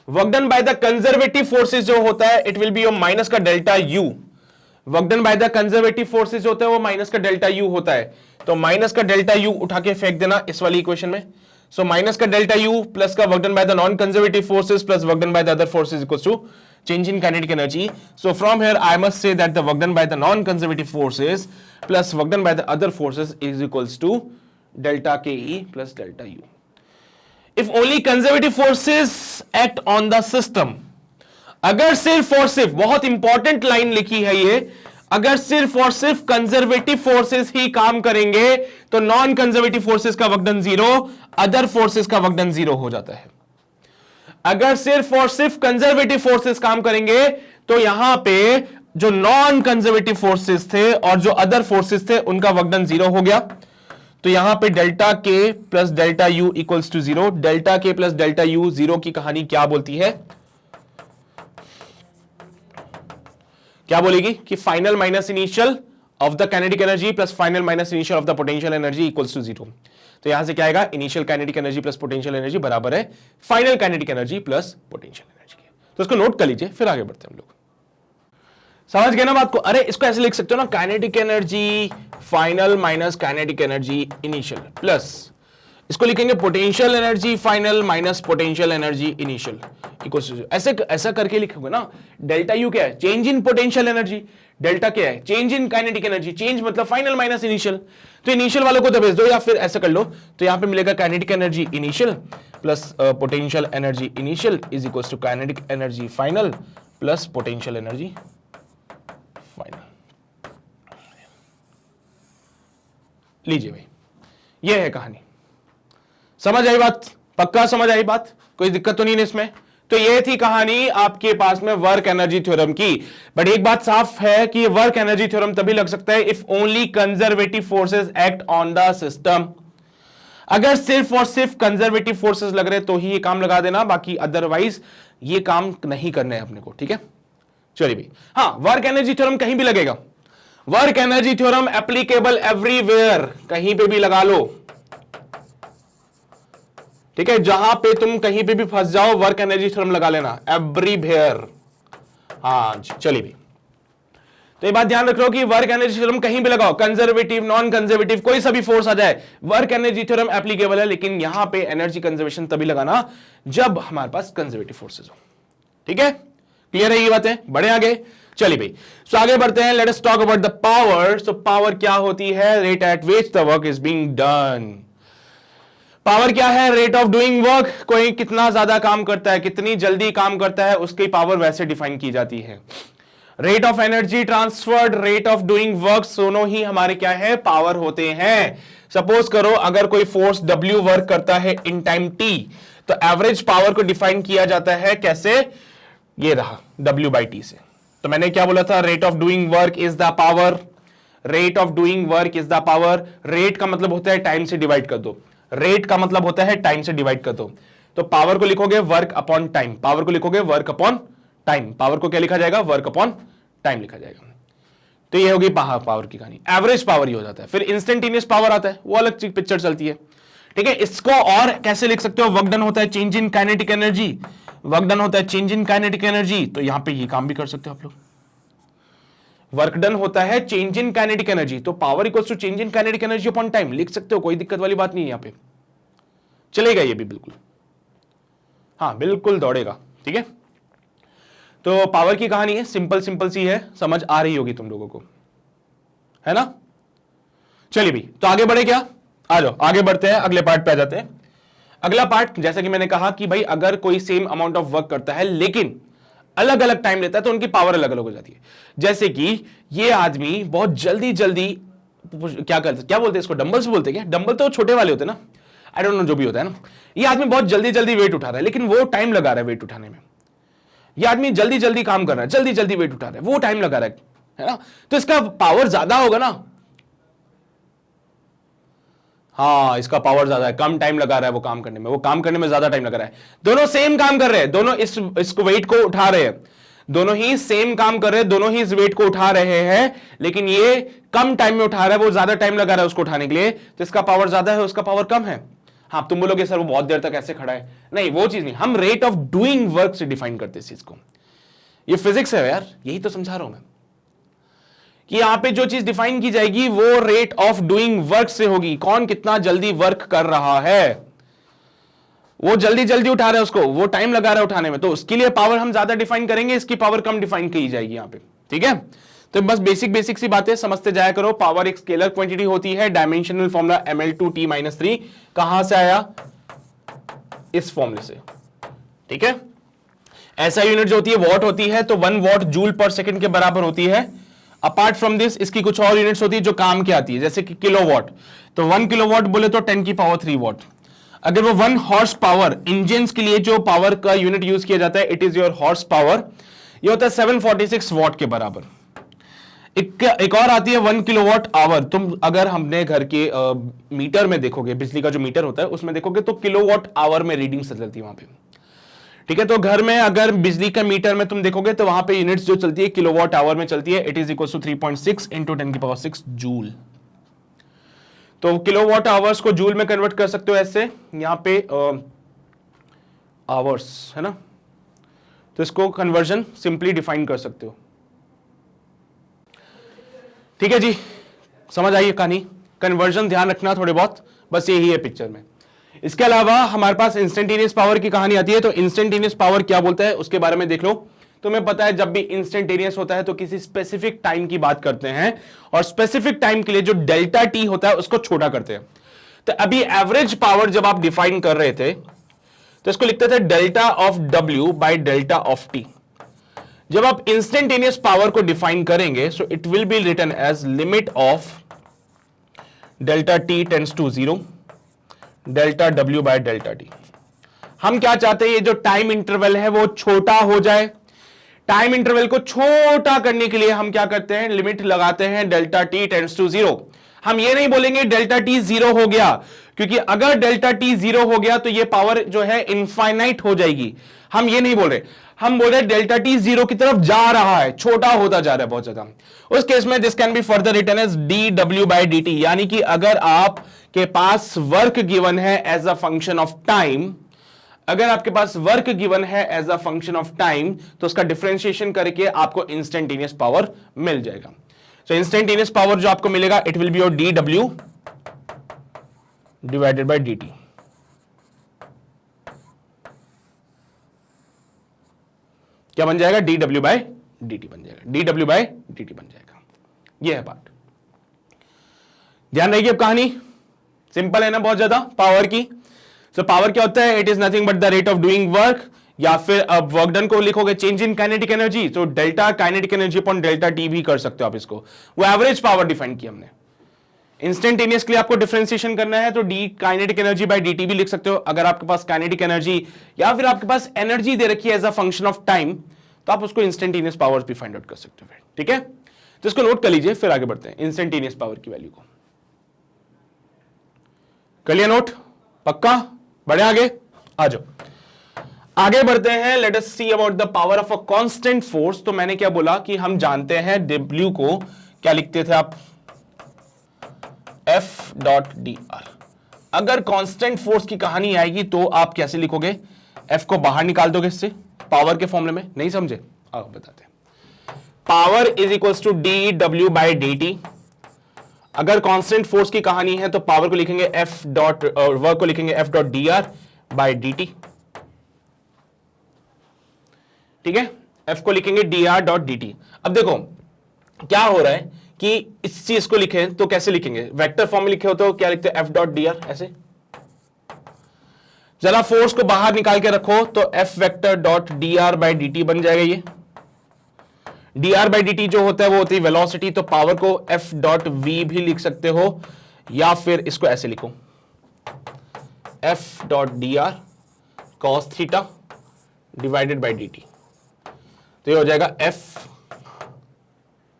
work done by the conservative forces जो होता है it will be your minus का delta u। work done by the conservative forces जो होता है वो माइनस का डेल्टा u होता है। तो माइनस का डेल्टा u उठा के फेंक देना इस वाली इक्वेशन में। सो माइनस का डेल्टा u प्लस का work done by the non conservative forces plus work done by the other forces equals to change in kinetic energy। So from here I must say that the work done by the non-conservative forces plus work done by the other forces is equals to delta KE plus delta U। If only conservative forces act on the system, अगर सिर्फ और सिर्फ, बहुत important line लिखी है ये, अगर सिर्फ और सिर्फ कंजर्वेटिव फोर्सेस ही काम करेंगे तो नॉन कंजर्वेटिव फोर्सेस का वर्क डन 0, अदर फोर्सेस का वर्क डन 0 हो जाता है। अगर सिर्फ और सिर्फ कंजर्वेटिव फोर्सेस काम करेंगे तो यहां पे जो नॉन कंजर्वेटिव फोर्सेस थे और जो अदर फोर्सेस थे उनका वर्क डन 0 हो गया। तो यहां पे delta K plus delta U equals to 0। Delta K plus delta U 0 की कहानी क्या बोलती है? क्या बोलेगी कि final minus initial of the kinetic energy plus final minus initial of the potential energy equals to 0। तो यहां से क्या आएगा? Initial kinetic energy plus potential energy बराबर है final kinetic energy plus potential energy के। तो इसको नोट कर लीजिए, फिर आगे बढ़ते हैं हम लोग। समझ गए ना बात को? अरे इसको ऐसे लिख सकते हो ना, kinetic energy final minus kinetic energy initial plus, इसको लिखेंगे potential energy final minus potential energy initial equals to 0। ऐसे ऐसा करके लिखोगे ना। डेल्टा यू क्या है? Change in potential energy. Delta क्या है? Change in kinetic energy. Change मतलब फाइनल माइनस इनिशियल। तो इनिशियल वालों को दबेच दो या फिर ऐसा कर लो, तो यहां पे मिलेगा kinetic energy initial plus potential energy initial is equals to kinetic energy final plus potential energy final. लीजिए भाई, ये है कहानी। समझ आई बात? पक्का समझ आई बात? कोई दिक्कत तो नहीं है इसमें? तो ये थी कहानी आपके पास में वर्क एनर्जी थ्योरम की। बट एक बात साफ है कि वर्क एनर्जी थ्योरम तभी लग सकता है if only conservative forces act on the system. अगर सिर्फ और सिर्फ कंजर्वेटिव फोर्सेस लग रहे तो ही ये काम लगा देना, बाकी अदरवाइज ये काम नहीं करना है अपने को, ठीक है। चलिए भाई, हाँ, वर्क एनर्जी थ्योरम कहीं भी लगेगा। Work energy theorem applicable everywhere, कहीं पे भी लगा लो, ठीक है। जहां पे तुम कहीं पे भी फंस जाओ वर्क एनर्जी थ्योरम लगा लेना, एवरीवेयर। हाँ चलिए भाई, तो ये बात ध्यान रख लो कि वर्क एनर्जी थ्योरम कहीं भी लगाओ, कंजर्वेटिव नॉन कंजर्वेटिव कोई सा भी फोर्स आ जाए, वर्क एनर्जी थ्योरम एप्लीकेबल है। लेकिन यहां पे एनर्जी कंजर्वेशन तभी लगाना जब हमारे पास कंजर्वेटिव फोर्सेस हो, ठीक है। क्लियर है ये बातें? बढ़े आगे, चलिए भाई। सो आगे बढ़ते हैं, let us talk about the power. So power क्या होती है? Rate at which the work is being done. Power क्या है? Rate of doing work. कोई कितना ज्यादा काम करता है, कितनी जल्दी काम करता है, उसकी पावर वैसे डिफाइन की जाती है। Rate of energy transferred, rate of doing work, दोनों ही हमारे क्या है? पावर होते हैं। सपोज करो अगर कोई फोर्स W वर्क करता है इन टाइम T, तो एवरेज पावर को डिफाइन किया जाता है कैसे? ये रहा W/T से। तो मैंने क्या बोला था? Rate of doing work is the power. Rate of doing work is the power. Rate का मतलब होता है टाइम से डिवाइड कर दो। रेट का मतलब होता है टाइम से डिवाइड कर दो। तो पावर को लिखोगे वर्क अपॉन टाइम, पावर को लिखोगे वर्क अपॉन टाइम, पावर को क्या लिखा जाएगा? वर्क अपॉन टाइम लिखा जाएगा। तो ये होगी पावर की कहानी। एवरेज पावर ये हो जाता है। फिर इंस्टेंटेनियस पावर आता है, वो अलग पिक्चर चलती है, ठीक है। इसको और कैसे लिख सकते हो? वर्क डन होता है change in kinetic energy, work done होता है चेंज इन काइनेटिक एनर्जी। तो यहां पे ये काम भी कर सकते हो आप लोग। वर्क डन होता है चेंज इन काइनेटिक एनर्जी, तो power equals to change in kinetic energy upon time लिख सकते हो, कोई दिक्कत वाली बात नहीं है, यहां पे चलेगा ये भी बिल्कुल, हाँ बिल्कुल दौड़ेगा, ठीक है। तो पावर की कहानी है, सिंपल सिंपल सी है, समझ आ रही होगी तुम लोगों को, है ना। चलिए भी, तो आगे बढ़े क्या? आ जाओ आगे बढ़ते हैं, अगले पार्ट पे आ जाते हैं। अगला पार्ट, जैसा कि मैंने कहा कि भाई अगर कोई सेम अमाउंट ऑफ वर्क करता है लेकिन अलग अलग टाइम लेता है तो उनकी पावर अलग अलग हो जाती है। जैसे कि ये आदमी बहुत जल्दी जल्दी क्या करता है, क्या बोलते हैं इसको? डंबल्स बोलते हैं क्या? डंबल तो छोटे वाले होते हैं ना, आई डोंट नो, जो भी होता है ना। ये आदमी बहुत जल्दी जल्दी वेट उठा रहा है लेकिन वो टाइम लगा रहा है वेट उठाने में। ये आदमी जल्दी जल्दी काम कर रहा है, जल्दी जल्दी वेट उठा रहा है, वो टाइम लगा रहा है ना। तो इसका पावर ज्यादा होगा ना। हाँ, इसका पावर ज्यादा है, कम टाइम लगा रहा है वो काम करने में, वो काम करने में ज्यादा टाइम लगा रहा है। दोनों सेम काम कर रहे हैं, दोनों इसको वेट को उठा रहे हैं, दोनों ही सेम काम कर रहे हैं, दोनों ही इस वेट को उठा रहे हैं, लेकिन ये कम टाइम में उठा रहा है, वो ज्यादा टाइम लगा रहा है उसको उठाने के लिए, तो इसका पावर ज्यादा है, उसका पावर कम है। हाँ, तुम बोलोगे सर वो बहुत देर तक ऐसे खड़ा है, नहीं वो चीज नहीं, हम रेट ऑफ डूइंग वर्क से डिफाइन करते हैं इस चीज को। ये फिजिक्स है यार, यही तो समझा रहा हूं मैं कि यहां पे जो चीज डिफाइन की जाएगी वो रेट ऑफ डूइंग वर्क से होगी। कौन कितना जल्दी वर्क कर रहा है, वो जल्दी जल्दी उठा रहा है उसको, वो टाइम लगा रहा है उठाने में, तो उसके लिए पावर हम ज्यादा डिफाइन करेंगे, इसकी पावर कम डिफाइन की जाएगी यहां पे, ठीक है। तो बस बेसिक बेसिक सी बातें समझते जाया करो। पावर एक स्केलर क्वांटिटी होती है, डायमेंशनल फॉर्मूला mL2T-3 कहां से आया? इस फॉर्मूले से, ठीक है। ऐसा यूनिट जो होती है वॉट होती है, तो 1 वॉट जूल पर सेकंड के बराबर होती है। अपार्ट फ्रॉम दिस इसकी कुछ और यूनिट्स होती है जो काम की आती है, जैसे कि किलोवाट, तो 1 किलोवाट बोले तो 10⁻³ वॉट। अगर वो 1 हॉर्स पावर, इंजन के लिए जो पावर का यूनिट यूज किया जाता है, it is your horse power, ये होता है 746 वॉट के बराबर। एक और आती है 1 किलोवाट आवर। तुम अगर हमने घर के मीटर में देखोगे, बिजली का जो मीटर होता है उसमें देखोगे तो किलोवाट आवर में रीडिंग चलती है वहां पे, ठीक है। तो घर में अगर बिजली का मीटर में तुम देखोगे तो वहां पे यूनिट्स जो चलती है किलोवाट आवर में चलती है, it is equal to 3.6 into 10⁻6 joule. तो किलोवाट आवर्स को जूल में कन्वर्ट कर सकते हो ऐसे, यहां पे आवर्स है ना, तो इसको कन्वर्जन सिंपली डिफाइन कर सकते हो, ठीक है जी। समझ आई कहानी, कन्वर्जन ध्यान रखना थोड़े बहुत, बस यही है पिक्चर में। इसके अलावा हमारे पास इंस्टेंटेनियस पावर की कहानी आती है, तो इंस्टेंटेनियस पावर क्या बोलता है उसके बारे में देख लो। तुम्हें पता है जब भी इंस्टेंटेनियस होता है तो किसी स्पेसिफिक टाइम की बात करते हैं, और स्पेसिफिक टाइम के लिए जो डेल्टा टी होता है उसको छोटा करते हैं। तो अभी एवरेज पावर जब आप डिफाइन कर रहे थे तो इसको लिखते थे डेल्टा ऑफ डब्ल्यू बाई डेल्टा ऑफ टी। जब आप इंस्टेंटेनियस पावर को डिफाइन करेंगे so it will be written as limit of delta t tends to 0 delta डब्ल्यू बाय डेल्टा टी। हम क्या चाहते हैं, ये जो टाइम इंटरवल है वो छोटा हो जाए। टाइम इंटरवल को छोटा करने के लिए हम क्या करते हैं, लिमिट लगाते हैं डेल्टा टी टेंड्स टू 0। हम ये नहीं बोलेंगे डेल्टा टी 0 हो गया, क्योंकि अगर डेल्टा टी 0 हो गया तो ये पावर जो है इनफाइनाइट हो जाएगी। हम ये नहीं बोल रहे, हम बोल रहे डेल्टा टी 0 की तरफ जा रहा है, छोटा होता जा रहा है बहुत ज्यादा। उस केस में this can be further written as d डब्ल्यू बाई डी टी, यानी कि अगर आपके पास वर्क गिवन है as a function of time, अगर आपके पास वर्क गिवन है as a function of time, तो उसका डिफरेंशिएशन करके आपको इंस्टेंटेनियस पावर मिल जाएगा। सो इंस्टेंटेनियस पावर जो आपको मिलेगा, it will be your d डब्ल्यू डिवाइडेड बाय डी टी। क्या बन जाएगा, डी डब्ल्यू बाय डी टी बन जाएगा, डी डब्ल्यू बाय डी टी बन जाएगा। यह है बात, ध्यान रखिए। अब कहानी सिंपल है ना बहुत ज्यादा पावर की। सो पावर क्या होता है, it is nothing but the rate of doing work, या फिर अब वर्क डन को लिखोगे चेंज इन काइनेटिक एनर्जी, तो delta kinetic energy upon delta T भी कर सकते हो आप इसको। वो एवरेज पावर डिफाइन की हमने। इंस्टेंटेनियस के लिए आपको डिफरेंशिएशन करना है तो D kinetic energy by D भी लिख सकते हो। अगर आपके पास काइनेटिक एनर्जी या फिर आपके पास एनर्जी दे रखी है as a function of time, तो आप उसको इंस्टेंटेनियस पावर भी फाइंड आउट कर सकते हो। ठीक है, तो इसको नोट कर लीजिए, फिर आगे बढ़ते हैं इंस्टेंटेनियस पावर की वैल्यू को। कर लिया नोट, पक्का? बढ़े आगे, आ जाओ आगे बढ़ते हैं। Let us see about the power of a constant force. तो मैंने क्या बोला कि हम जानते हैं W को क्या लिखते थे आप, F डॉट डी आर। अगर कांस्टेंट फोर्स की कहानी आएगी तो आप कैसे लिखोगे, F को बाहर निकाल दोगे इससे पावर के फॉर्मूले में, नहीं समझे? आओ बताते हैं। Power is equals to d डब्ल्यू बाई डी टी। अगर कांस्टेंट फोर्स की कहानी है तो पावर को लिखेंगे F डॉट, वर्क को लिखेंगे F dot D R by d T. ठीक है, F को लिखेंगे D R dot D T. अब देखो क्या हो रहा है कि इस चीज को लिखें तो कैसे लिखेंगे, वेक्टर फॉर्म में लिखे हो तो क्या लिखते हैं, F डॉट डी आर ऐसे। जरा फोर्स को बाहर निकाल के रखो तो F vector dot D R by d t बन जाएगा। ये D R by d T जो होता है वो होती है वेलोसिटी, तो पावर को F डॉट वी भी लिख सकते हो, या फिर इसको ऐसे लिखो F dot D are cos theta divided by d T. तो ये हो जाएगा F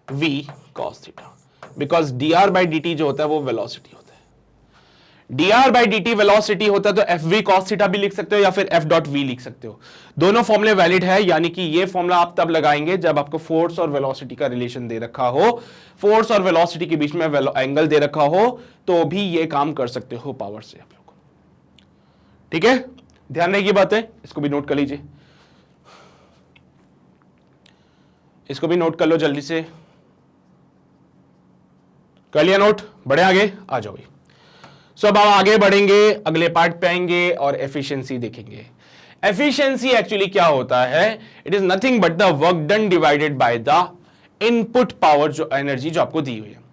V cos theta, because D R by d T जो होता है वो वेलोसिटी होता है। D R by d T velocity होता है तो एफ वी कॉस थीटा भी लिख सकते हो या फिर एफ डॉट वी लिख सकते हो। दोनों फॉर्मूले वैलिड है, यानी कि ये फॉर्मूला आप तब लगाएंगे जब आपको फोर्स और वेलोसिटी का रिलेशन दे रखा हो, फोर्स और वेलोसिटी के बीच में एंगल दे रखा हो, तो भी ये काम कर सकते हो पावर से आप लोग। ठीक है, ध्यान रखिए बातें, इसको भी नोट कर लीजिए, इसको भी नोट कर लो जल्दी से। कर लिया नोट, बढ़े आगे, आ जाओ भाई। सो अब आगे बढ़ेंगे, अगले पार्ट पे आएंगे और एफिशिएंसी देखेंगे। एफिशिएंसी एक्चुअली क्या होता है, it is nothing but the work done divided by the input power, जो एनर्जी जो आपको दी हुई है।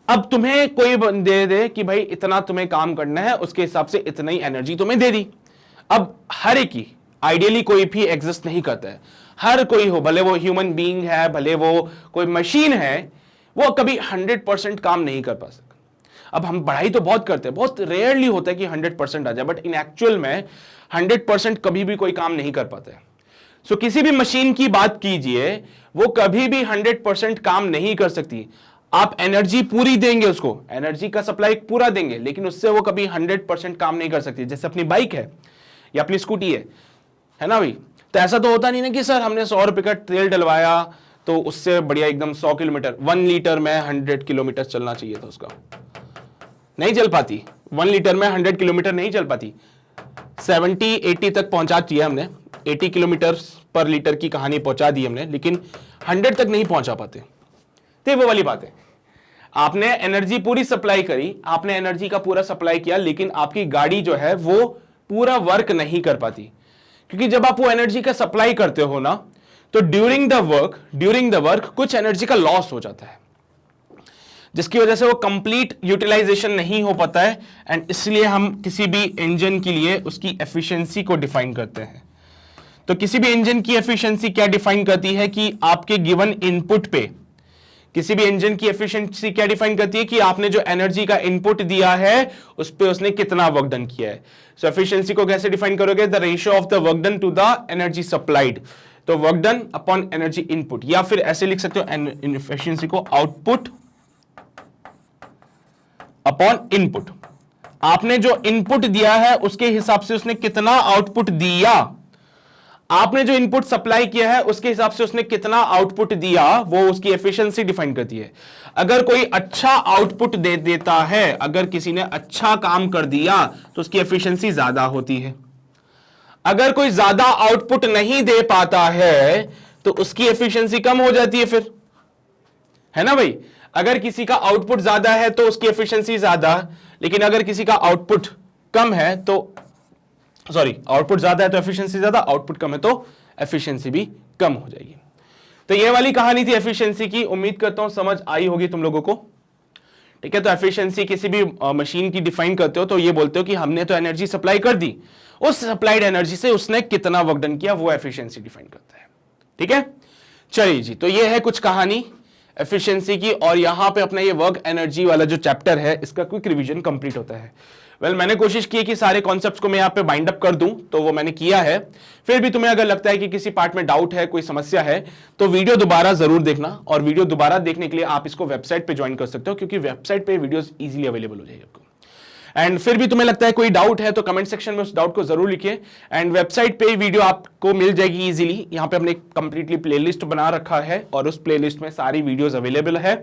अब तुम्हें कोई दे दे कि भाई इतना तुम्हें काम करना है, उसके हिसाब से इतना ही एनर्जी तुम्हें दे दी। अब हर एक की आइडियली कोई भी एग्जिस्ट नहीं करता है, हर कोई हो, भले वो ह्यूमन बीइंग है, भले वो कोई मशीन है, वो कभी 100% काम नहीं कर पा सकता। अब हम पढ़ाई तो बहुत करते हैं, बहुत रेयरली होता है कि 100% आ जाए, बट इन एक्चुअल में 100% कभी भी कोई काम नहीं कर पाते हैं। सो किसी भी मशीन की बात कीजिए, वो कभी भी 100% काम नहीं कर सकती। आप एनर्जी पूरी देंगे उसको, एनर्जी का सप्लाई पूरा देंगे, लेकिन उससे वो कभी 100% काम नहीं कर सकती। जैसे अपनी बाइक है या अपनी स्कूटी है ना भाई, तो ऐसा तो होता नहीं ना कि सर हमने 100 रुपए का तेल डलवाया तो उससे बढ़िया एकदम 100 किलोमीटर, 1 लीटर में 100 किलोमीटर चलना चाहिए था उसका, नहीं चल पाती। 1 लीटर में 100 किलोमीटर नहीं चल पाती, 70-80 तक पहुंचाती है हमने, 80 किलोमीटर पर लीटर की कहानी पहुंचा दी हमने, लेकिन 100 तक नहीं पहुंचा पाते। तो वो वाली बात है, आपने एनर्जी पूरी सप्लाई करी, आपने एनर्जी का पूरा सप्लाई किया, लेकिन आपकी गाड़ी जो है वो पूरा वर्क नहीं कर पाती, क्योंकि जब आप वो एनर्जी का सप्लाई करते हो ना, तो ड्यूरिंग द वर्क कुछ एनर्जी का लॉस हो जाता है, जिसकी वजह से वो कंप्लीट यूटिलाइजेशन नहीं हो पाता है। एंड इसलिए हम किसी भी इंजन के लिए उसकी एफिशिएंसी को डिफाइन करते हैं। तो किसी भी इंजन की एफिशिएंसी क्या डिफाइन करती है कि आपके गिवन इनपुट पे किसी भी इंजन की एफिशिएंसी क्या डिफाइन करती है कि आपने जो एनर्जी का इनपुट दिया है उस पे उसने कितना वर्क डन किया है। सो एफिशिएंसी को कैसे डिफाइन करोगे? The ratio of the work done to the energy supplied. तो work done upon energy input, या फिर ऐसे लिख सकते हो एफिशिएंसी को आउटपुट अपॉन इनपुट। आपने जो इनपुट दिया है उसके हिसाब से उसने कितना आउटपुट दिया, आपने जो इनपुट सप्लाई किया है उसके हिसाब से उसने कितना आउटपुट दिया, वो उसकी एफिशिएंसी डिफाइन करती है। अगर कोई अच्छा आउटपुट दे देता है, अगर किसी ने अच्छा काम कर दिया तो उसकी एफिशिएंसी ज्यादा होती है। अगर कोई ज्यादा आउटपुट नहीं दे पाता है तो उसकी एफिशिएंसी कम हो जाती है फिर, है ना भाई। अगर किसी का आउटपुट ज्यादा है तो उसकी एफिशिएंसी ज्यादा, लेकिन अगर किसी का आउटपुट कम है तो आउटपुट ज्यादा है तो एफिशिएंसी ज्यादा, आउटपुट कम है तो एफिशिएंसी भी कम हो जाएगी। तो ये वाली कहानी थी एफिशिएंसी की। उम्मीद करता हूं समझ आई होगी तुम लोगों को। ठीक है, तो एफिशिएंसी किसी भी मशीन की डिफाइन करते हो तो ये बोलते हो कि हमने तो एनर्जी सप्लाई कर दी, उस सप्लाइड एनर्जी से उसने कितना वर्क डन किया, वो एफिशिएंसी डिफाइन करता है। ठीक है, चलिए जी, तो ये है कुछ कहानी एफिशिएंसी की। और यहां पे अपना ये वर्क एनर्जी वाला जो चैप्टर है इसका क्विक रिवीजन कंप्लीट होता है। मैंने कोशिश की कि सारे कॉन्सेप्ट्स को मैं यहाँ पे बाइंड अप कर दूं, तो वो मैंने किया है। फिर भी तुम्हें अगर लगता है कि किसी पार्ट में डाउट है, कोई समस्या है, तो वीडियो दोबारा जरूर देखना। और वीडियो दोबारा देखने के लिए आप इसको वेबसाइट पे ज्वाइन कर सकते हो, क्योंकि वेबसाइट पे वीडियोस इजीली अवेलेबल हो जाएगी आपको। एंड फिर भी तुम्हें लगता है कोई डाउट है तो कमेंट सेक्शन में उस डाउट को जरूर लिखिए। एंड वेबसाइट पे वीडियो आपको मिल जाएगी इजीली। यहाँ पे हमने कंप्लीटली प्लेलिस्ट बना रखा है और उस प्लेलिस्ट में सारी वीडियोस अवेलेबल है।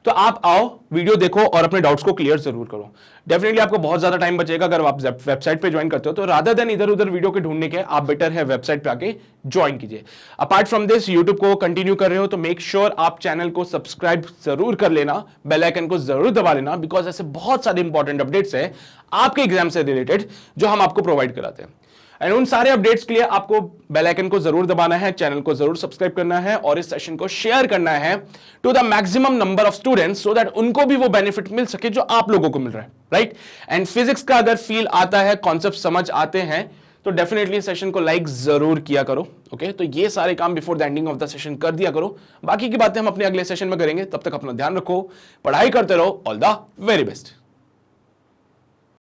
तो आप आओ, वीडियो देखो और अपने डाउट्स को क्लियर जरूर करो। डेफिनेटली आपको बहुत ज्यादा टाइम बचेगा अगर आप वेबसाइट पे ज्वाइन करते हो। तो रादर देन इधर उधर वीडियो के ढूंढने के, आप बेटर है वेबसाइट पे आके ज्वाइन कीजिए। अपार्ट फ्रॉम दिस, यूट्यूब को कंटिन्यू कर रहे हो तो मेक श्योर आप चैनल को सब्सक्राइब जरूर कर लेना, बेल आइकन को जरूर दबा लेना, बिकॉज ऐसे बहुत सारे इंपॉर्टेंट अपडेट्स है आपके एग्जाम से रिलेटेड जो हम आपको प्रोवाइड कराते हैं। एंड उन सारे अपडेट्स के लिए आपको बेल आइकन को जरूर दबाना है, चैनल को जरूर सब्सक्राइब करना है और इस सेशन को शेयर करना है to the maximum number of students, so that उनको भी वो बेनिफिट मिल सके जो आप लोगों को मिल रहा है, राइट। एंड फिजिक्स का अगर फील आता है, कॉन्सेप्ट समझ आते हैं, तो डेफिनेटली सेशन को लाइक जरूर किया करो। ओके, तो ये सारे काम before the ending of the session कर दिया करो। बाकी की बातें हम अपने अगले सेशन में करेंगे। तब तक अपना ध्यान रखो, पढ़ाई करते रहो। All the very best.